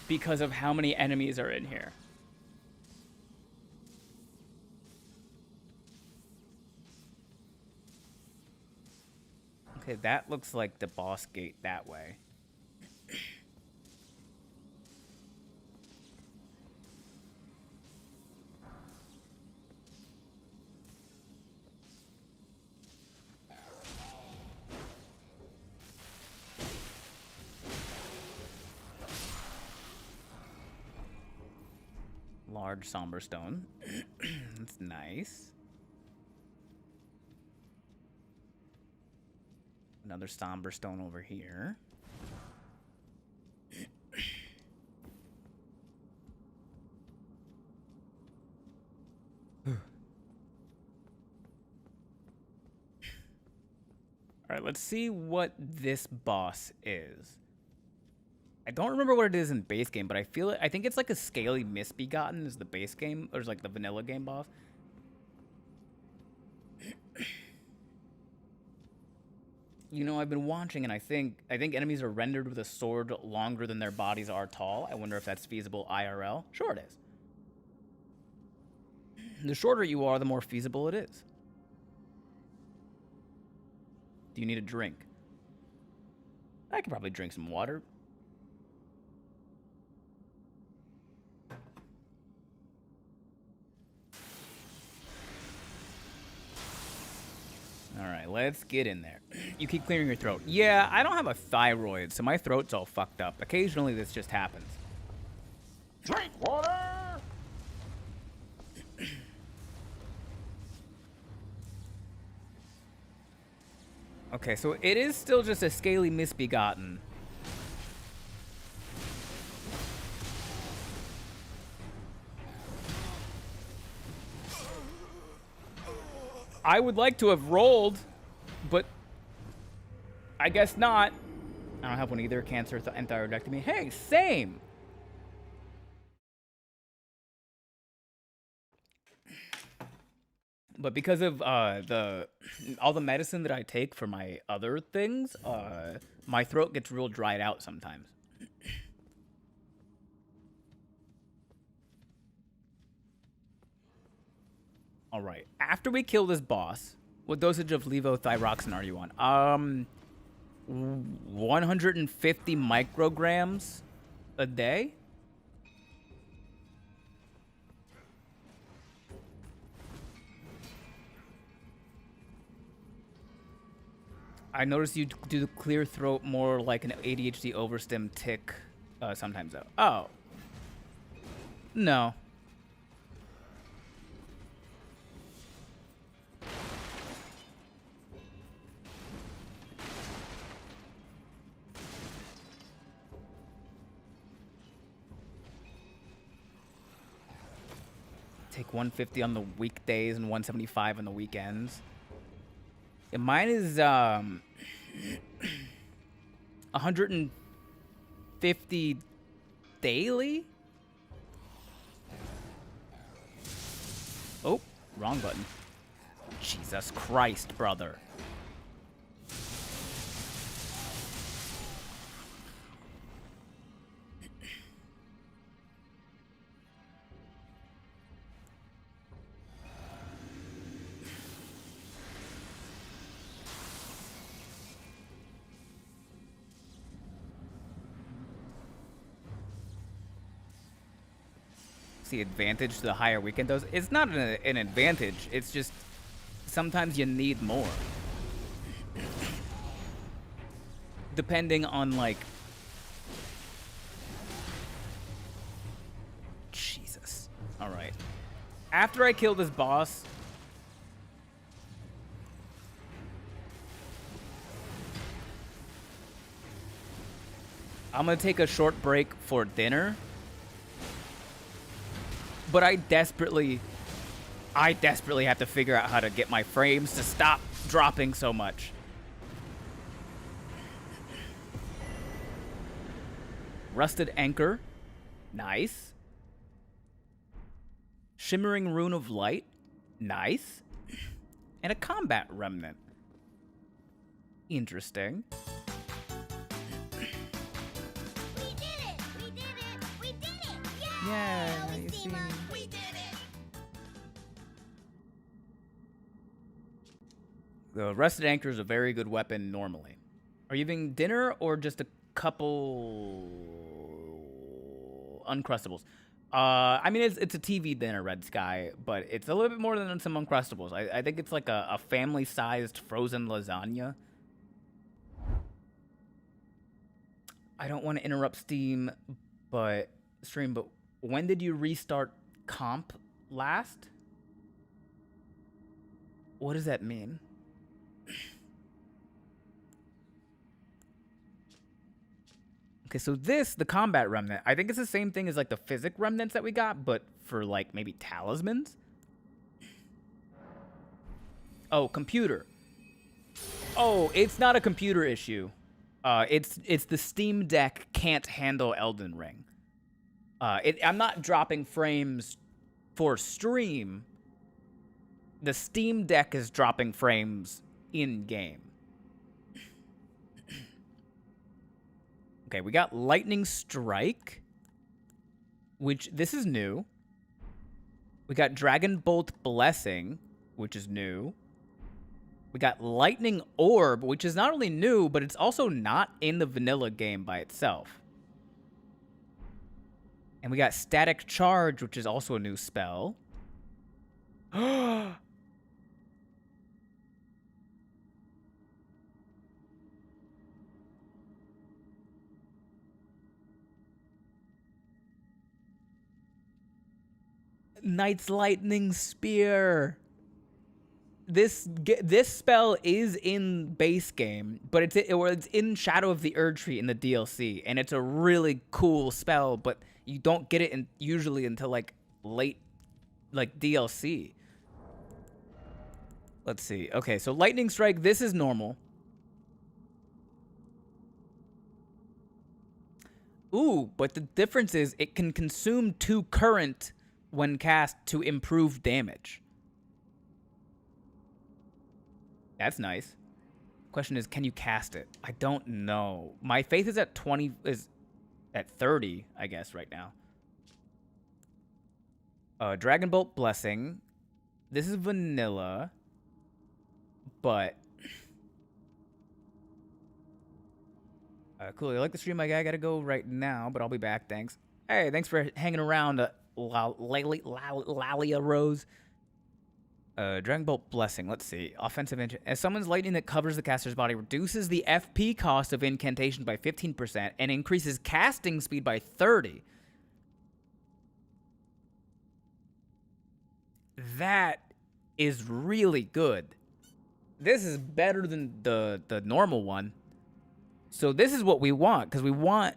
because of how many enemies are in here. Okay, that looks like the boss gate that way. Large somber stone. That's nice. Another somber stone over here. All right, let's see what this boss is. I don't remember what it is in base game, but I think it's like a scaly misbegotten is the base game, or is like the vanilla game boss. You know, I've been watching, and I think enemies are rendered with a sword longer than their bodies are tall. I wonder if that's feasible IRL. Sure it is. The shorter you are, the more feasible it is. Do you need a drink? I could probably drink some water. All right, let's get in there. You keep clearing your throat. Yeah, I don't have a thyroid, so my throat's all fucked up. Occasionally, this just happens. Drink water! Okay, so it is still just a scaly misbegotten. I would like to have rolled, but I guess not. I don't have one either. Cancer and thyroidectomy. Hey, same. But because of all the medicine that I take for my other things, my throat gets real dried out sometimes. All right. After we kill this boss, what dosage of levothyroxine are you on? 150 micrograms a day? I noticed you do the clear throat more like an ADHD overstim tick sometimes, though. Oh. No. Take 150 on the weekdays and 175 on the weekends. Yeah, mine is 150 daily. Wrong button. Jesus Christ, brother. The advantage to the higher weekend dose. It's not an advantage. It's just sometimes you need more. Depending on, like... Jesus. Alright. After I kill this boss... I'm gonna take a short break for dinner. But I desperately have to figure out how to get my frames to stop dropping so much. Rusted Anchor. Nice. Shimmering Rune of Light. Nice. And a Combat Remnant. Interesting. We did it! We did it! We did it! Yeah, Yay! you see Seema, me. we did it! The Rusted Anchor is a very good weapon normally. Are you having dinner or just a couple Uncrustables? I mean, it's a TV dinner, Red Sky, but it's a little bit more than some Uncrustables. I think it's like a family-sized frozen lasagna. I don't want to interrupt stream, but when did you restart comp last? What does that mean? Okay, so the Combat Remnant, I think it's the same thing as like the Physic Remnants that we got, but for like maybe talismans? Oh, computer. Oh, it's not a computer issue. It's the Steam Deck can't handle Elden Ring. I'm not dropping frames for stream. The Steam Deck is dropping frames in-game. Okay, we got Lightning Strike, which this is new. We got Dragon Bolt Blessing, which is new. We got Lightning Orb, which is not only new, but it's also not in the vanilla game by itself. And we got Static Charge, which is also a new spell. Knight's Lightning Spear. This spell is in base game, but it's in Shadow of the Erdtree in the DLC, and it's a really cool spell, but you don't get it usually until like late DLC. Let's see. Okay, so Lightning Strike, this is normal. Ooh, but the difference is it can consume 2 current when cast to improve damage. That's nice. Question is, can you cast it? I don't know. My faith is at 20, is at 30, I guess, right now. Dragon Bolt Blessing. This is vanilla. But... cool, you like the stream, my guy? I gotta go right now, but I'll be back, thanks. Hey, thanks for hanging around, Lalia Rose. Dragon Bolt Blessing, let's see. Offensive engine. As summons lightning that covers the caster's body, reduces the FP cost of incantation by 15% and increases casting speed by 30%. That is really good. This is better than the normal one. So this is what we want, because we want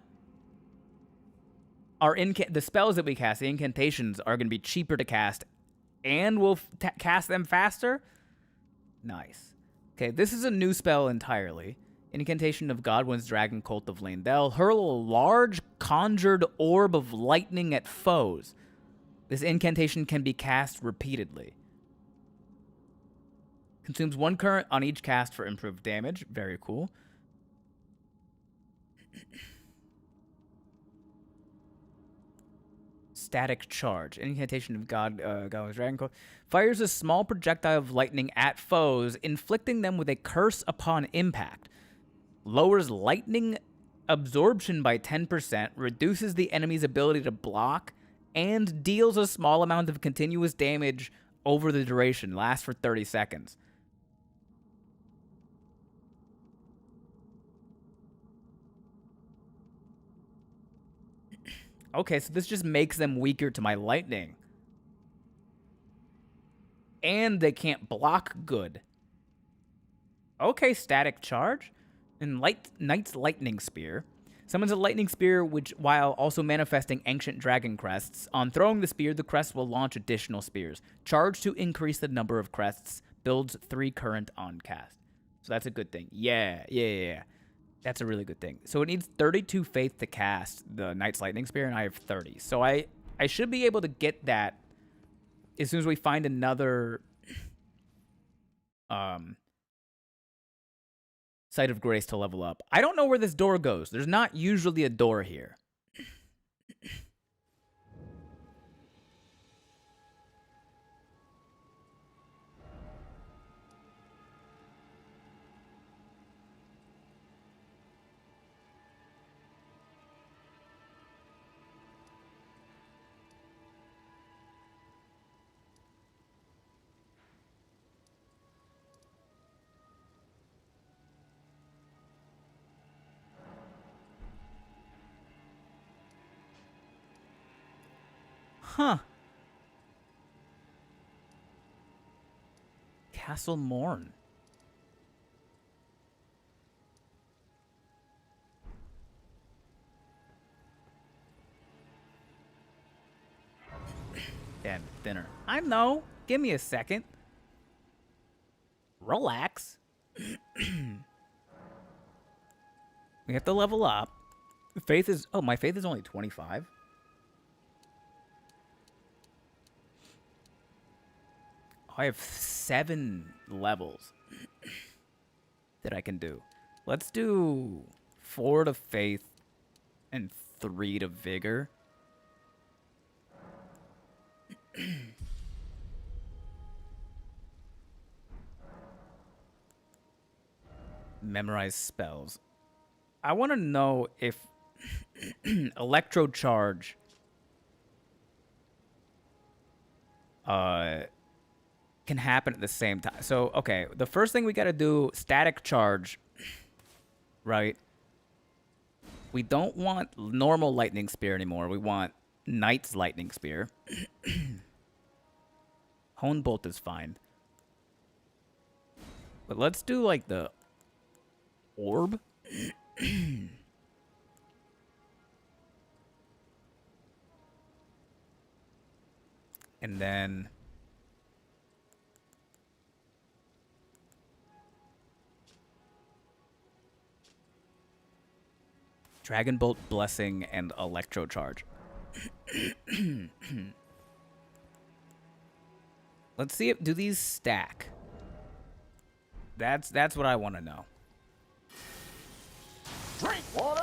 our the spells that we cast, the incantations, are going to be cheaper to cast, and we'll cast them faster. Nice. Okay, this is a new spell entirely. Incantation of Godwin's Dragon Cult of Leyndell. Hurl a large conjured orb of lightning at foes. This incantation can be cast repeatedly. Consumes 1 current on each cast for improved damage. Very cool. Static charge. Incantation of God's Dragon Code. Fires a small projectile of lightning at foes, inflicting them with a curse upon impact. Lowers lightning absorption by 10%, reduces the enemy's ability to block, and deals a small amount of continuous damage over the duration. Lasts for 30 seconds. Okay, so this just makes them weaker to my lightning. And they can't block good. Okay, static charge. And Knight's Lightning Spear. Summons a lightning spear which, while also manifesting ancient dragon crests. On throwing the spear, the crest will launch additional spears. Charge to increase the number of crests. Builds 3 current on cast. So that's a good thing. Yeah. That's a really good thing. So it needs 32 faith to cast the Knight's Lightning Spear, and I have 30. So I should be able to get that as soon as we find another Site of Grace to level up. I don't know where this door goes. There's not usually a door here. Huh. Castle Morn. Damn, dinner. I know. Give me a second. Relax. We have to level up. Faith is... Oh, my faith is only 25. I have 7 levels that I can do. Let's do 4 to faith and 3 to vigor. Memorize spells. I want to know if electro charge can happen at the same time. So, okay, the first thing we got to do, static charge, right? We don't want normal lightning spear anymore. We want Knight's Lightning Spear. Hone Bolt is fine. But let's do, like, the orb. And then... Dragon Bolt, Blessing, and Electro Charge. Let's see if... Do these stack? That's what I want to know. Drink water!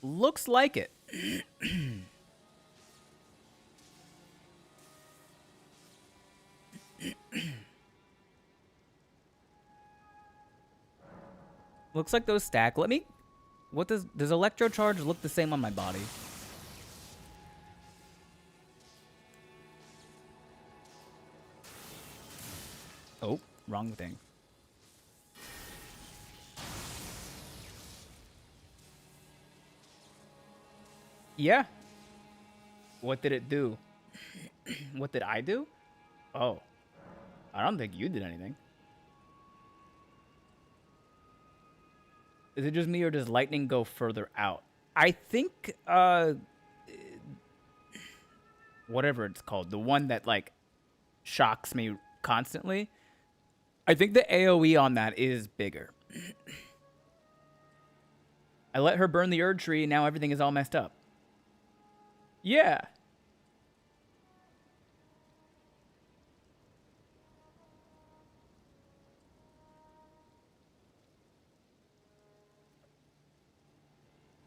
Looks like it. Looks like those stack. Let me... What does Electro Charge look the same on my body? Oh, wrong thing. Yeah. What did it do? What did I do? Oh. I don't think you did anything. Is it just me or does lightning go further out? I think, whatever it's called, the one that, like, shocks me constantly. I think the AoE on that is bigger. I let her burn the Erd tree, and now everything is all messed up. Yeah.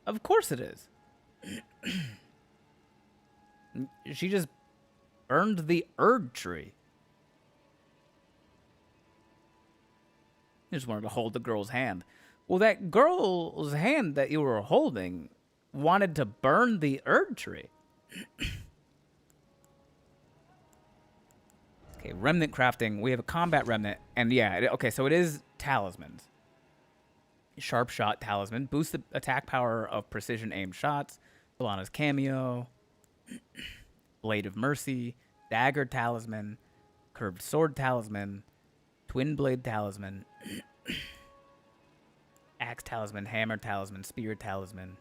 Of course it is. She just burned the Erd tree. I just wanted to hold the girl's hand. Well, that girl's hand that you were holding wanted to burn the Erd tree. Okay, remnant crafting. We have a combat remnant. And yeah, okay, so it is talismans. Sharp shot talisman. Boosts the attack power of precision aimed shots. Balana's cameo. Blade of Mercy. Dagger talisman. Curved sword talisman. Twin blade talisman. Axe talisman. Hammer talisman. Spear talisman.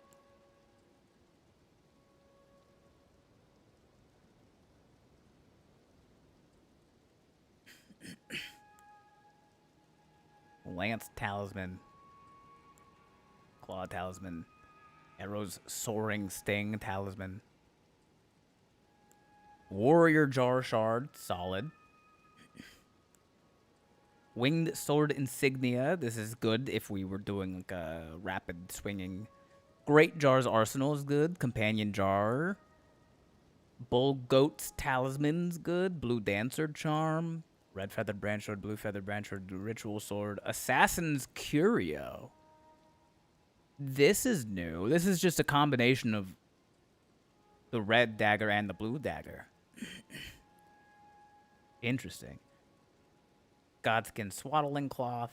Lance talisman. Claw talisman. Arrow's soaring sting talisman. Warrior jar shard, solid. Winged sword insignia. This is good if we were doing like a rapid swinging. Great jar's arsenal is good. Companion jar. Bull goat's talisman's good. Blue dancer charm. Red feathered branch sword, blue feathered branch sword, ritual sword. Assassin's curio. This is new. This is just a combination of the red dagger and the blue dagger. Interesting. Godskin swaddling cloth.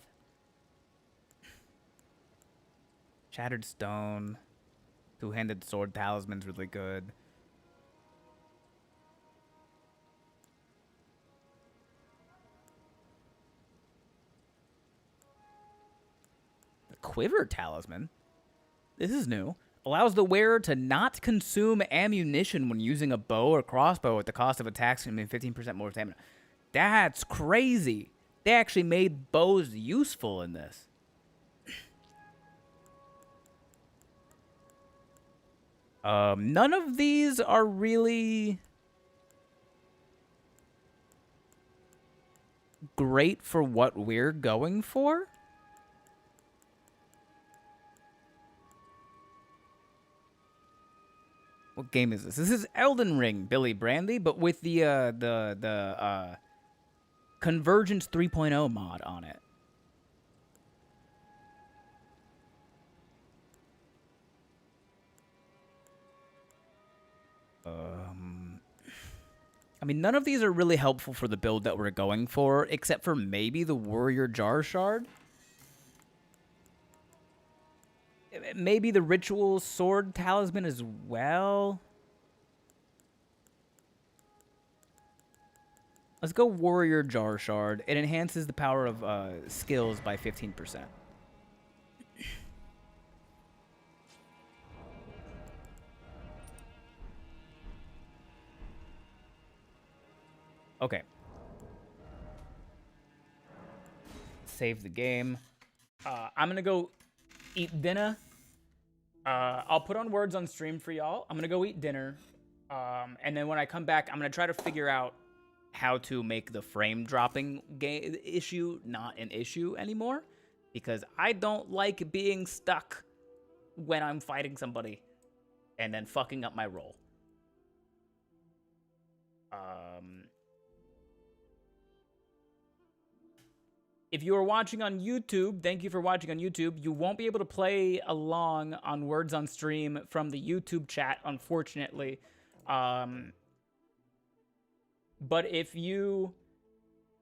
Shattered stone. Two-handed sword talisman's really good. The quiver talisman. This is new. Allows the wearer to not consume ammunition when using a bow or crossbow at the cost of attacks and 15% more stamina. That's crazy. They actually made bows useful in this. None of these are really great for what we're going for. What game is this? This is Elden Ring, Billy Brandy, but with the Convergence 3.0 mod on it. I mean, none of these are really helpful for the build that we're going for, except for maybe the Warrior Jar Shard. Maybe the Ritual Sword Talisman as well. Let's go Warrior Jar Shard. It enhances the power of skills by 15%. Okay. Save the game. I'm going to go eat dinner. I'll put on words on stream for y'all. I'm going to go eat dinner. And then when I come back, I'm going to try to figure out how to make the frame dropping issue not an issue anymore. Because I don't like being stuck when I'm fighting somebody and then fucking up my roll. If you are watching on YouTube, thank you for watching on YouTube. You won't be able to play along on Words on Stream from the YouTube chat, unfortunately. But if you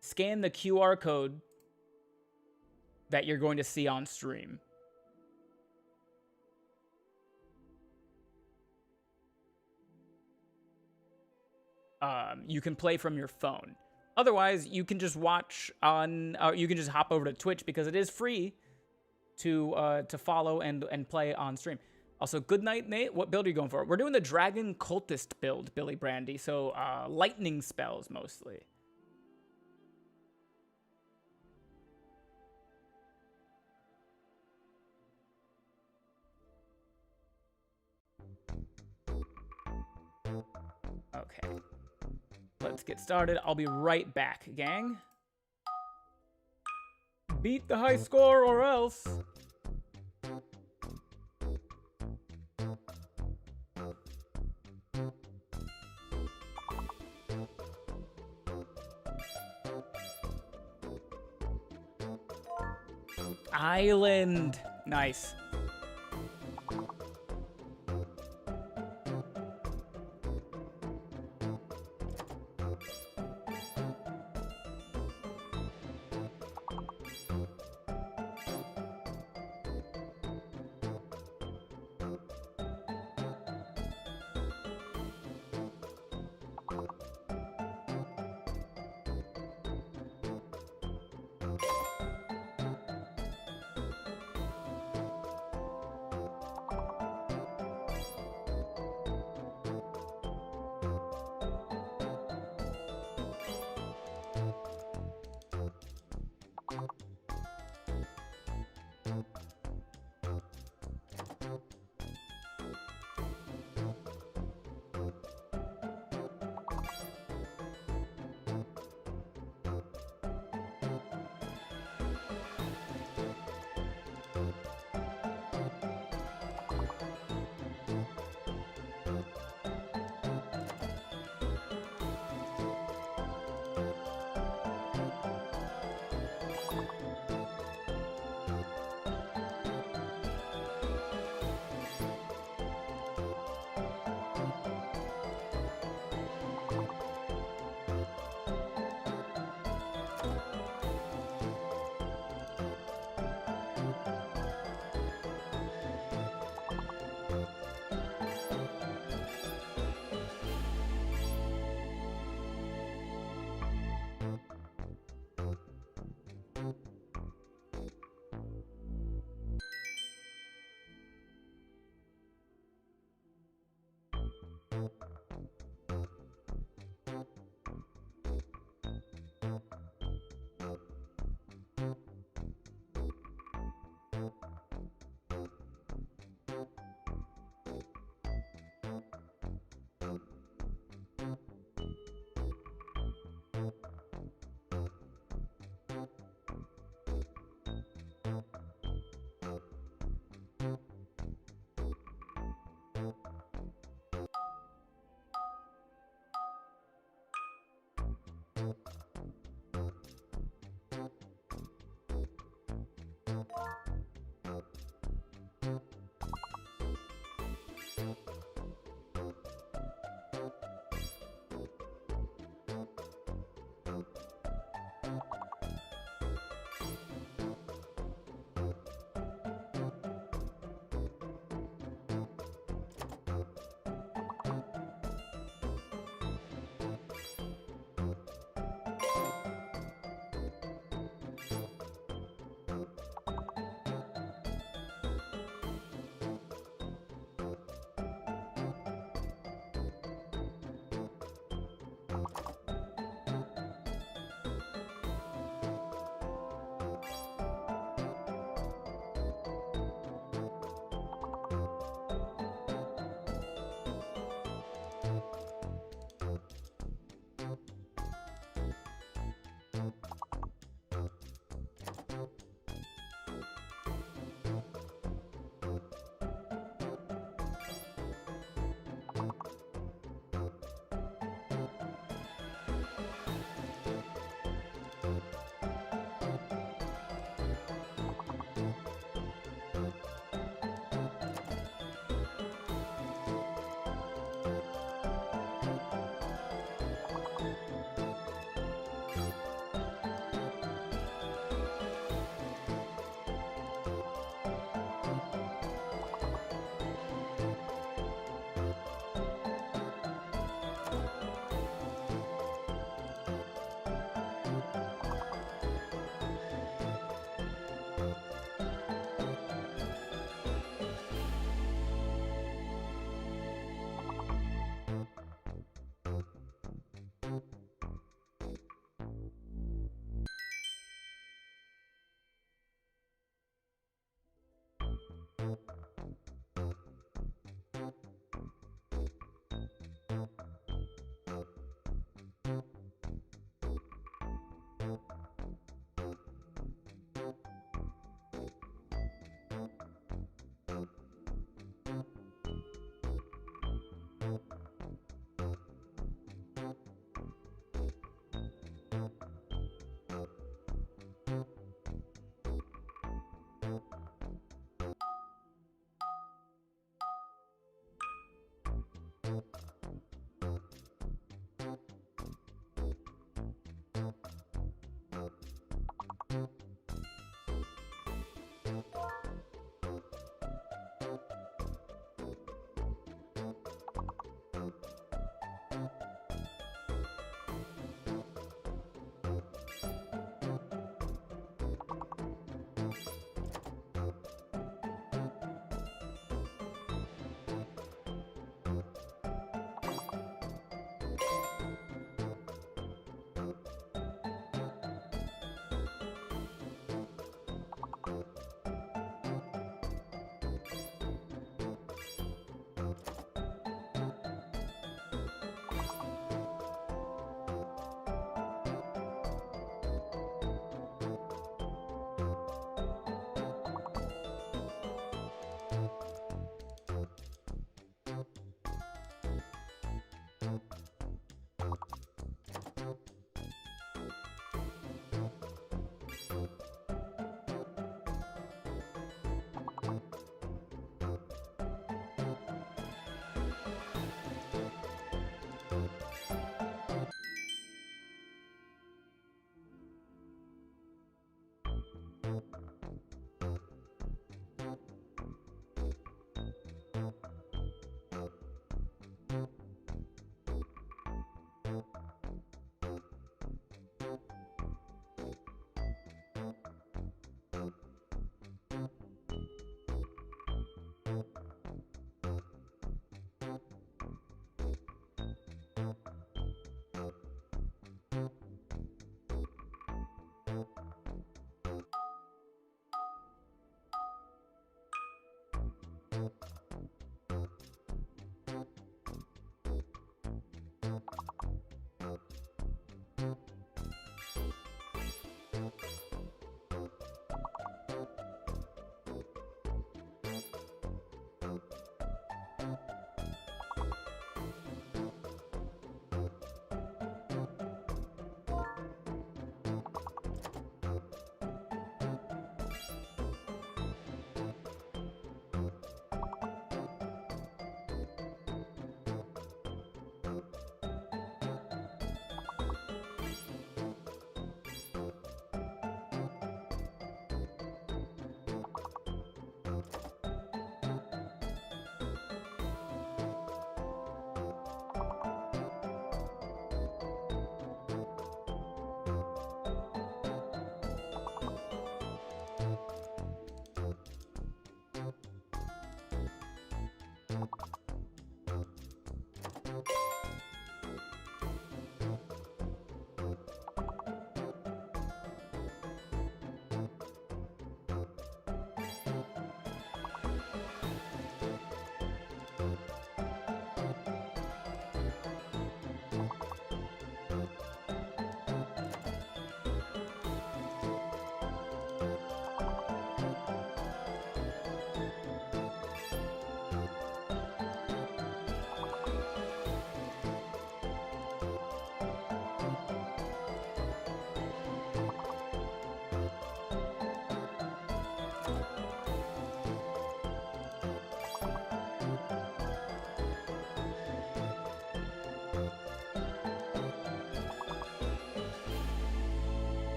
scan the QR code that you're going to see on stream, you can play from your phone. Otherwise, you can just watch on. You can just hop over to Twitch because it is free to follow and play on stream. Also, good night, Nate. What build are you going for? We're doing the Dragon Cultist build, Billy Brandy. So lightning spells mostly. Okay. Let's get started. I'll be right back, gang. Beat the high score or else. Island. Nice.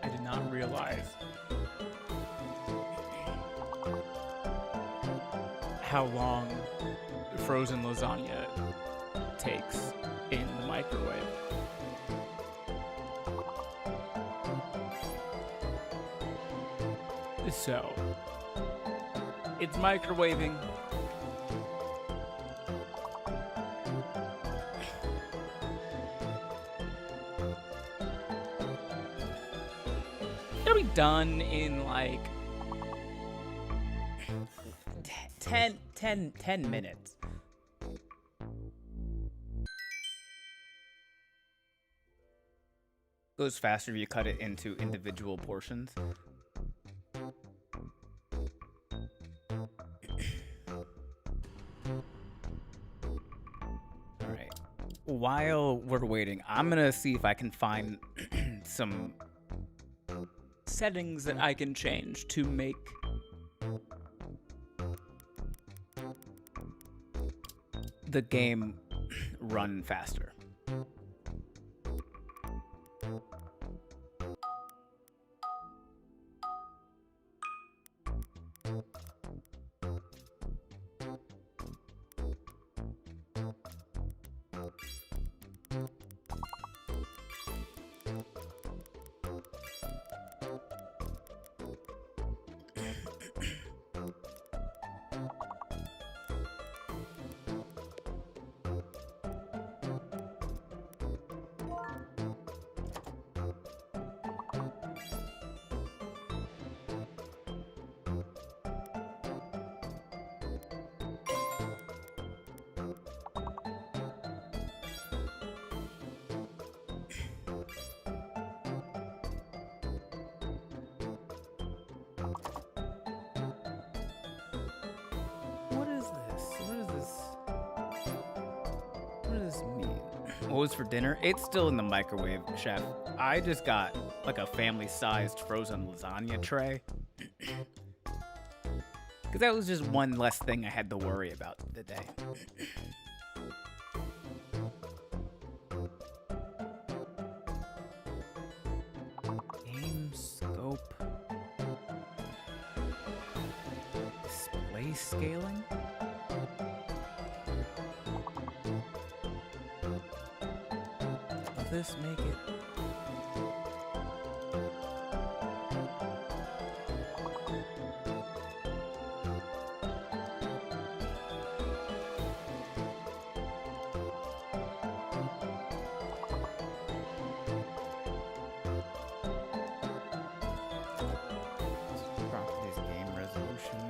I did not realize how long frozen lasagna takes in the microwave. So, it's microwaving. It'll be done in like 10 minutes. Goes faster if you cut it into individual portions. Alright. While we're waiting, I'm gonna see if I can find some settings that I can change to make the game run faster. What is this? What does this mean? What was for dinner? It's still in the microwave, chef. I just got like a family-sized frozen lasagna tray. Because that was just one less thing I had to worry about today. Game scope. Display scaling? Will this make it? Properties game resolution.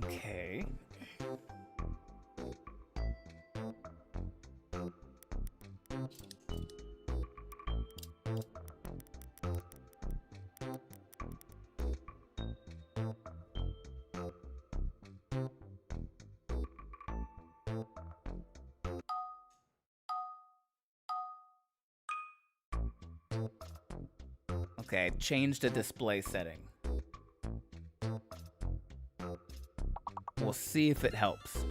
Okay. Okay, change the display setting. We'll see if it helps.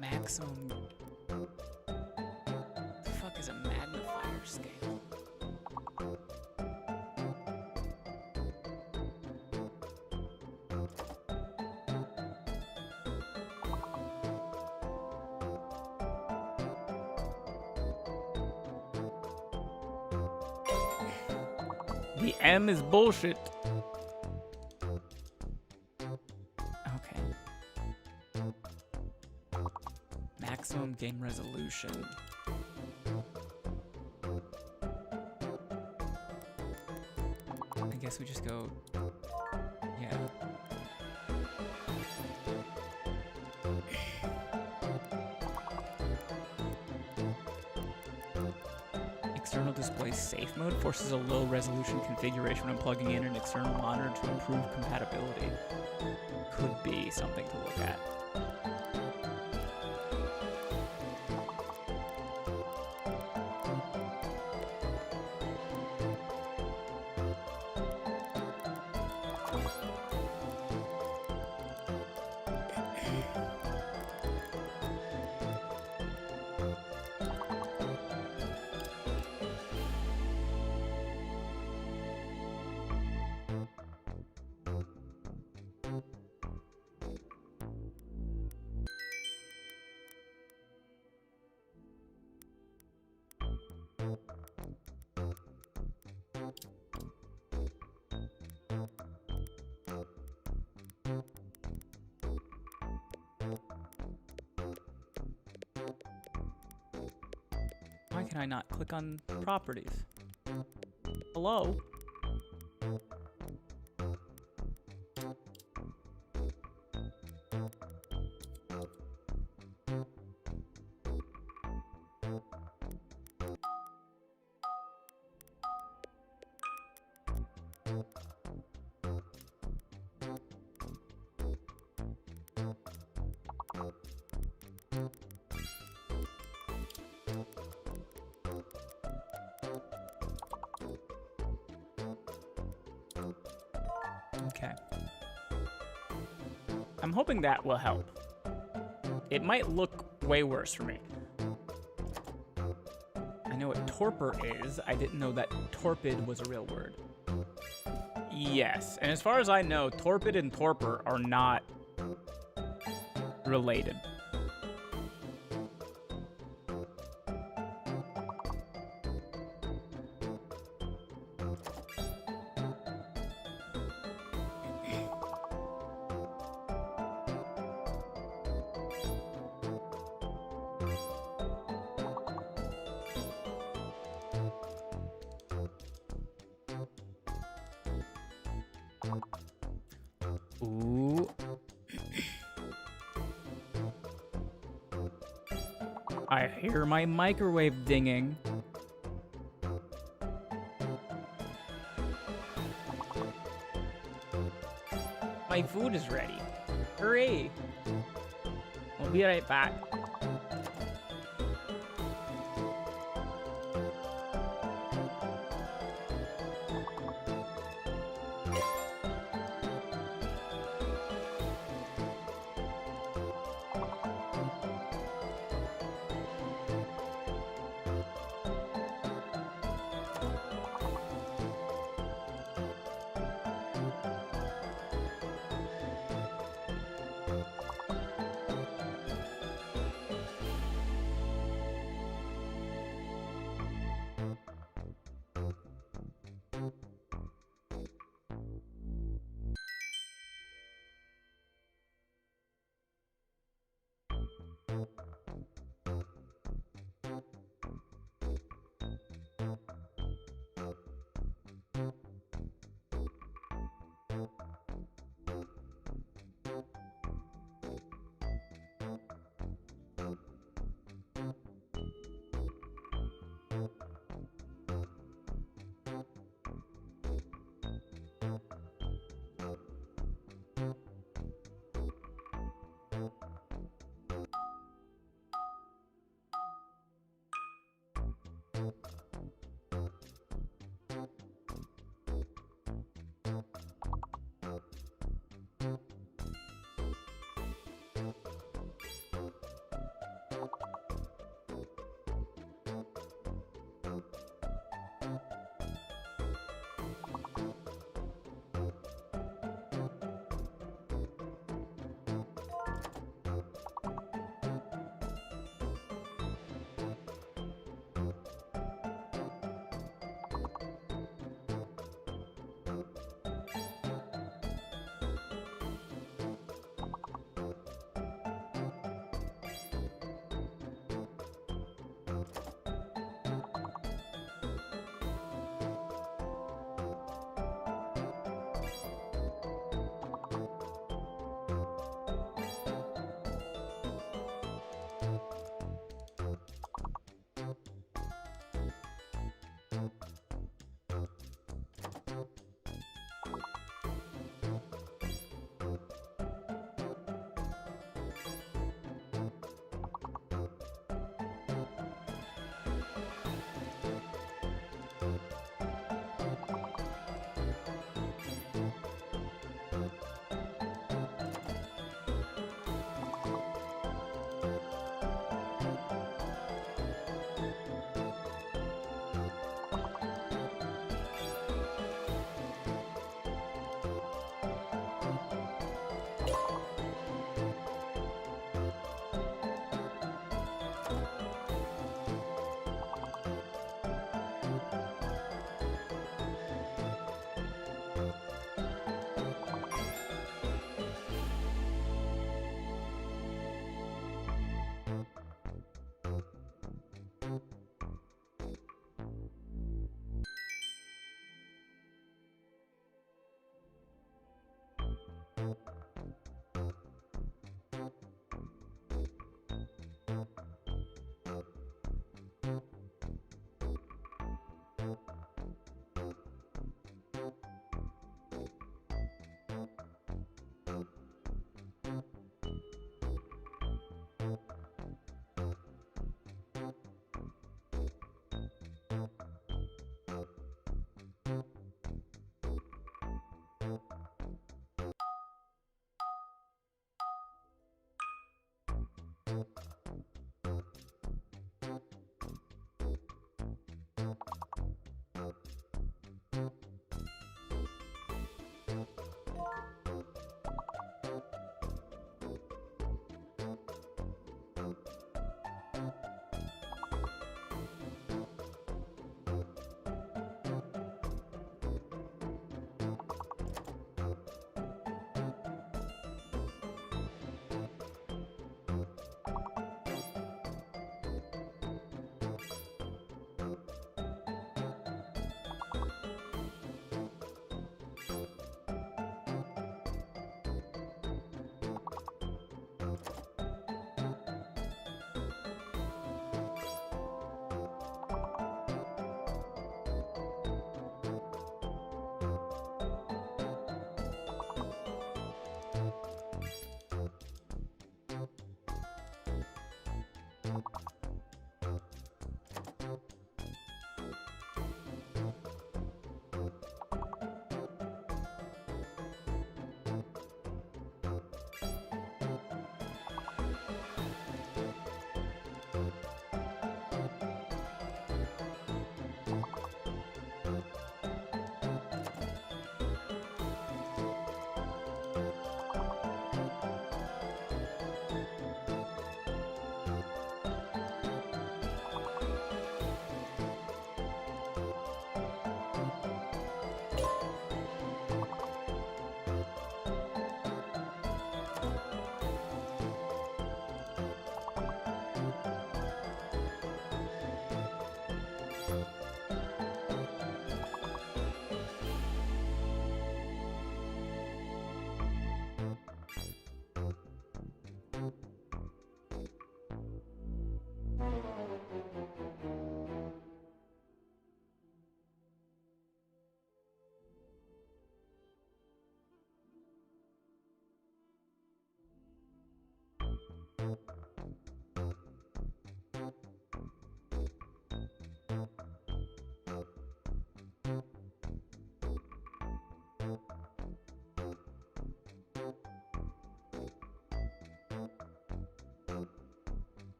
Maximum. The fuck is a magnifier scale? The M is bullshit. Okay. Maximum game resolution. I guess we just go. Yeah. External display safe mode forces a low resolution configuration when plugging in an external monitor to improve compatibility. Could be something to look at. Why can I not click on properties? Hello? Okay. I'm hoping that will help. It might look way worse for me. I know what torpor is. I didn't know that torpid was a real word. Yes, and as far as I know, torpid and torpor are not related. Ooh. I hear my microwave dinging. My food is ready. Hooray! We'll be right back.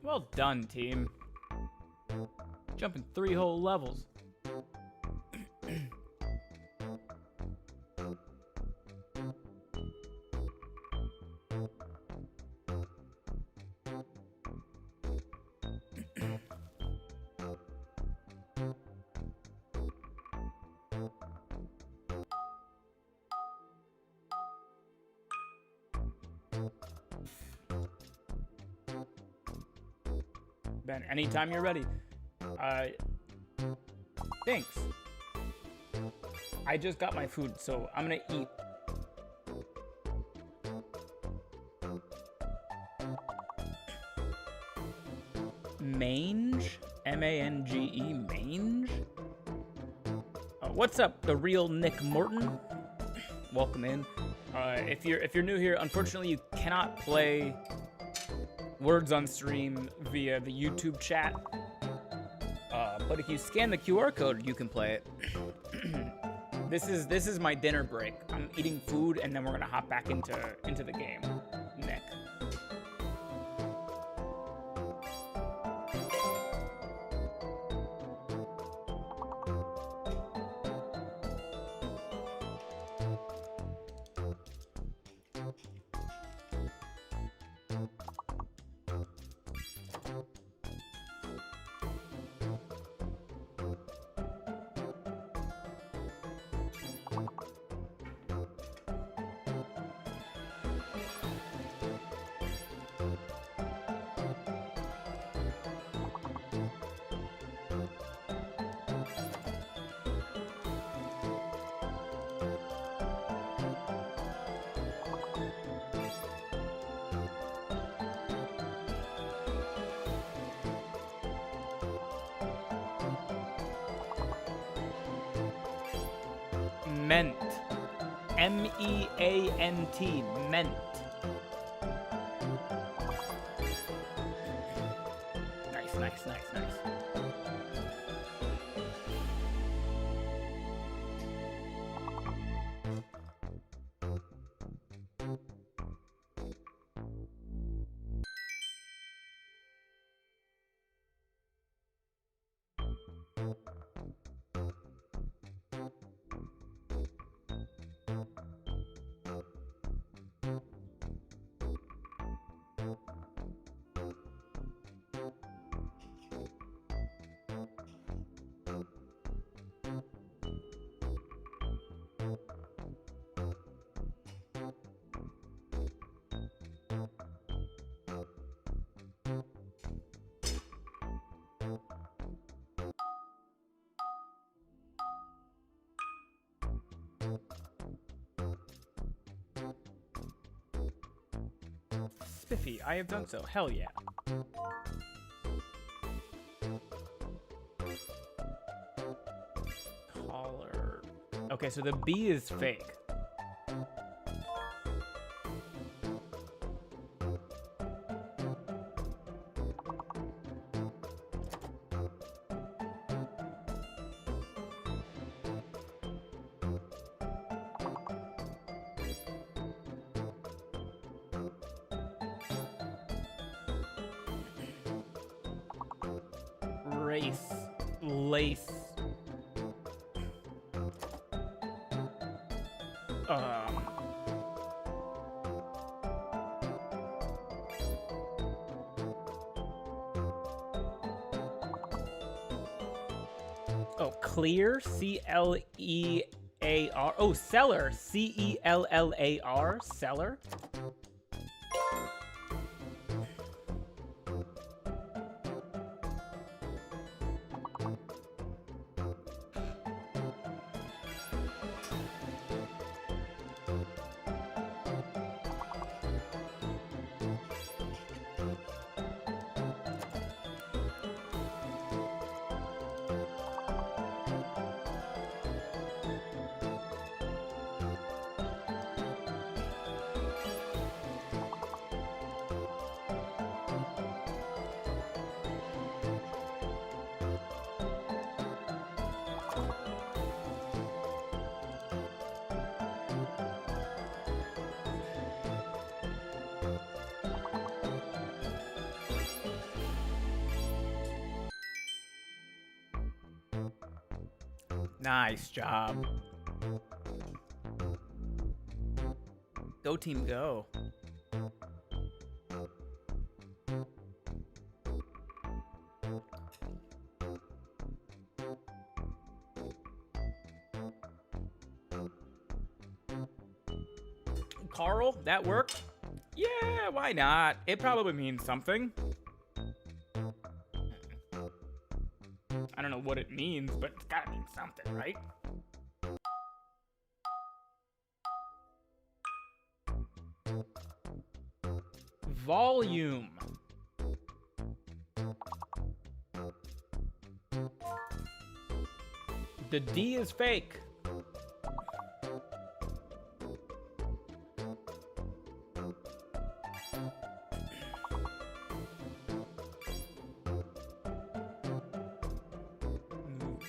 Well done, team. Jumping 3 whole levels. Ben, anytime you're ready. Thanks. I just got my food, so I'm gonna eat. Mange? M-A-N-G-E? Mange? What's up, the real Nick Morton? Welcome in. If you're new here, unfortunately you cannot play words on stream via the YouTube chat. But if you scan the QR code, you can play it. This is my dinner break. I'm eating food and then we're gonna hop back into the game. Nick. Ment. M-E-A-N-T. Ment. Nice. Spiffy, I have done so. Hell yeah. Collar. Okay, so the B is fake. Lace. Oh, clear. C-L-E-A-R. Oh, cellar. C-E-L-L-A-R. Cellar. Nice job. Go team, go. Carl, that worked? Yeah, why not? It probably means something. I don't know what it means, but it's gotta mean something, right? Volume. The D is fake.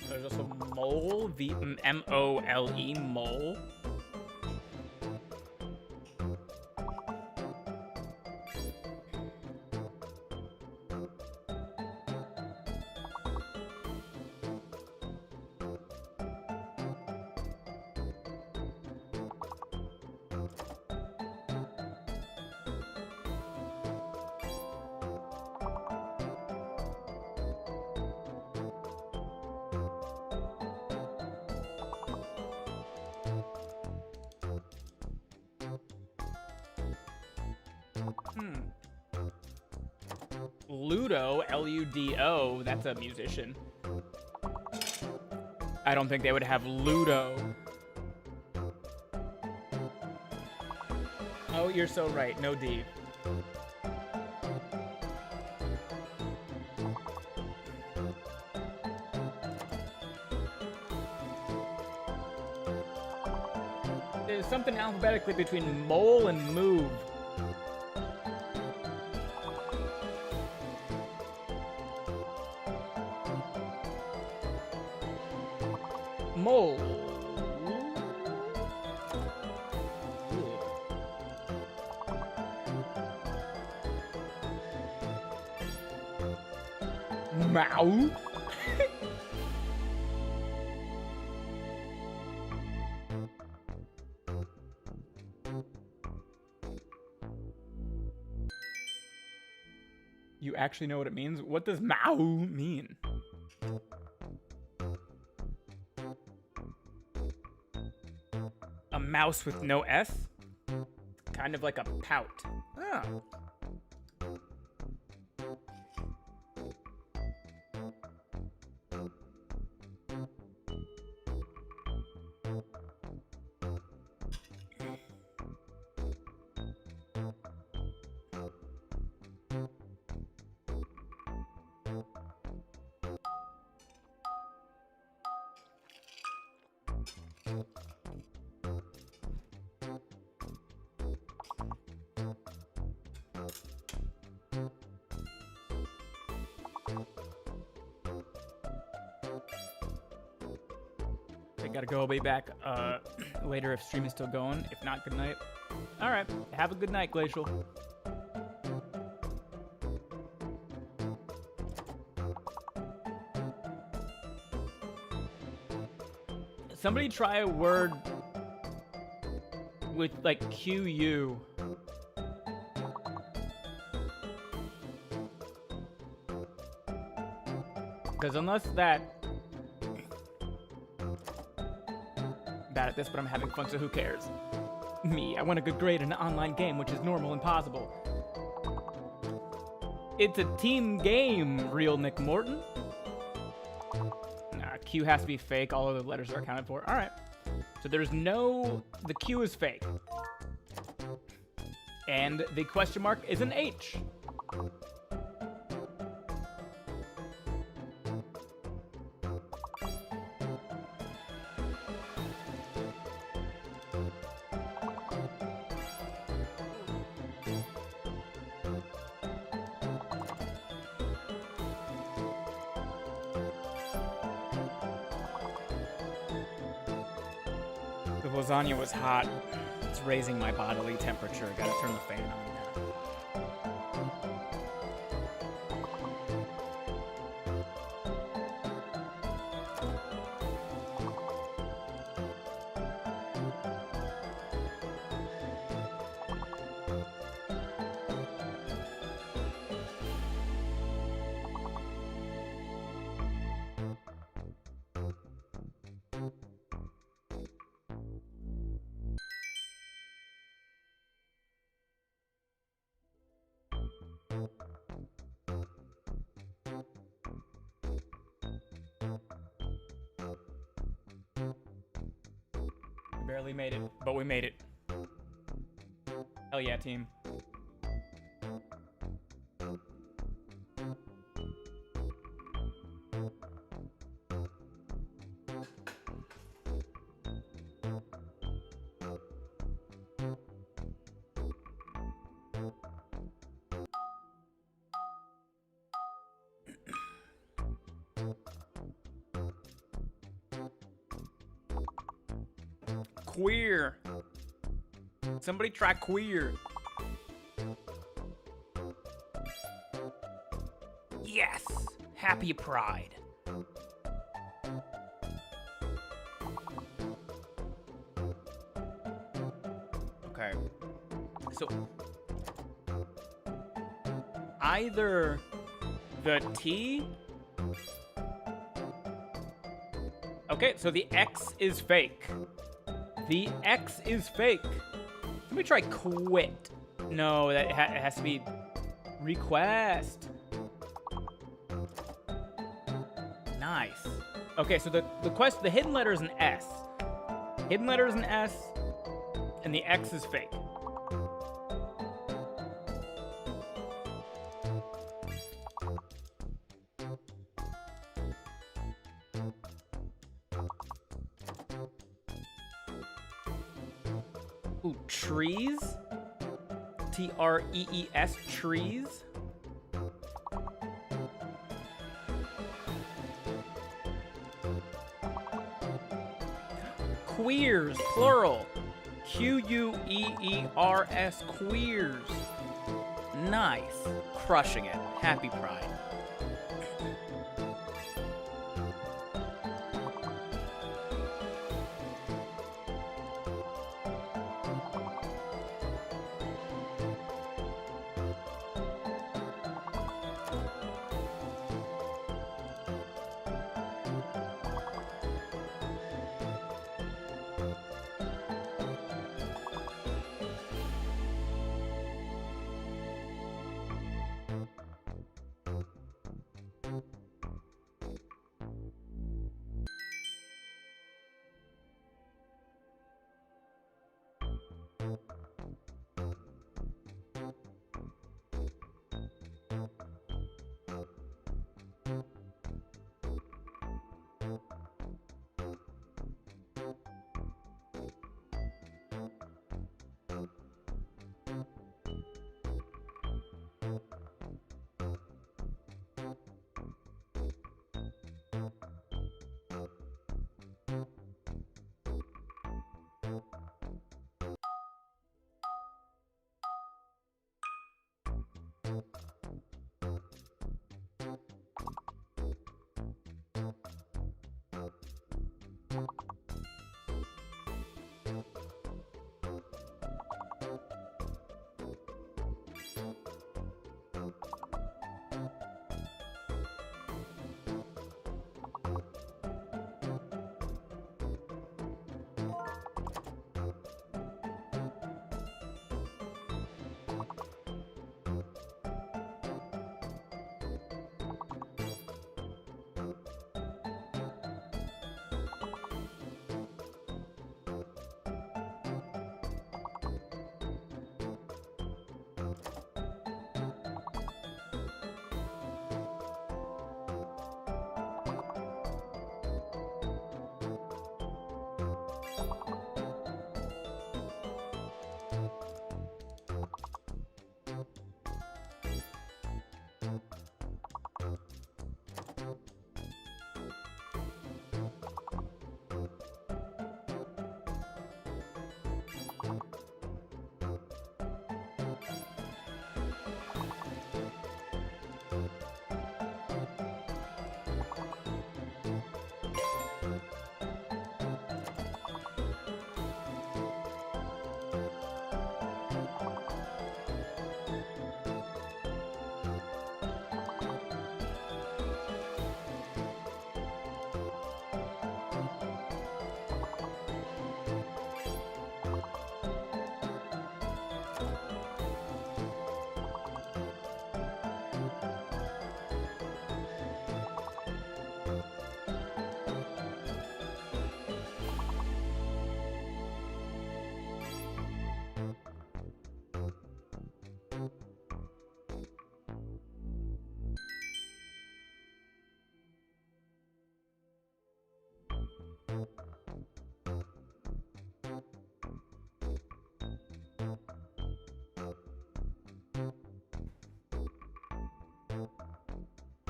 There's also mole, M-O-L-E, mole. Ludo, L-U-D-O, that's a musician. I don't think they would have Ludo. Oh, you're so right, no D. There's something alphabetically between mole and move. Mole. Mow. You actually know what it means? What does mow mean? A mouse with no S? Kind of like a pout. Oh. I gotta go. I'll be back later if stream is still going. If not, good night. All right. Have a good night, Glacial. Somebody try a word with like QU. Because unless that... bad at this, but I'm having fun, so who cares? Me, I want a good grade in an online game, which is normal and possible. It's a team game, real Nick Morton. Nah, Q has to be fake. All of the letters are accounted for. All right. So there's no... the Q is fake. And the question mark is an H. The lasagna was hot. It's raising my bodily temperature. I gotta turn the fan on now. Barely made it, but we made it. Hell yeah, team. Queer. Somebody try queer. Yes. Happy Pride. Okay. So either the T. Okay, so the X is fake. The X is fake. Let me try quit. No, that it has to be request. Nice. Okay, so the hidden letter is an S. Hidden letter is an S, and the X is fake. Ooh, trees? T-R-E-E-S, trees? Queers, plural. Q-U-E-E-R-S, queers. Nice. Crushing it. Happy Pride.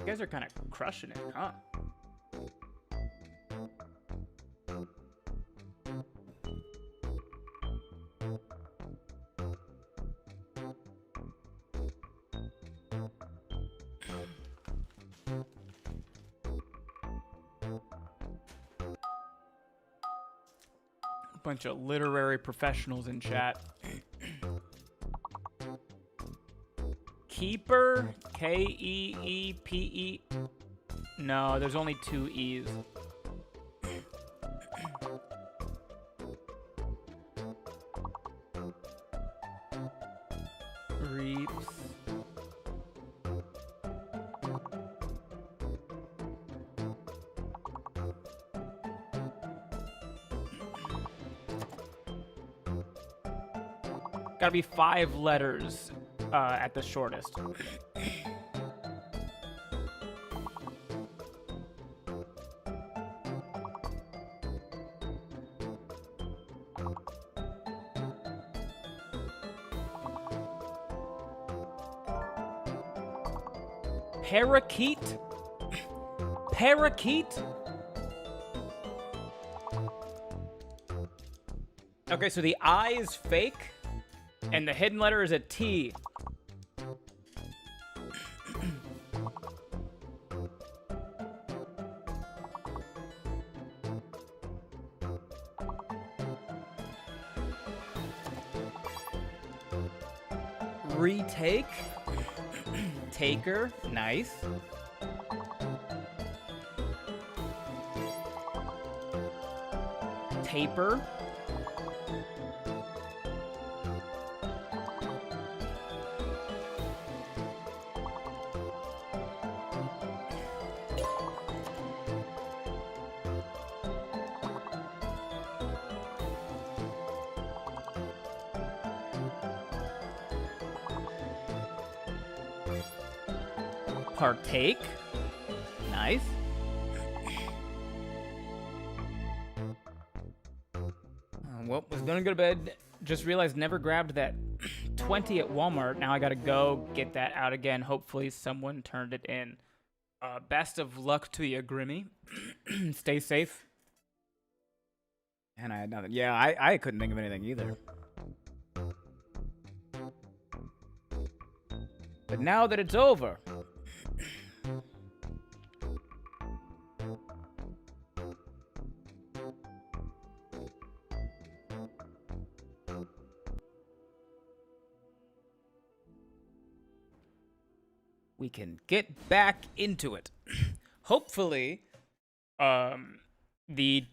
You guys are kind of crushing it, huh? Bunch of literary professionals in chat. Keeper? Keepe? No, there's only 2 E's. Reaps. Gotta be 5 letters at the shortest. Parakeet? Parakeet? Okay, so the I is fake, and the hidden letter is a T. Retake. Taker. Nice. Taper. Partake. Nice. Well, was gonna go to bed. Just realized never grabbed that 20 at Walmart. Now I gotta go get that out again. Hopefully someone turned it in. Best of luck to you, Grimmy. Stay safe. And I had nothing. Yeah, I couldn't think of anything either. But now that it's over, we can get back into it. Hopefully, the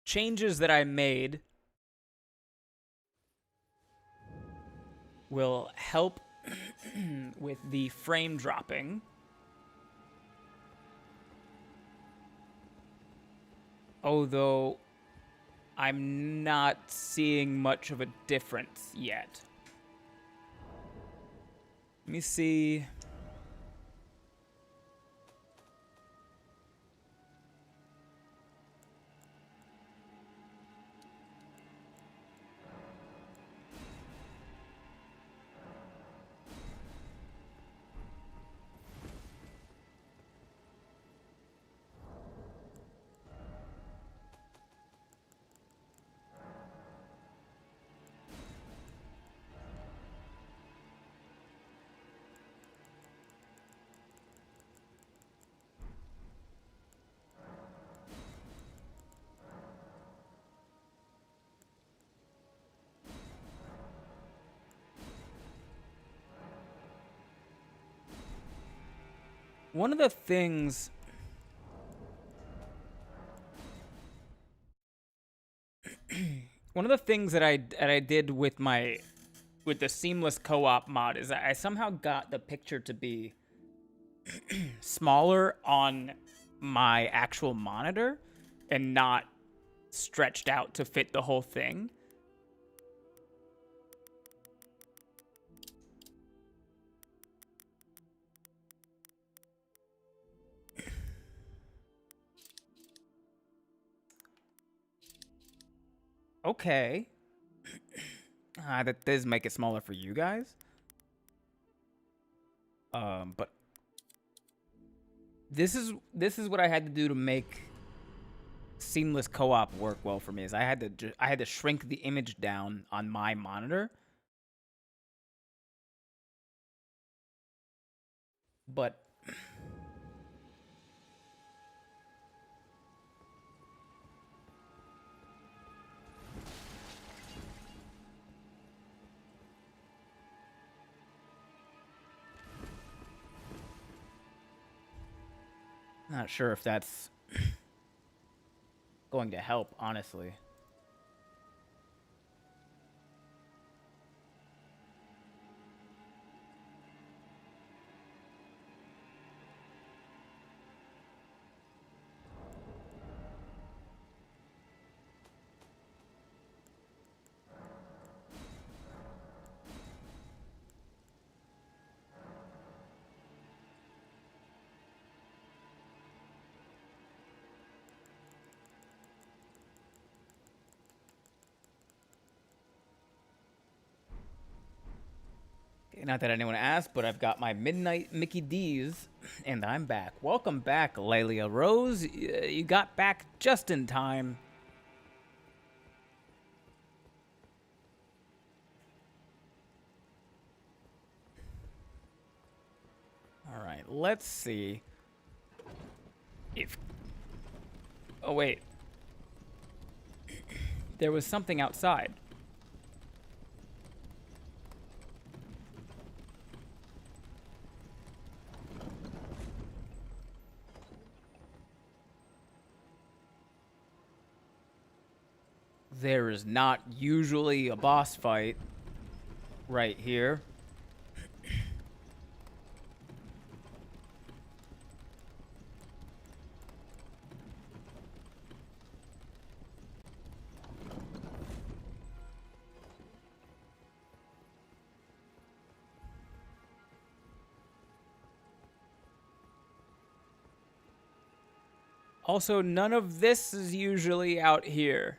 changes that I made will help with the frame dropping. Although I'm not seeing much of a difference yet. Let me see. One of the things that I did with the seamless co-op mod is I somehow got the picture to be smaller on my actual monitor and not stretched out to fit the whole thing. Okay. That does make it smaller for you guys. But This is what I had to do to make seamless co-op work well for me. Is I had to shrink the image down on my monitor. But not sure if that's going to help, honestly. Not that anyone asked, but I've got my Midnight Mickey D's, and I'm back. Welcome back, Lelia Rose. You got back just in time. All right, let's see if... Oh, wait. There was something outside. There is not usually a boss fight right here. Also, none of this is usually out here.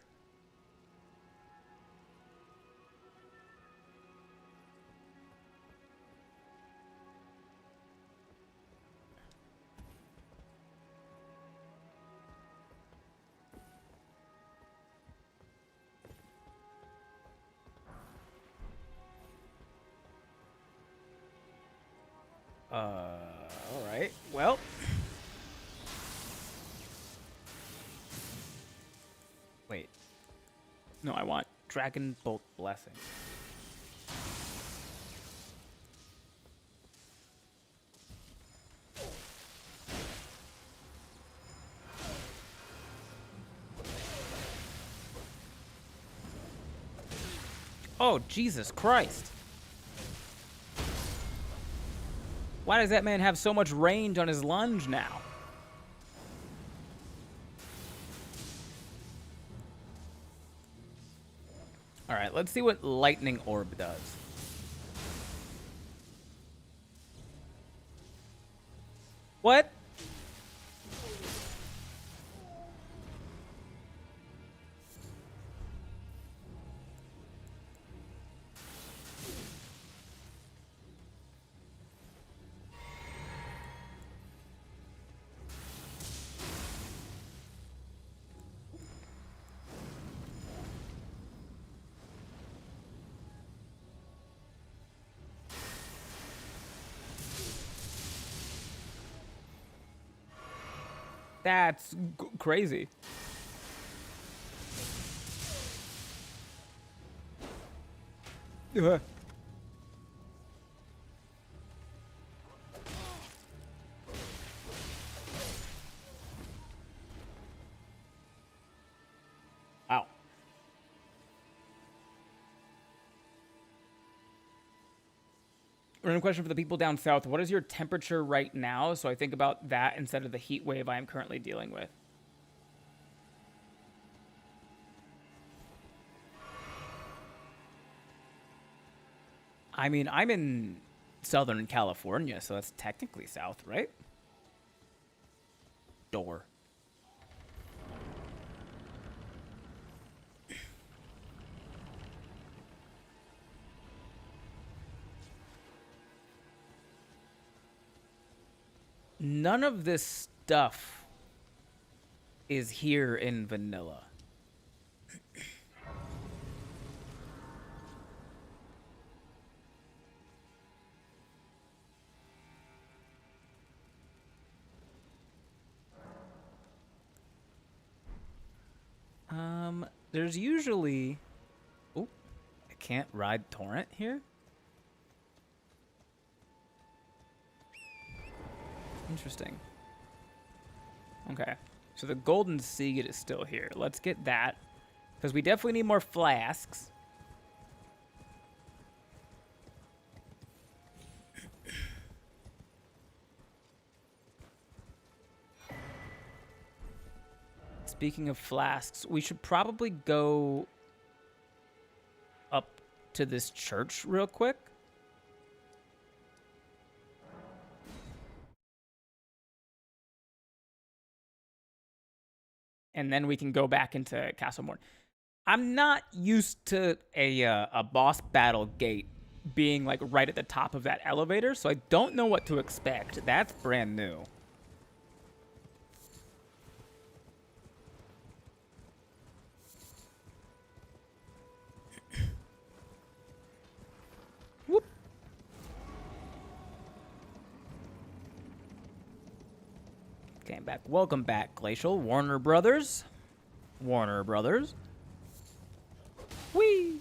Alright. Well. Wait. No, I want Dragon Bolt Blessing. Oh, Jesus Christ. Why does that man have so much range on his lunge now? All right, let's see what Lightning Orb does. What? That's crazy. Wow. Random question for the people down south. What is your temperature right now? So I think about that instead of the heat wave I am currently dealing with. I mean, I'm in Southern California, so that's technically south, right? Door. none of this stuff is here in vanilla. There's usually... Oh, I can't ride torrent here? Interesting. Okay, so the golden seed is still here. Let's get that, because we definitely need more flasks. Speaking of flasks, we should probably go up to this church real quick. And then we can go back into Castlemorn. I'm not used to a boss battle gate being like right at the top of that elevator, so I don't know what to expect. That's brand new. Whoop. Came back. Welcome back, Glacial. Warner Brothers. Warner Brothers. Whee!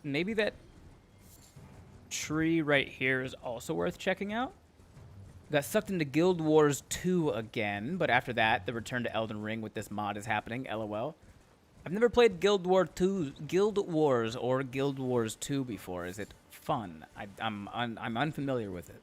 Maybe that tree right here is also worth checking out. Got sucked into Guild Wars 2 again, but after that, the return to Elden Ring with this mod is happening. LOL. I've never played Guild Wars or Guild Wars 2 before. Is it fun? I'm unfamiliar with it.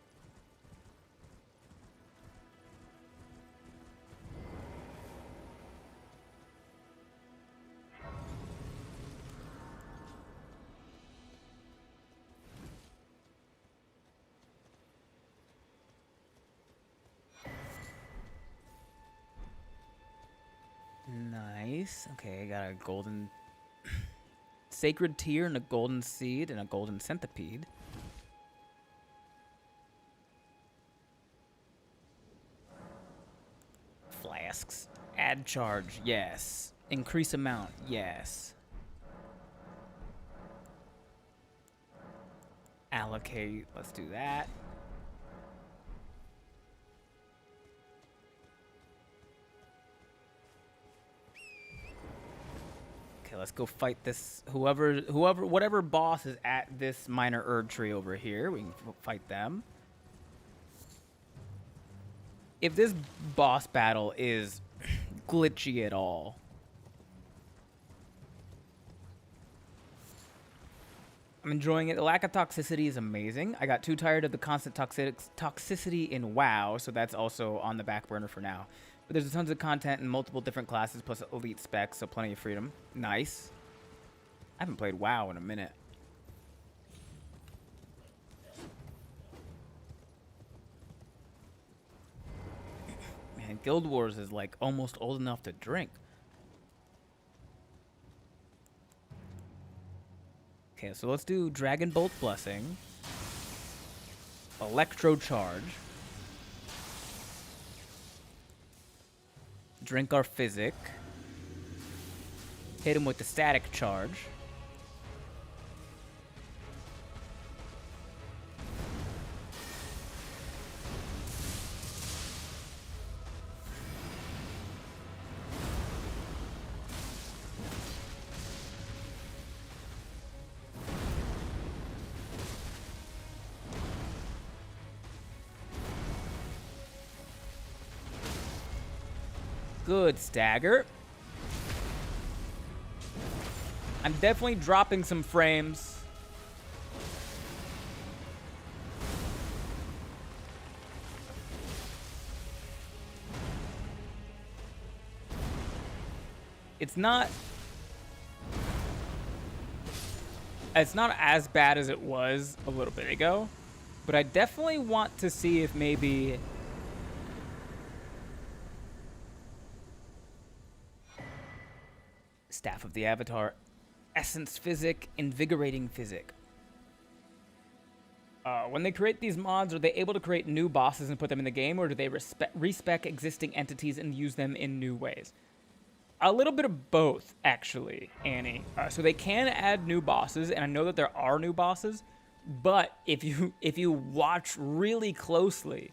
Nice. Okay, I got a golden sacred tear and a golden seed and a golden centipede. Flasks. Add charge, yes. Increase amount, yes. Allocate, let's do that. Okay, let's go fight this, whatever boss is at this minor Erd tree over here. We can fight them. If this boss battle is glitchy at all, I'm enjoying it. The lack of toxicity is amazing. I got too tired of the constant toxicity in WoW, so that's also on the back burner for now. But there's tons of content in multiple different classes, plus elite specs, so plenty of freedom. Nice. I haven't played WoW in a minute. Man, Guild Wars is like almost old enough to drink. Okay, so let's do Dragon Bolt Blessing, Electro Charge, drink our Physic, hit him with the Static Charge, good stagger. I'm definitely dropping some frames. It's not as bad as it was a little bit ago, but I definitely want to see if maybe Staff of the Avatar, Essence Physic, Invigorating Physic. When they create these mods, are they able to create new bosses and put them in the game, or do they respec existing entities and use them in new ways? A little bit of both, actually, Annie. So they can add new bosses, and I know that there are new bosses, but if you watch really closely,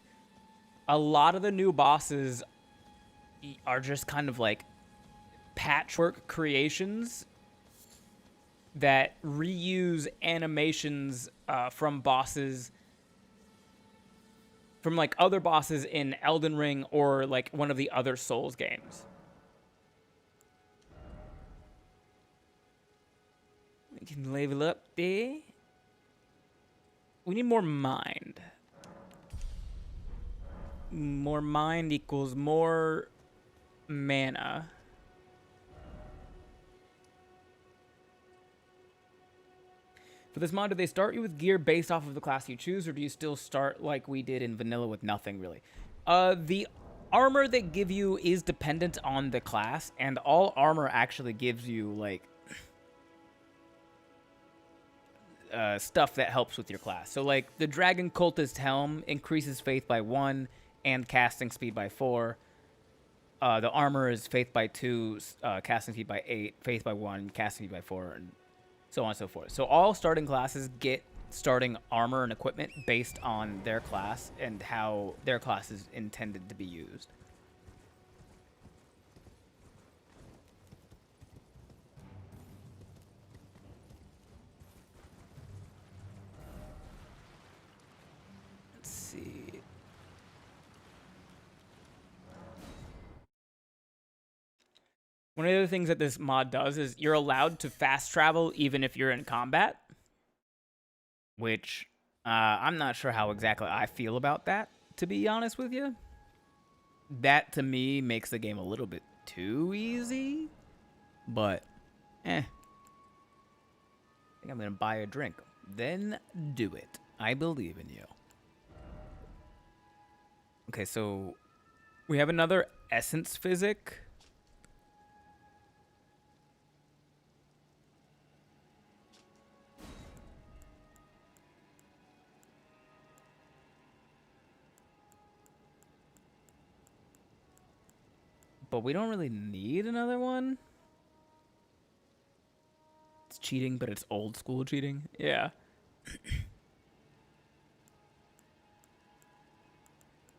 a lot of the new bosses are just kind of like patchwork creations that reuse animations from bosses, from like other bosses in Elden Ring or like one of the other Souls games. We can level up there. We need more mind. More mind equals more mana. For this mod, do they start you with gear based off of the class you choose, or do you still start like we did in vanilla with nothing, really? The armor they give you is dependent on the class, and all armor actually gives you, like, stuff that helps with your class. So, like, the Dragon Cultist Helm increases Faith by 1 and casting speed by 4. The armor is Faith by 2, casting speed by 8, Faith by 1, casting speed by 4, and so on and so forth. So all starting classes get starting armor and equipment based on their class and how their class is intended to be used. Let's see. One of the other things that this mod does is you're allowed to fast travel even if you're in combat, which I'm not sure how exactly I feel about that, to be honest with you. That, to me, makes the game a little bit too easy, but, I think I'm going to buy a drink. Then do it. I believe in you. Okay, so we have another Essence Physic. But we don't really need another one. It's cheating, but it's old school cheating. Yeah.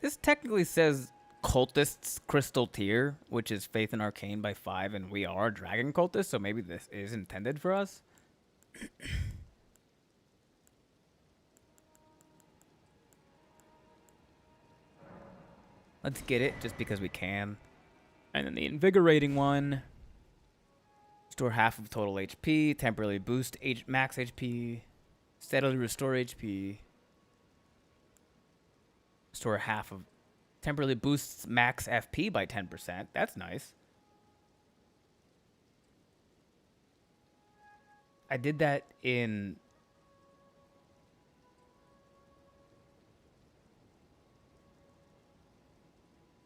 This technically says Cultist's Crystal Tier, which is Faith and Arcane by 5, and we are Dragon Cultists, so maybe this is intended for us. Let's get it just because we can. And then the Invigorating one. Restore half of total HP. Temporarily boost max HP. Steadily restore HP. Restore half of... Temporarily boosts max FP by 10%. That's nice. I did that in...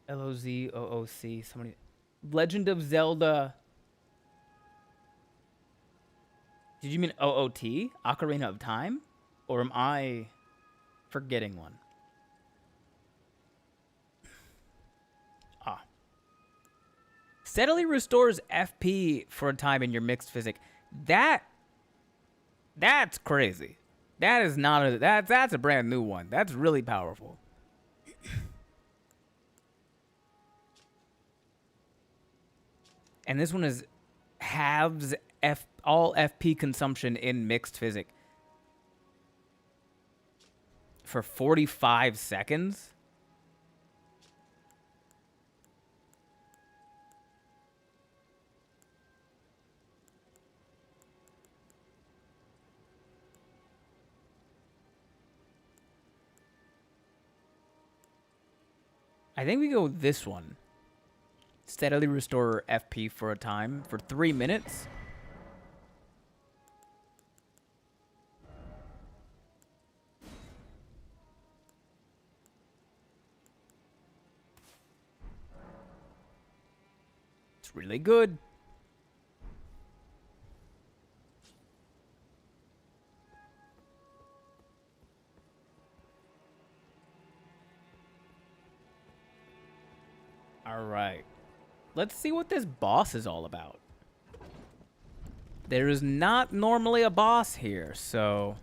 LOZOOC. Somebody... Legend of Zelda. Did you mean OOT? Ocarina of Time? Or am I forgetting one? Ah. Steadily restores FP for a time in your mixed physic. That's crazy. That is not a... That's a brand new one. That's really powerful. And this one is halves all FP consumption in mixed physic for 45 seconds. I think we go with this one. Steadily restore FP for a time for 3 minutes. It's really good. All right. Let's see what this boss is all about. There is not normally a boss here, so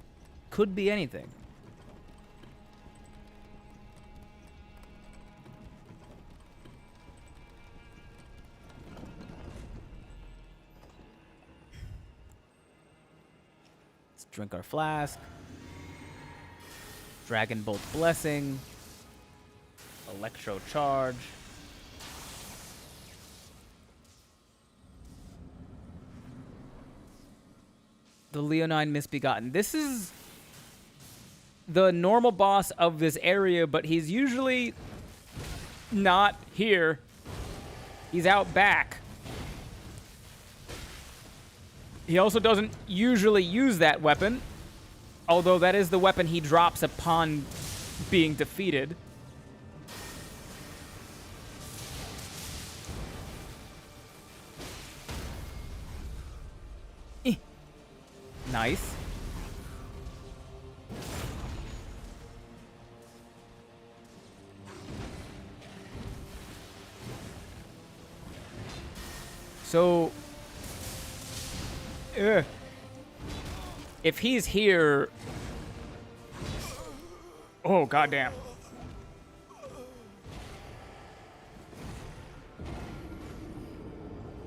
could be anything. Let's drink our flask. Dragon Bolt Blessing. Electro Charge. The Leonine Misbegotten. This is the normal boss of this area, but he's usually not here. He's out back. He also doesn't usually use that weapon, although that is the weapon he drops upon being defeated. Nice. So, if he's here, oh goddamn!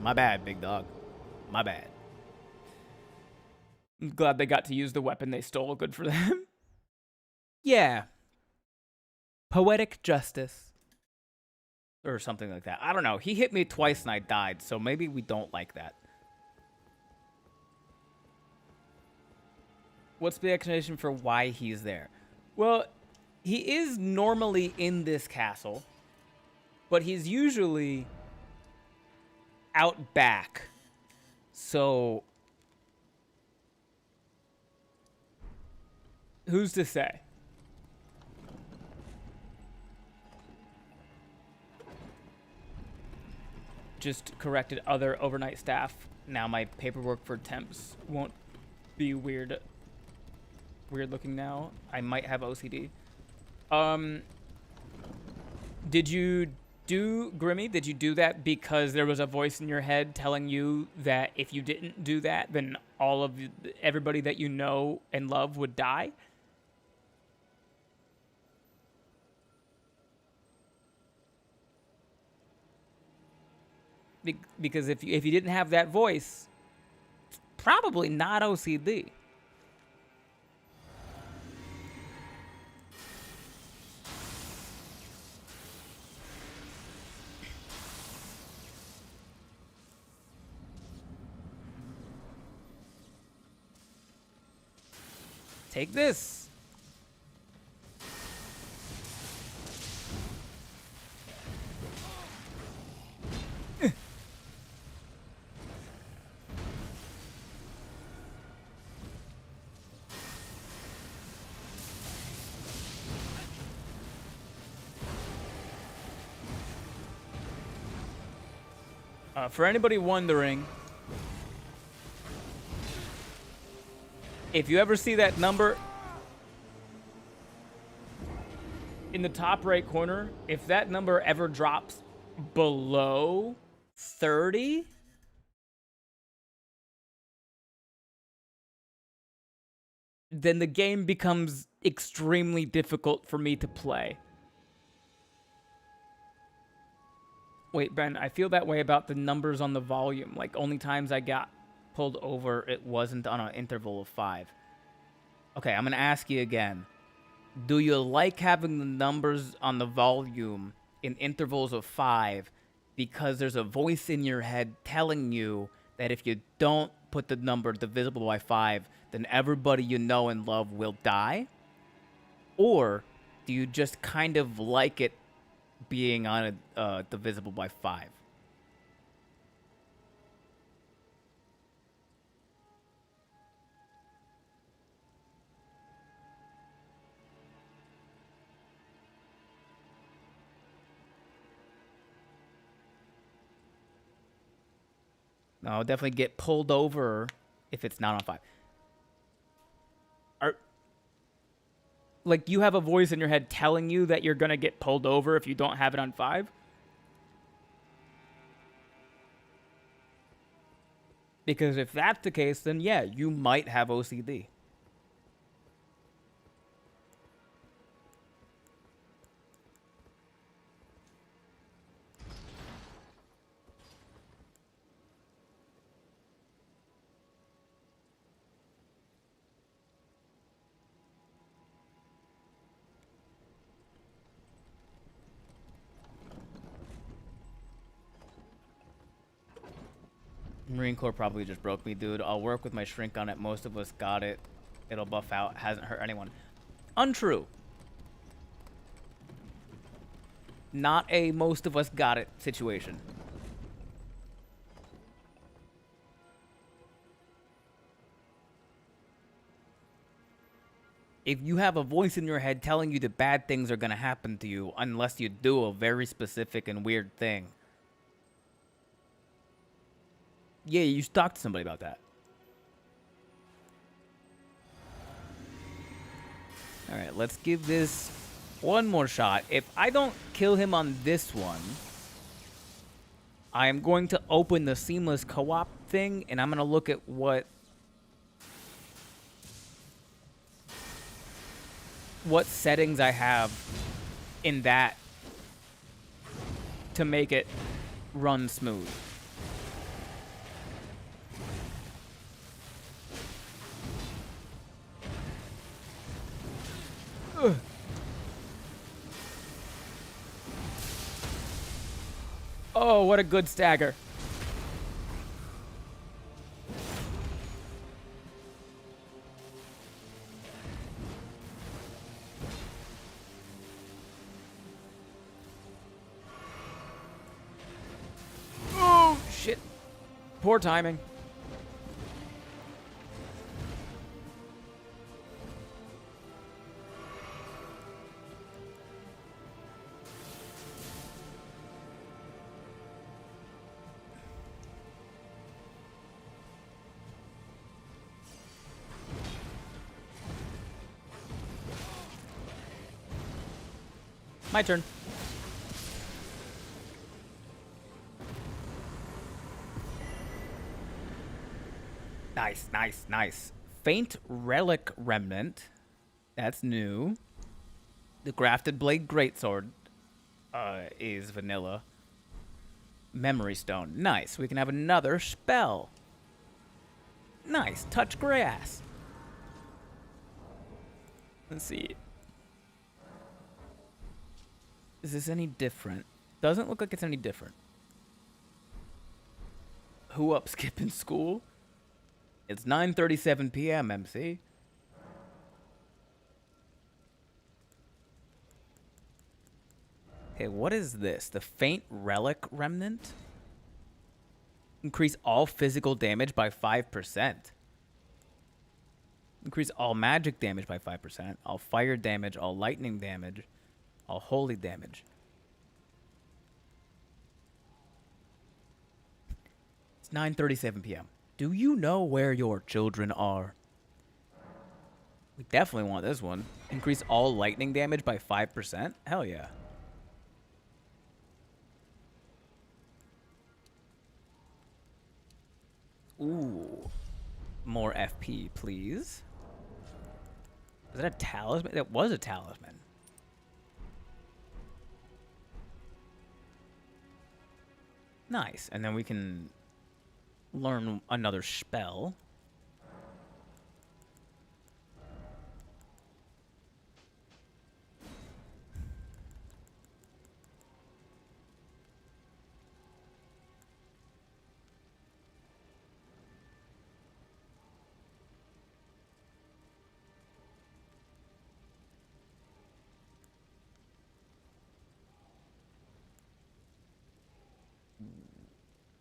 My bad, big dog. My bad. I'm glad they got to use the weapon they stole. Good for them. Yeah. Poetic justice. Or something like that. I don't know. He hit me twice and I died, so maybe we don't like that. What's the explanation for why he's there? Well, he is normally in this castle, but he's usually out back. So who's to say? Just corrected other overnight staff. Now my paperwork for temps won't be weird looking now. I might have OCD. Did you do, Grimmy, did you do that because there was a voice in your head telling you that if you didn't do that, then everybody that you know and love would die? Because if you didn't have that voice, it's probably not OCD. Take this. For anybody wondering, if you ever see that number in the top right corner, if that number ever drops below 30, then the game becomes extremely difficult for me to play. Wait, Ben, I feel that way about the numbers on the volume. Like, only times I got pulled over, it wasn't on an interval of 5. Okay, I'm going to ask you again. Do you like having the numbers on the volume in intervals of 5 because there's a voice in your head telling you that if you don't put the number divisible by 5, then everybody you know and love will die? Or do you just kind of like it being on a divisible by 5? No, I'll definitely get pulled over if it's not on 5. Like, you have a voice in your head telling you that you're gonna get pulled over if you don't have it on 5? Because if that's the case, then yeah, you might have OCD. Marine Corps probably just broke me, dude. I'll work with my shrink on it. Most of us got it. It'll buff out. Hasn't hurt anyone. Untrue. Not a most of us got it situation. If you have a voice in your head telling you that bad things are going to happen to you unless you do a very specific and weird thing, yeah, you should talk to somebody about that. All right, let's give this one more shot. If I don't kill him on this one, I am going to open the seamless co-op thing, and I'm going to look at what settings I have in that to make it run smooth. Ugh. Oh, what a good stagger. Oh, shit. Poor timing. My turn. Nice, nice, nice. Faint Relic Remnant. That's new. The Grafted Blade Greatsword is vanilla. Memory Stone. Nice. We can have another spell. Nice. Touch Grass. Let's see. Is this any different? Doesn't look like it's any different. Who up skipping school? It's 9:37 p.m., MC. Okay, what is this? The Faint Relic Remnant? Increase all physical damage by 5%. Increase all magic damage by 5%. All fire damage, all lightning damage, all holy damage. It's 9:37 p.m. Do you know where your children are? We definitely want this one. Increase all lightning damage by 5%? Hell yeah. Ooh. More FP, please. Is that a talisman? That was a talisman. Nice. And then we can learn another spell.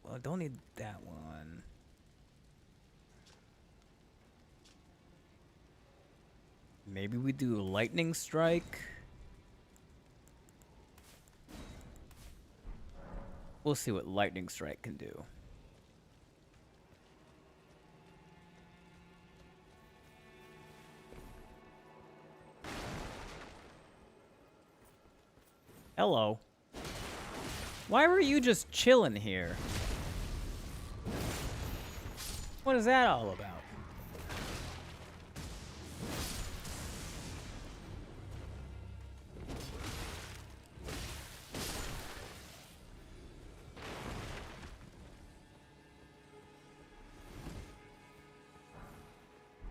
Well, I don't need that one. Maybe we do Lightning Strike. We'll see what Lightning Strike can do. Hello. Why were you just chilling here? What is that all about?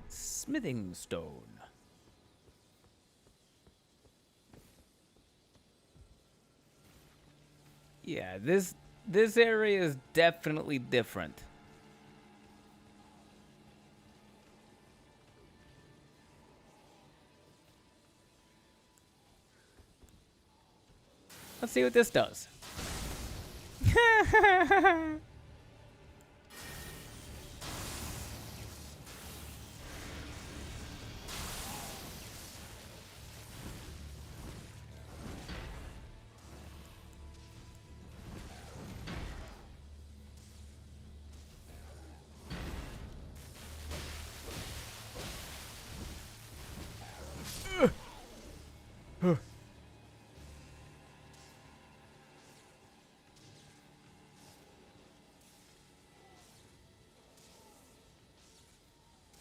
Smithing stone. Yeah, this area is definitely different. Let's see what this does.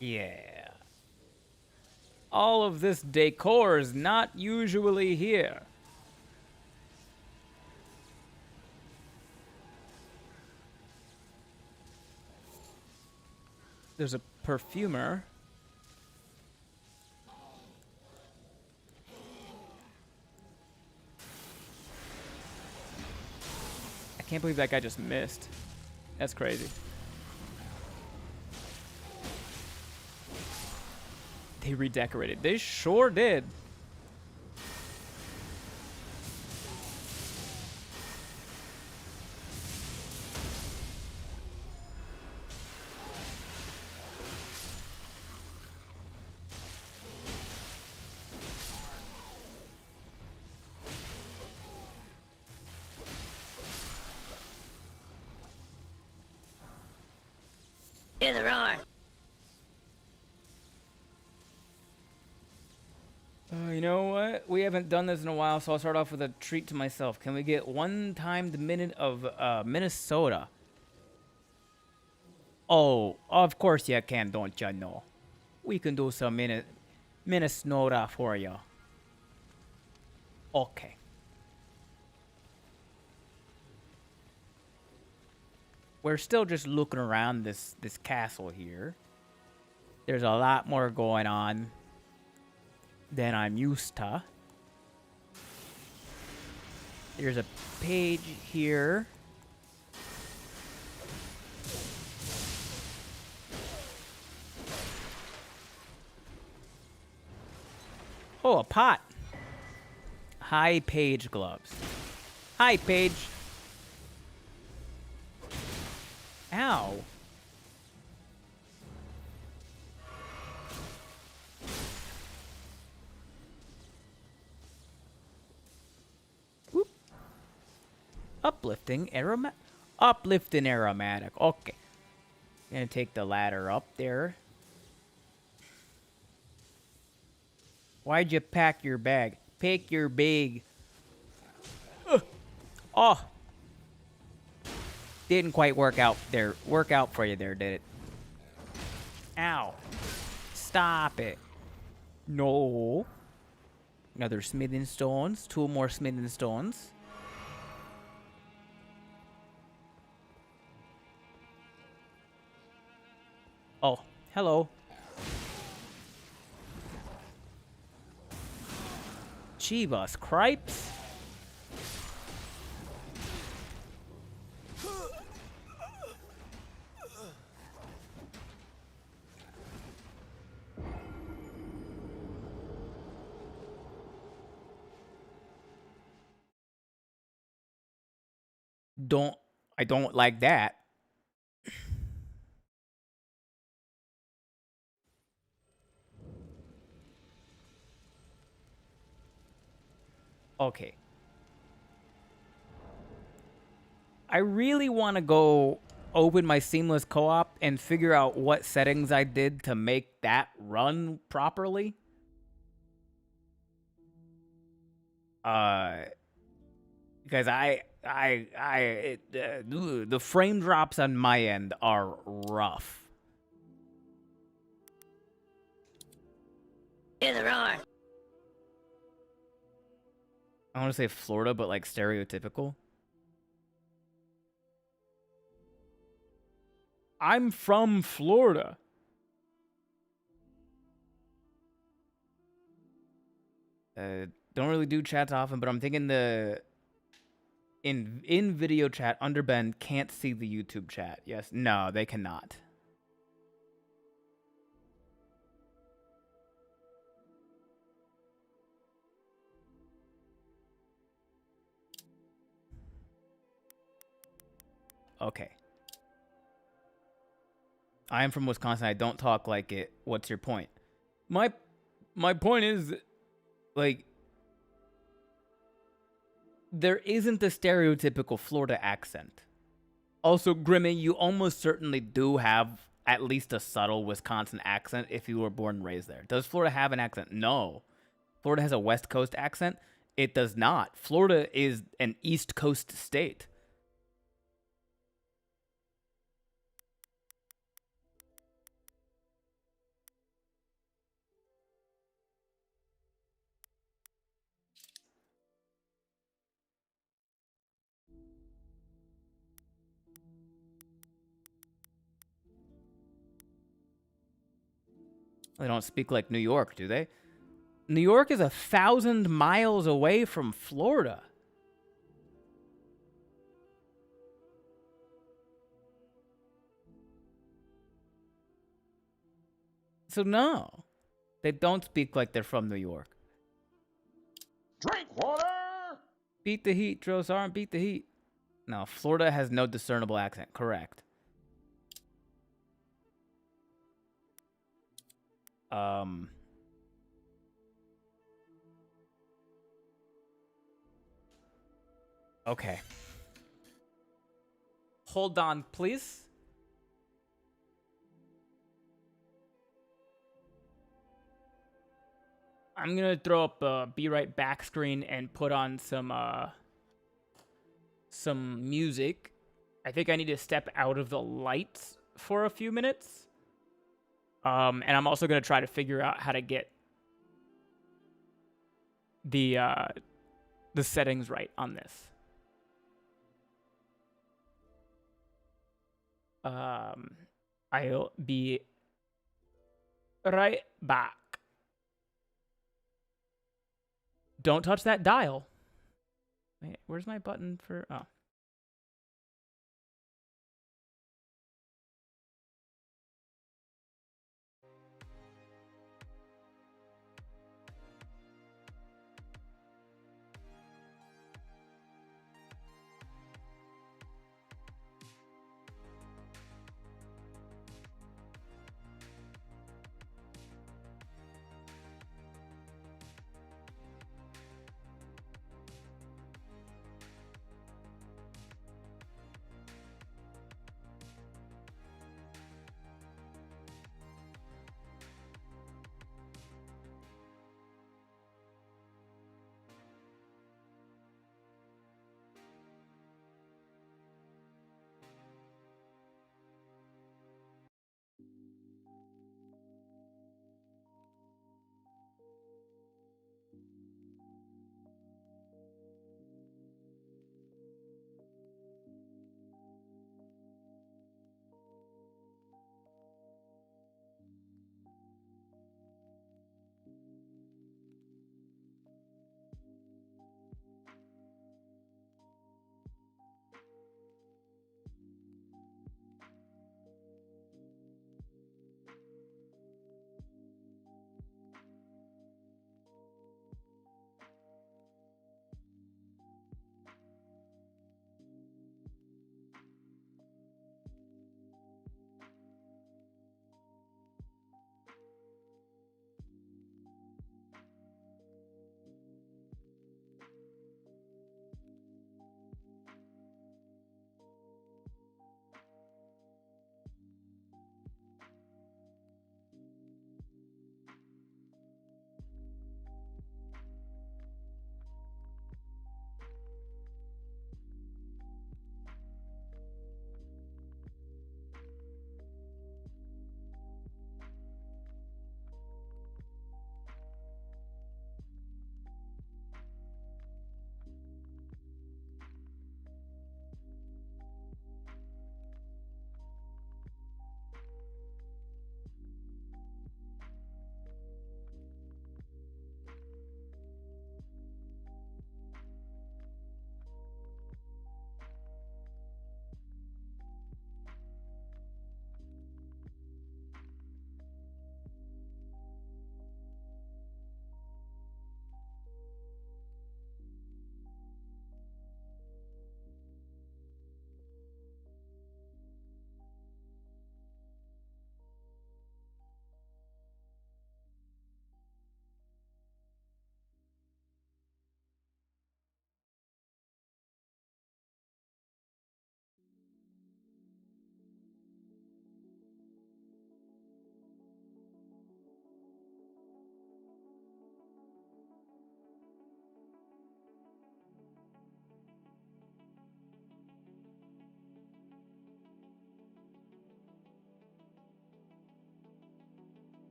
Yeah. All of this decor is not usually here. There's a perfumer. I can't believe that guy just missed. That's crazy. They redecorated. They sure did. Hear the roar. You know what? We haven't done this in a while, so I'll start off with a treat to myself. Can we get one timed minute of Minnesota? Oh, of course you can, don't you know? We can do some Minnesota for you. Okay. We're still just looking around this castle here. There's a lot more going on than I'm used to. There's a page here. Oh, a pot. Hi, Page gloves. Hi, Page. Ow. Whoop. Uplifting aromatic. Okay. Gonna take the ladder up there. Why'd you pack your bag? Pack your bag. Oh. Didn't quite work out for you there, did it? Ow. Stop it. No. Another smithing stones. 2 more smithing stones. Oh, hello. Chivas cripes. I don't like that. Okay. I really want to go open my seamless co-op and figure out what settings I did to make that run properly. Because the frame drops on my end are rough. hear the roar. I want to say Florida, but like stereotypical. I'm from Florida. Don't really do chats often, but I'm thinking the in video chat, Underbend can't see the YouTube chat. Yes, no, they cannot. Okay. I am from Wisconsin. I don't talk like it. What's your point? My point is, like, there isn't the stereotypical Florida accent. Also, Grimmy, you almost certainly do have at least a subtle Wisconsin accent if you were born and raised there. Does Florida have an accent? No. Florida has a West Coast accent? It does not. Florida is an East Coast state. They don't speak like New York, do they? New York is 1,000 miles away from Florida. So no, they don't speak like they're from New York. Drink water! Beat the heat, Drosar, beat the heat. No, Florida has no discernible accent. Correct. Okay. Hold on, please. I'm gonna throw up a be right back screen and put on some music. I think I need to step out of the lights for a few minutes. And I'm also gonna try to figure out how to get the settings right on this. I'll be right back. Don't touch that dial. Wait, where's my button for... Oh.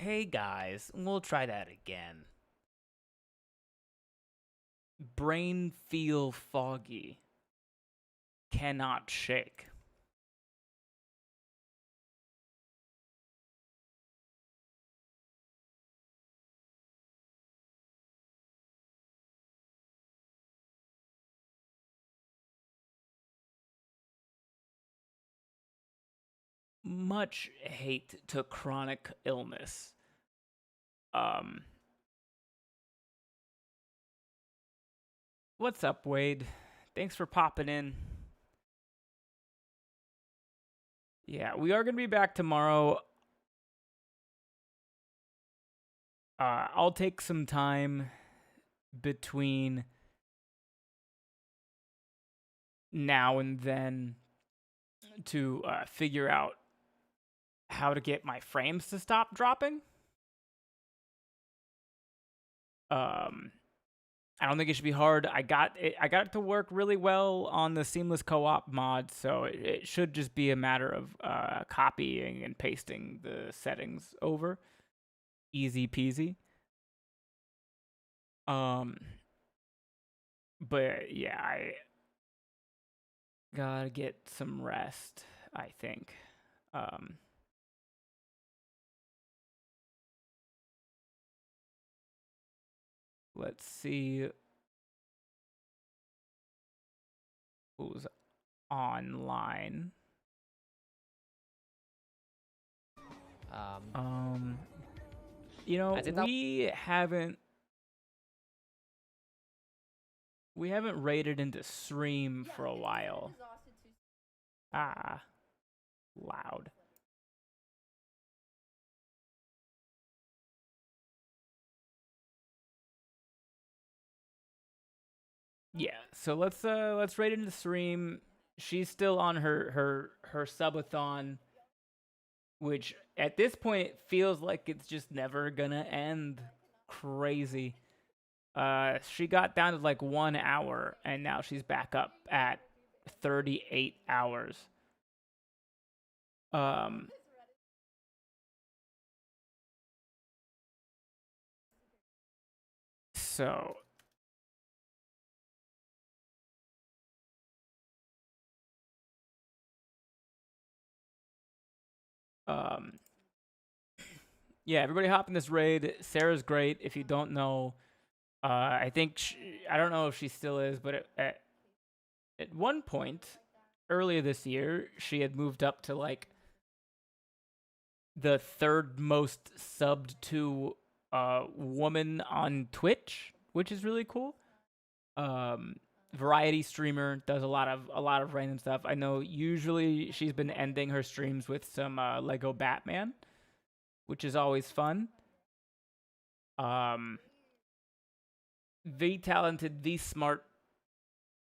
Hey guys, we'll try that again. Brain feel foggy. Cannot shake. Much hate to chronic illness. What's up, Wade? Thanks for popping in. Yeah, we are going to be back tomorrow. I'll take some time between now and then to figure out how to get my frames to stop dropping. I don't think it should be hard. I got it to work really well on the seamless co-op mod, so it should just be a matter of copying and pasting the settings over. Easy peasy. But yeah, I gotta get some rest, I think. Let's see who's online. You know, we haven't raided into stream for a while. Ah, loud. Yeah, so let's raid into stream. She's still on her subathon, which at this point feels like it's just never gonna end. Crazy. She got down to like 1 hour, and now she's back up at 38 hours. So yeah, everybody hop in this raid. Sarah's great. If you don't know, I think I don't know if she still is, but at one point earlier this year, she had moved up to like the third most subbed to woman on Twitch, which is really cool. Variety streamer, does a lot of random stuff. I know usually she's been ending her streams with some Lego Batman, which is always fun. The talented, the smart,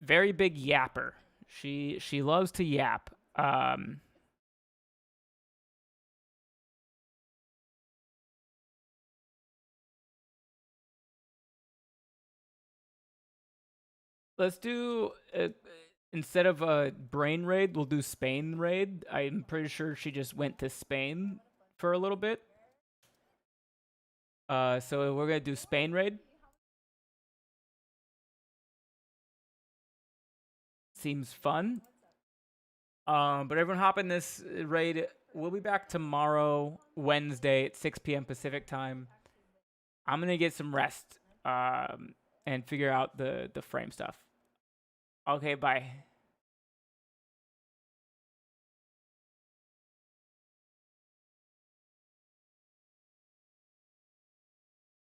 very big yapper. She loves to yap. Let's do instead of a brain raid, we'll do Spain raid. I'm pretty sure she just went to Spain for a little bit. So we're gonna do Spain raid. Seems fun. But everyone hop in this raid. We'll be back tomorrow, Wednesday at 6 p.m. Pacific time. I'm gonna get some rest and figure out the frame stuff. Okay, bye.